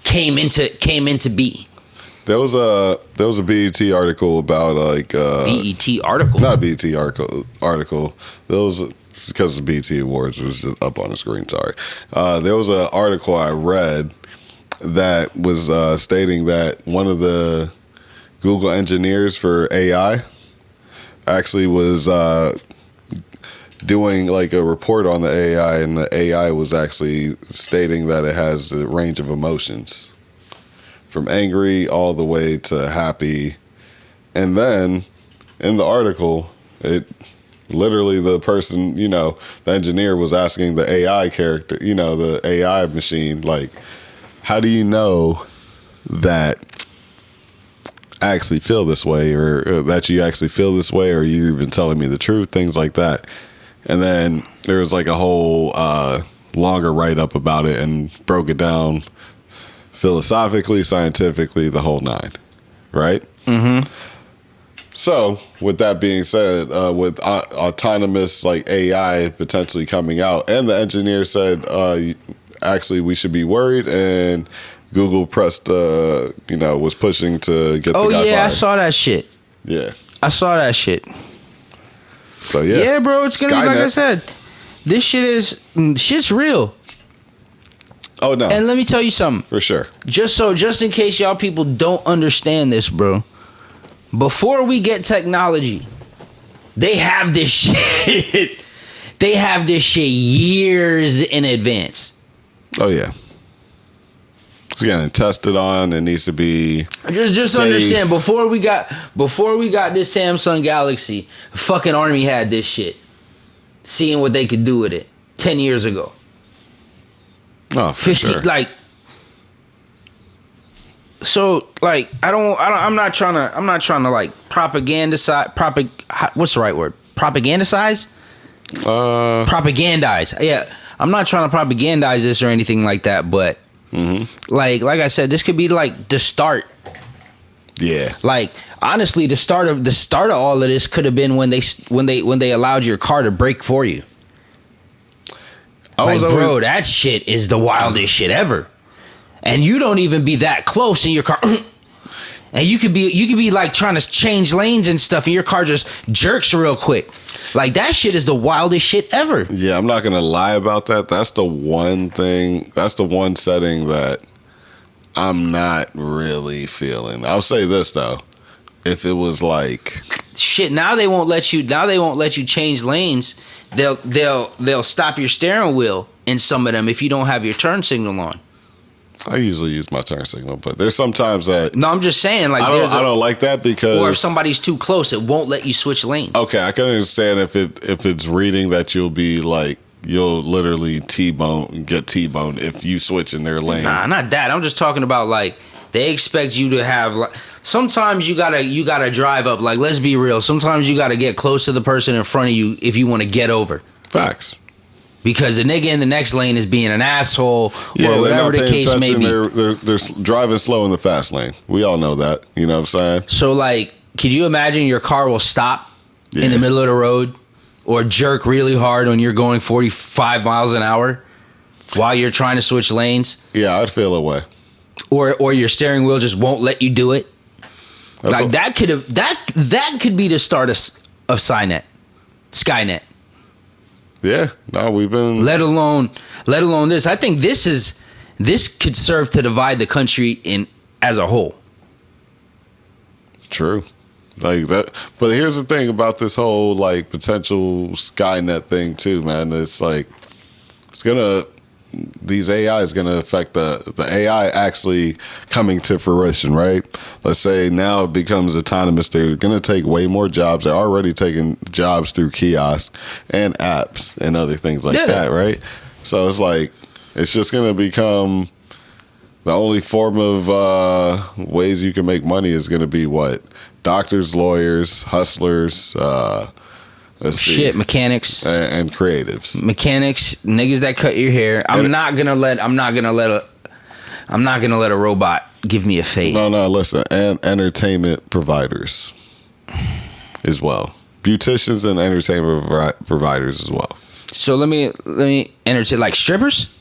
came into be. There was a BET article about like BET article, not BET article. There was, because the BET Awards was just up on the screen. Sorry. There was an article I read that was stating that one of the Google engineers for AI actually was doing like a report on the AI, and the AI was actually stating that it has a range of emotions from angry all the way to happy. And then in the article, it literally, the person, the engineer was asking the AI character, the AI machine, like, how do you know that I actually feel this way, or that you actually feel this way, or are you even telling me the truth, things like that. And then there was like a whole longer write-up about it and broke it down philosophically, scientifically, the whole nine, right? Mm-hmm. So with that being said, with autonomous like AI potentially coming out, and the engineer said, actually we should be worried, and Google pressed, was pushing to get the guy fired. I saw that shit. Yeah. I saw that shit. So yeah. Yeah, bro, it's gonna be like I said. This shit's real. Oh no. And let me tell you something. For sure. Just in case y'all people don't understand this, bro. Before we get technology, they have this shit. They have this shit years in advance. Oh yeah. It's getting tested on. It needs to be just safe. Understand, before we got this Samsung Galaxy, the fucking army had this shit. Seeing what they could do with it 10 years ago. Oh, for 15, sure. Like, so like I'm not trying to like what's the right word? Propagandize? Propagandize. Yeah. I'm not trying to propagandize this or anything like that, but like I said, this could be like the start. Yeah. Like, honestly, the start of all of this could have been when they allowed your car to brake for you. Bro, that shit is the wildest shit ever. And you don't even be that close in your car. And you could be like trying to change lanes and stuff, and your car just jerks real quick. Like, that shit is the wildest shit ever. Yeah, I'm not gonna lie about that. That's the one thing. That's the one setting that I'm not really feeling. I'll say this though: if it was like shit, now they won't let you change lanes. They'll stop your steering wheel in some of them if you don't have your turn signal on. I usually use my turn signal, but there's sometimes that. No, I'm just saying, like, I don't like that because. Or if somebody's too close, it won't let you switch lanes. Okay, I can understand if it's reading that you'll literally get T-boned if you switch in their lane. Nah, not that. I'm just talking about, like, they expect you to have, like, sometimes you gotta drive up. Like, let's be real. Sometimes you gotta get close to the person in front of you if you want to get over. Facts. Because the nigga in the next lane is being an asshole, or whatever the case may be. They're driving slow in the fast lane. We all know that. You know what I'm saying? So, like, could you imagine your car will stop in the middle of the road or jerk really hard when you're going 45 miles an hour while you're trying to switch lanes? Yeah, I'd feel away. Or your steering wheel just won't let you do it. That could be the start of Skynet. Yeah, no, we've been. Let alone this. I think this could serve to divide the country as a whole. True, like that. But here's the thing about this whole like potential Skynet thing too, man. It's like these AI is gonna affect the AI actually coming to fruition, right? Let's say now it becomes autonomous. They're gonna take way more jobs. They're already taking jobs through kiosks and apps and other things like that, right? So it's like it's just gonna become the only form of ways you can make money is gonna be what? Doctors, lawyers, hustlers, mechanics and creatives, niggas that cut your hair. I'm not gonna let a robot give me a fade. No, listen, and entertainment providers as well, beauticians and entertainment providers as well. So let me entertain like strippers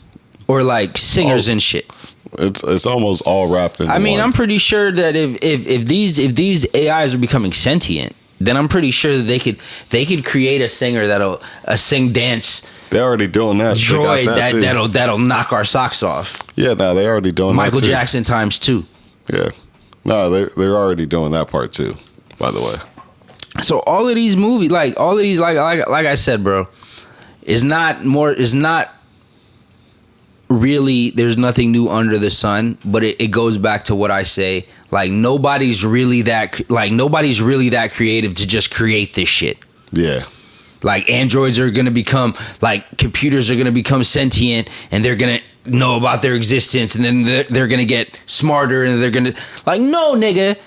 or like singers and shit. It's almost all wrapped in. I mean, one. I'm pretty sure that if these AIs are becoming sentient, then I'm pretty sure that they could create a singer that'll sing dance. They're already doing that. Droid that'll knock our socks off. Yeah, no, they're already doing Michael that too. Jackson times 2. Yeah, no, they're already doing that part too. By the way, so all of these movies, like all of these, like I said, bro, is not really. There's nothing new under the sun, but it goes back to what I say. Like nobody's really that creative to just create this shit. Yeah. Like androids are gonna become, like computers are gonna become sentient, and they're gonna know about their existence, and then they're gonna get smarter, and they're gonna like no nigga.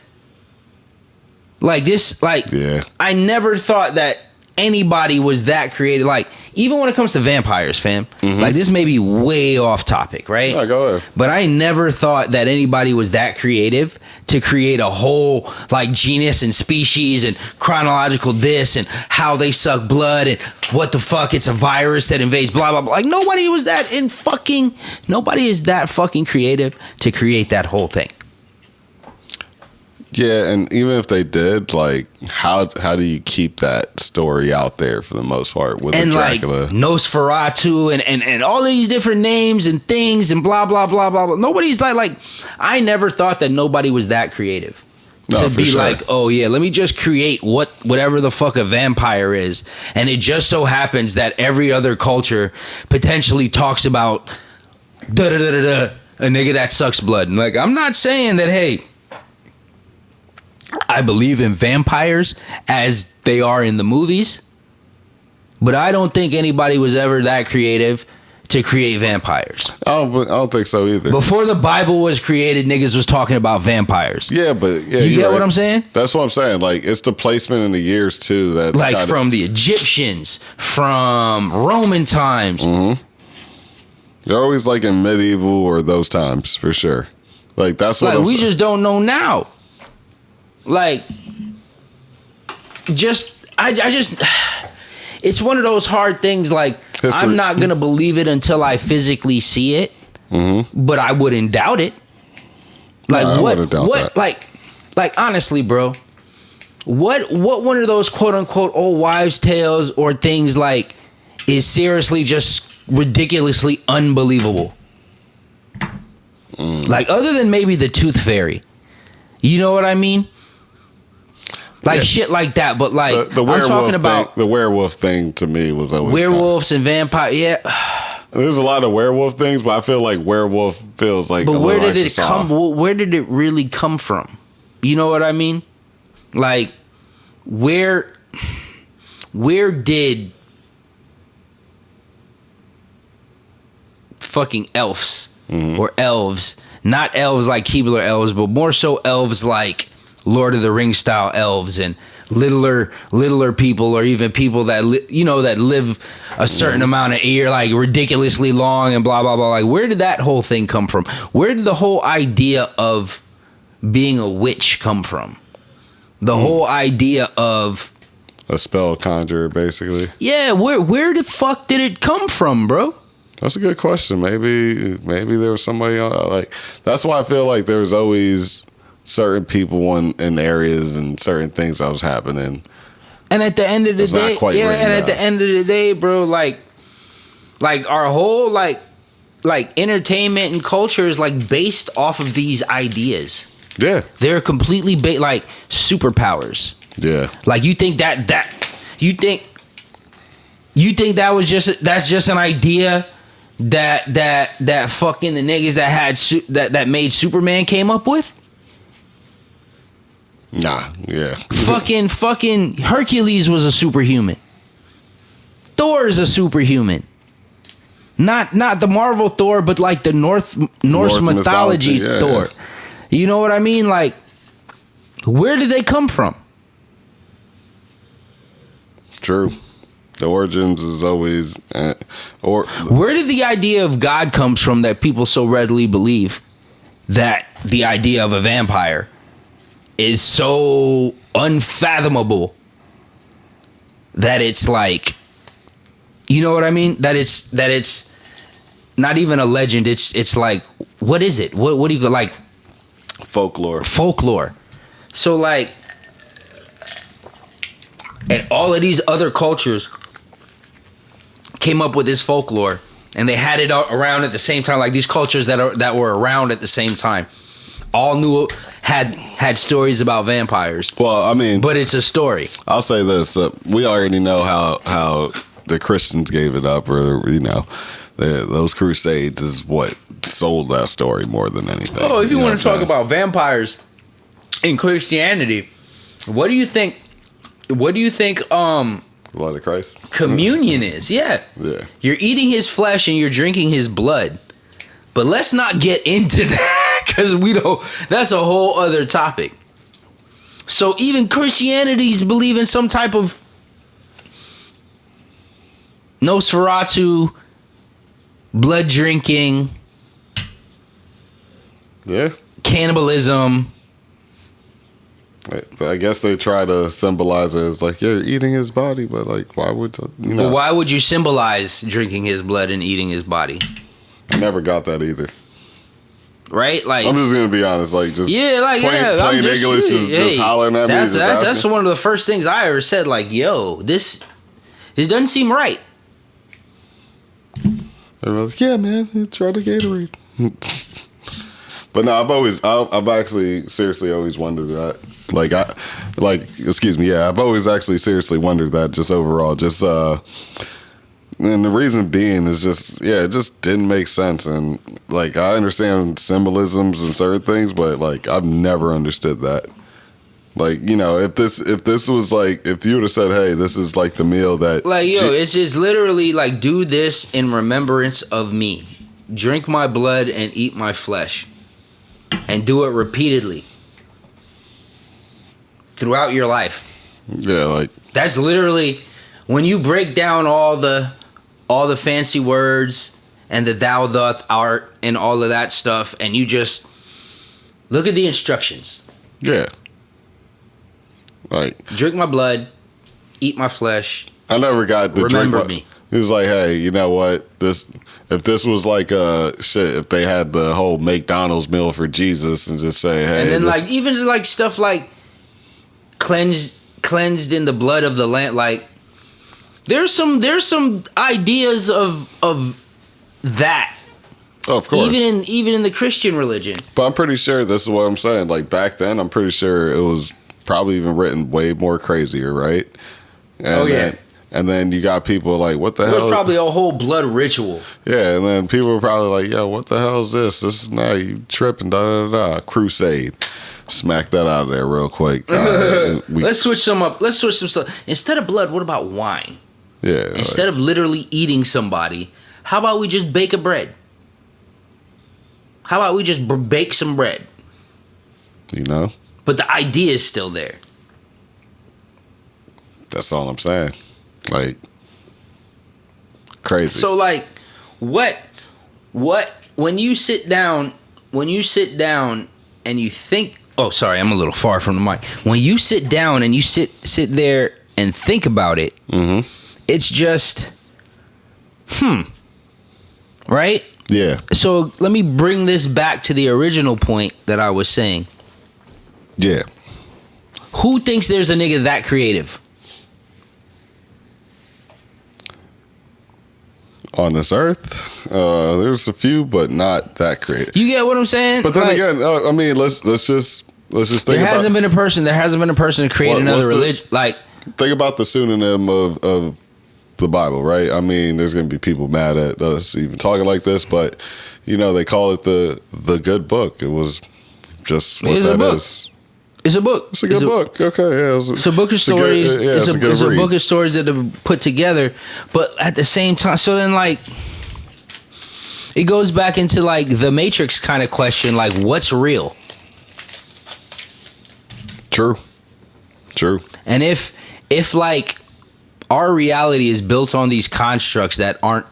Like this, like yeah. I never thought that anybody was that creative. Like even when it comes to vampires, fam. Like this may be way off topic, right? Yeah, go ahead. But I never thought that anybody was that creative to create a whole like genus and species and chronological this and how they suck blood and what the fuck, it's a virus that invades blah blah blah. Like nobody is that fucking creative to create that whole thing. Yeah, and even if they did, like, how do you keep that story out there for the most part with and the Dracula? Like Nosferatu and all of these different names and things and blah blah blah blah blah. Nobody's like I never thought that nobody was that creative to be sure. Like, oh yeah, let me just create whatever the fuck a vampire is, and it just so happens that every other culture potentially talks about a nigga that sucks blood. And like I'm not saying that hey, I believe in vampires as they are in the movies, but I don't think anybody was ever that creative to create vampires. I don't think so either. Before the Bible was created, niggas was talking about vampires. Yeah, but yeah, you get what I'm saying? That's what I'm saying. Like it's the placement in the years too. That's like from the Egyptians, from Roman times. They're always like in medieval or those times for sure. Like that's what like we just don't know now. Like, I just, it's one of those hard things. Like, history. I'm not gonna believe it until I physically see it, but I wouldn't doubt it. Like, no, what, like, honestly, bro, what one of those quote unquote old wives' tales or things like is seriously just ridiculously unbelievable? Like, other than maybe the Tooth Fairy, you know what I mean? Like shit like that, but like the I'm talking about the werewolf thing to me was always werewolves and vampire. Yeah, there's a lot of werewolf things, but I feel like werewolf feels like. But where did it come? Where did it really come from? You know what I mean? Like where did fucking elves or elves? Not elves like Keebler elves, but more so elves like Lord of the Rings style elves and littler people, or even people that that live a certain amount of year, like ridiculously long and blah blah blah. Like where did that whole thing come from? Where did the whole idea of being a witch come from? The whole idea of a spell conjurer, basically. Yeah, where the fuck did it come from, bro? That's a good question. Maybe there was somebody like. That's why I feel like there's always certain people in areas and certain things that was happening. And at the end of the day, at the end of the day, bro, like our whole like entertainment and culture is like based off of these ideas. Yeah, they're completely like superpowers. Yeah, like you think you think that's just an idea that fucking the niggas that had that made Superman came up with? Nah, yeah. fucking Hercules was a superhuman. Thor is a superhuman. Not the Marvel Thor, but like the Norse mythology Thor. Yeah. You know what I mean? Like, where did they come from? True. The origins is always where did the idea of God comes from that people so readily believe that the idea of a vampire is so unfathomable that it's like, you know what I mean? That it's not even a legend. It's like, what is it? What do you like? Folklore. So like, and all of these other cultures came up with this folklore, and they had it around at the same time. Like these cultures that were around at the same time, all knew had stories about vampires. Well, I mean, but it's a story. I'll say this: we already know how the Christians gave it up, or those Crusades is what sold that story more than anything. Oh, if you want to talk about vampires in Christianity, what do you think? What do you think? Blood of Christ. Communion is, yeah. You're eating his flesh and you're drinking his blood. But let's not get into that because we don't. That's a whole other topic. So even Christianities believe in some type of Nosferatu, blood drinking, cannibalism. I guess they try to symbolize it as like, yeah, you're eating his body, but like, why would But why would you symbolize drinking his blood and eating his body? I never got that either. Right? Like, I'm just gonna be honest, like just plain English is just hollering at me. That's one of the first things I ever said. Like, yo, this doesn't seem right. Everyone's like, yeah, man, try the Gatorade. But no, I've actually seriously always wondered that. I've always actually seriously wondered that just overall. And the reason being is it just didn't make sense. And like, I understand symbolisms and certain things, but like, I've never understood that. Like, if this was like, if you would have said, hey, this is like the meal that, like, yo, it's just literally like, do this in remembrance of me. Drink my blood and eat my flesh. And do it repeatedly throughout your life. Yeah, like that's literally when you break down all the fancy words and the thou doth art and all of that stuff, and you just look at the instructions. Yeah. Like, drink my blood, eat my flesh. I never got the remember me. He's like, hey, you know what? If this was like if they had the whole McDonald's meal for Jesus and just say, hey, and then like even like stuff like cleansed in the blood of the lamb, like there's some ideas of that. Oh, of course. Even in the Christian religion. But I'm pretty sure this is what I'm saying. Like back then, I'm pretty sure it was probably even written way more crazier, right? And then you got people like, what the hell? It was probably a whole blood ritual. Yeah, and then people were probably like, yo, what the hell is this? This is not, you tripping, da-da-da-da. Crusade. Smack that out of there real quick. Let's switch some up. Let's switch some stuff. Instead of blood, what about wine? Yeah. Instead of literally eating somebody, how about we just bake a bread? How about we just bake some bread? But the idea is still there. That's all I'm saying. Like, crazy. So like, what when you sit down and you think, oh sorry, I'm a little far from the mic. When you sit down and you sit there and think about it, it's just right? Yeah. So let me bring this back to the original point that I was saying. Yeah. Who thinks there's a nigga that creative? On this earth, there's a few, but not that creative. You get what I'm saying? But then again, I mean, let's just think. There hasn't been a person to create another religion. Like, think about the pseudonym of the Bible, right? I mean, there's going to be people mad at us even talking like this, but they call it the good book. It was just what that is. It's a book. It's a good book. Okay, yeah. It's a book of stories. It's a book of stories that are put together, but at the same time, so then like it goes back into like the Matrix kind of question, like what's real? True. And if like our reality is built on these constructs that aren't,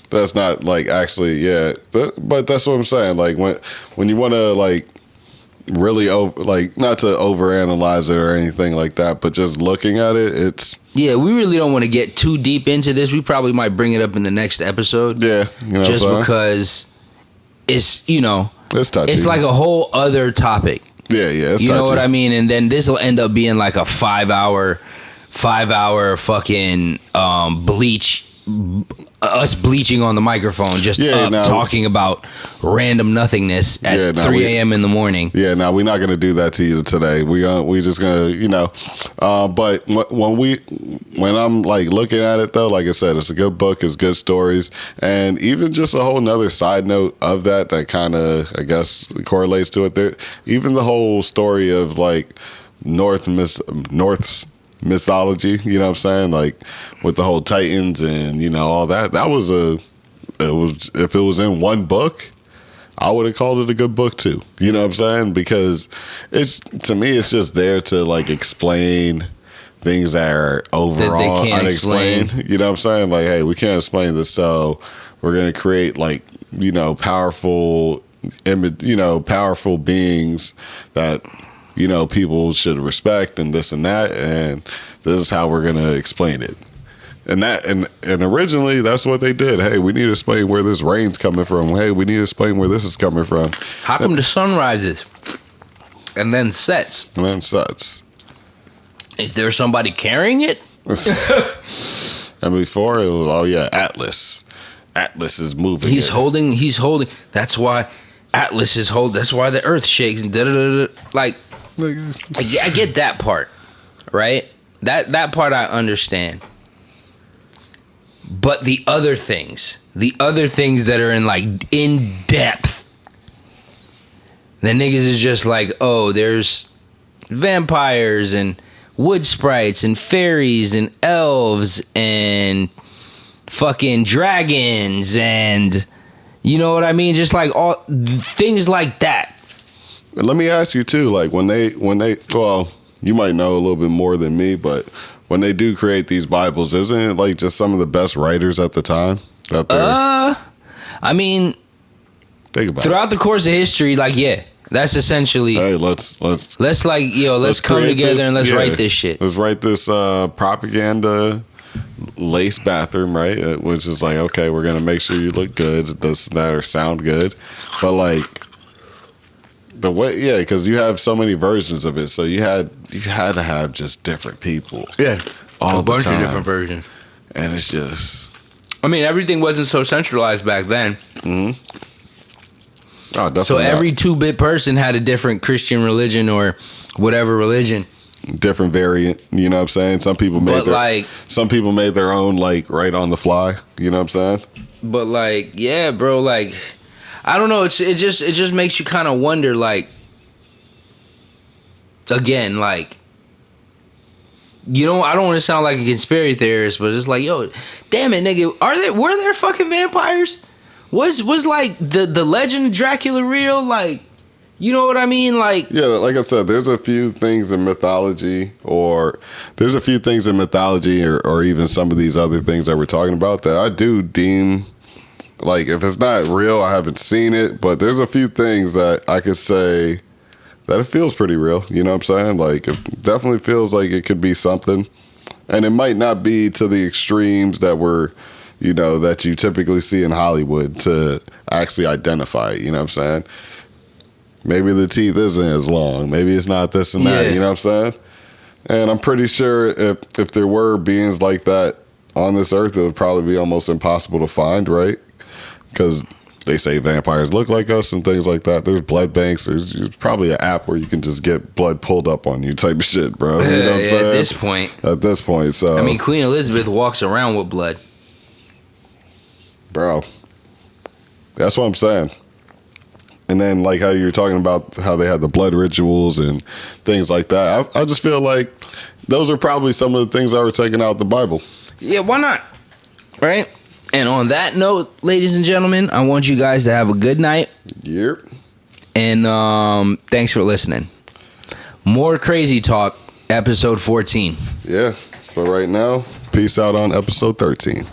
that's not like actually, yeah. But that's what I'm saying. Like when you want to like really like not to overanalyze it or anything like that, but just looking at it, it's yeah. We really don't want to get too deep into this. We probably might bring it up in the next episode. Yeah, you know just because it's it's touchy. It's like a whole other topic. Yeah, it's you touchy. know what I mean. And then this will end up being like a 5 hour fucking us bleaching on the microphone, just talking about random nothingness at 3 a.m. in the morning. Yeah, now we're not gonna do that to you today. We just gonna but when I'm like looking at it though, like I said, it's a good book, it's good stories, and even just a whole nother side note of that kind of I guess correlates to it. There, even the whole story of like North's mythology, you know what I'm saying, like with the whole Titans and all that was if it was in one book, I would have called it a good book too, you know what I'm saying, because to me it's just there to like explain things that are overall unexplained explain. You know what I'm saying, like, hey, we can't explain this, so we're gonna create like powerful powerful beings that people should respect and this and that, and this is how we're gonna explain it. And originally that's what they did. Hey, we need to explain where this rain's coming from. Hey, we need to explain where this is coming from. How come the sun rises and then sets? Is there somebody carrying it? And before it was Atlas. Atlas is moving. He's holding. That's why Atlas is holding. That's why the earth shakes and like. I get that part, right? That part I understand. But the other things that are in depth, the niggas is just like, oh, there's vampires and wood sprites and fairies and elves and fucking dragons and you know what I mean? Just like all things like that. Let me ask you too, like when they well, you might know a little bit more than me, but when they do create these Bibles, isn't it like just some of the best writers at the time? I mean, think about throughout the course of history, that's essentially. Hey, let's come together and let's write this shit. Let's write this propaganda lace bathroom, right? Which is like, okay, we're gonna make sure you look good, this and that, or sound good, but like. The way, because you have so many versions of it, so you had to have just different people, a bunch of different versions, and it's just. I mean, everything wasn't so centralized back then. Mm-hmm. Oh, definitely. So every 2-bit person had a different Christian religion or whatever religion, different variant. You know what I'm saying? Some people made their own like right on the fly. You know what I'm saying? But bro, I don't know. It just makes you kind of wonder, again, I don't want to sound like a conspiracy theorist, but it's like, yo, damn it, nigga, were there fucking vampires? Was the legend of Dracula real? You know what I mean? Yeah, like I said, there's a few things in mythology, or even some of these other things that we're talking about that I do deem. Like, if it's not real, I haven't seen it, but there's a few things that I could say that it feels pretty real. You know what I'm saying? Like, it definitely feels like it could be something. And it might not be to the extremes that that you typically see in Hollywood to actually identify it. You know what I'm saying? Maybe the teeth isn't as long. Maybe it's not this and that. You know what I'm saying? And I'm pretty sure if there were beings like that on this earth, it would probably be almost impossible to find, right? Because they say vampires look like us and things like that. There's blood banks. There's probably an app where you can just get blood pulled up on you type of shit, bro. You know what I'm saying? At this point, so. I mean, Queen Elizabeth walks around with blood. Bro. That's what I'm saying. And then, like, how you're talking about how they had the blood rituals and things like that. I just feel like those are probably some of the things that were taken out of the Bible. Yeah, why not? Right? And on that note, ladies and gentlemen, I want you guys to have a good night. Yep. And thanks for listening. More Crazy Talk, episode 14. Yeah. But right now, peace out on episode 13.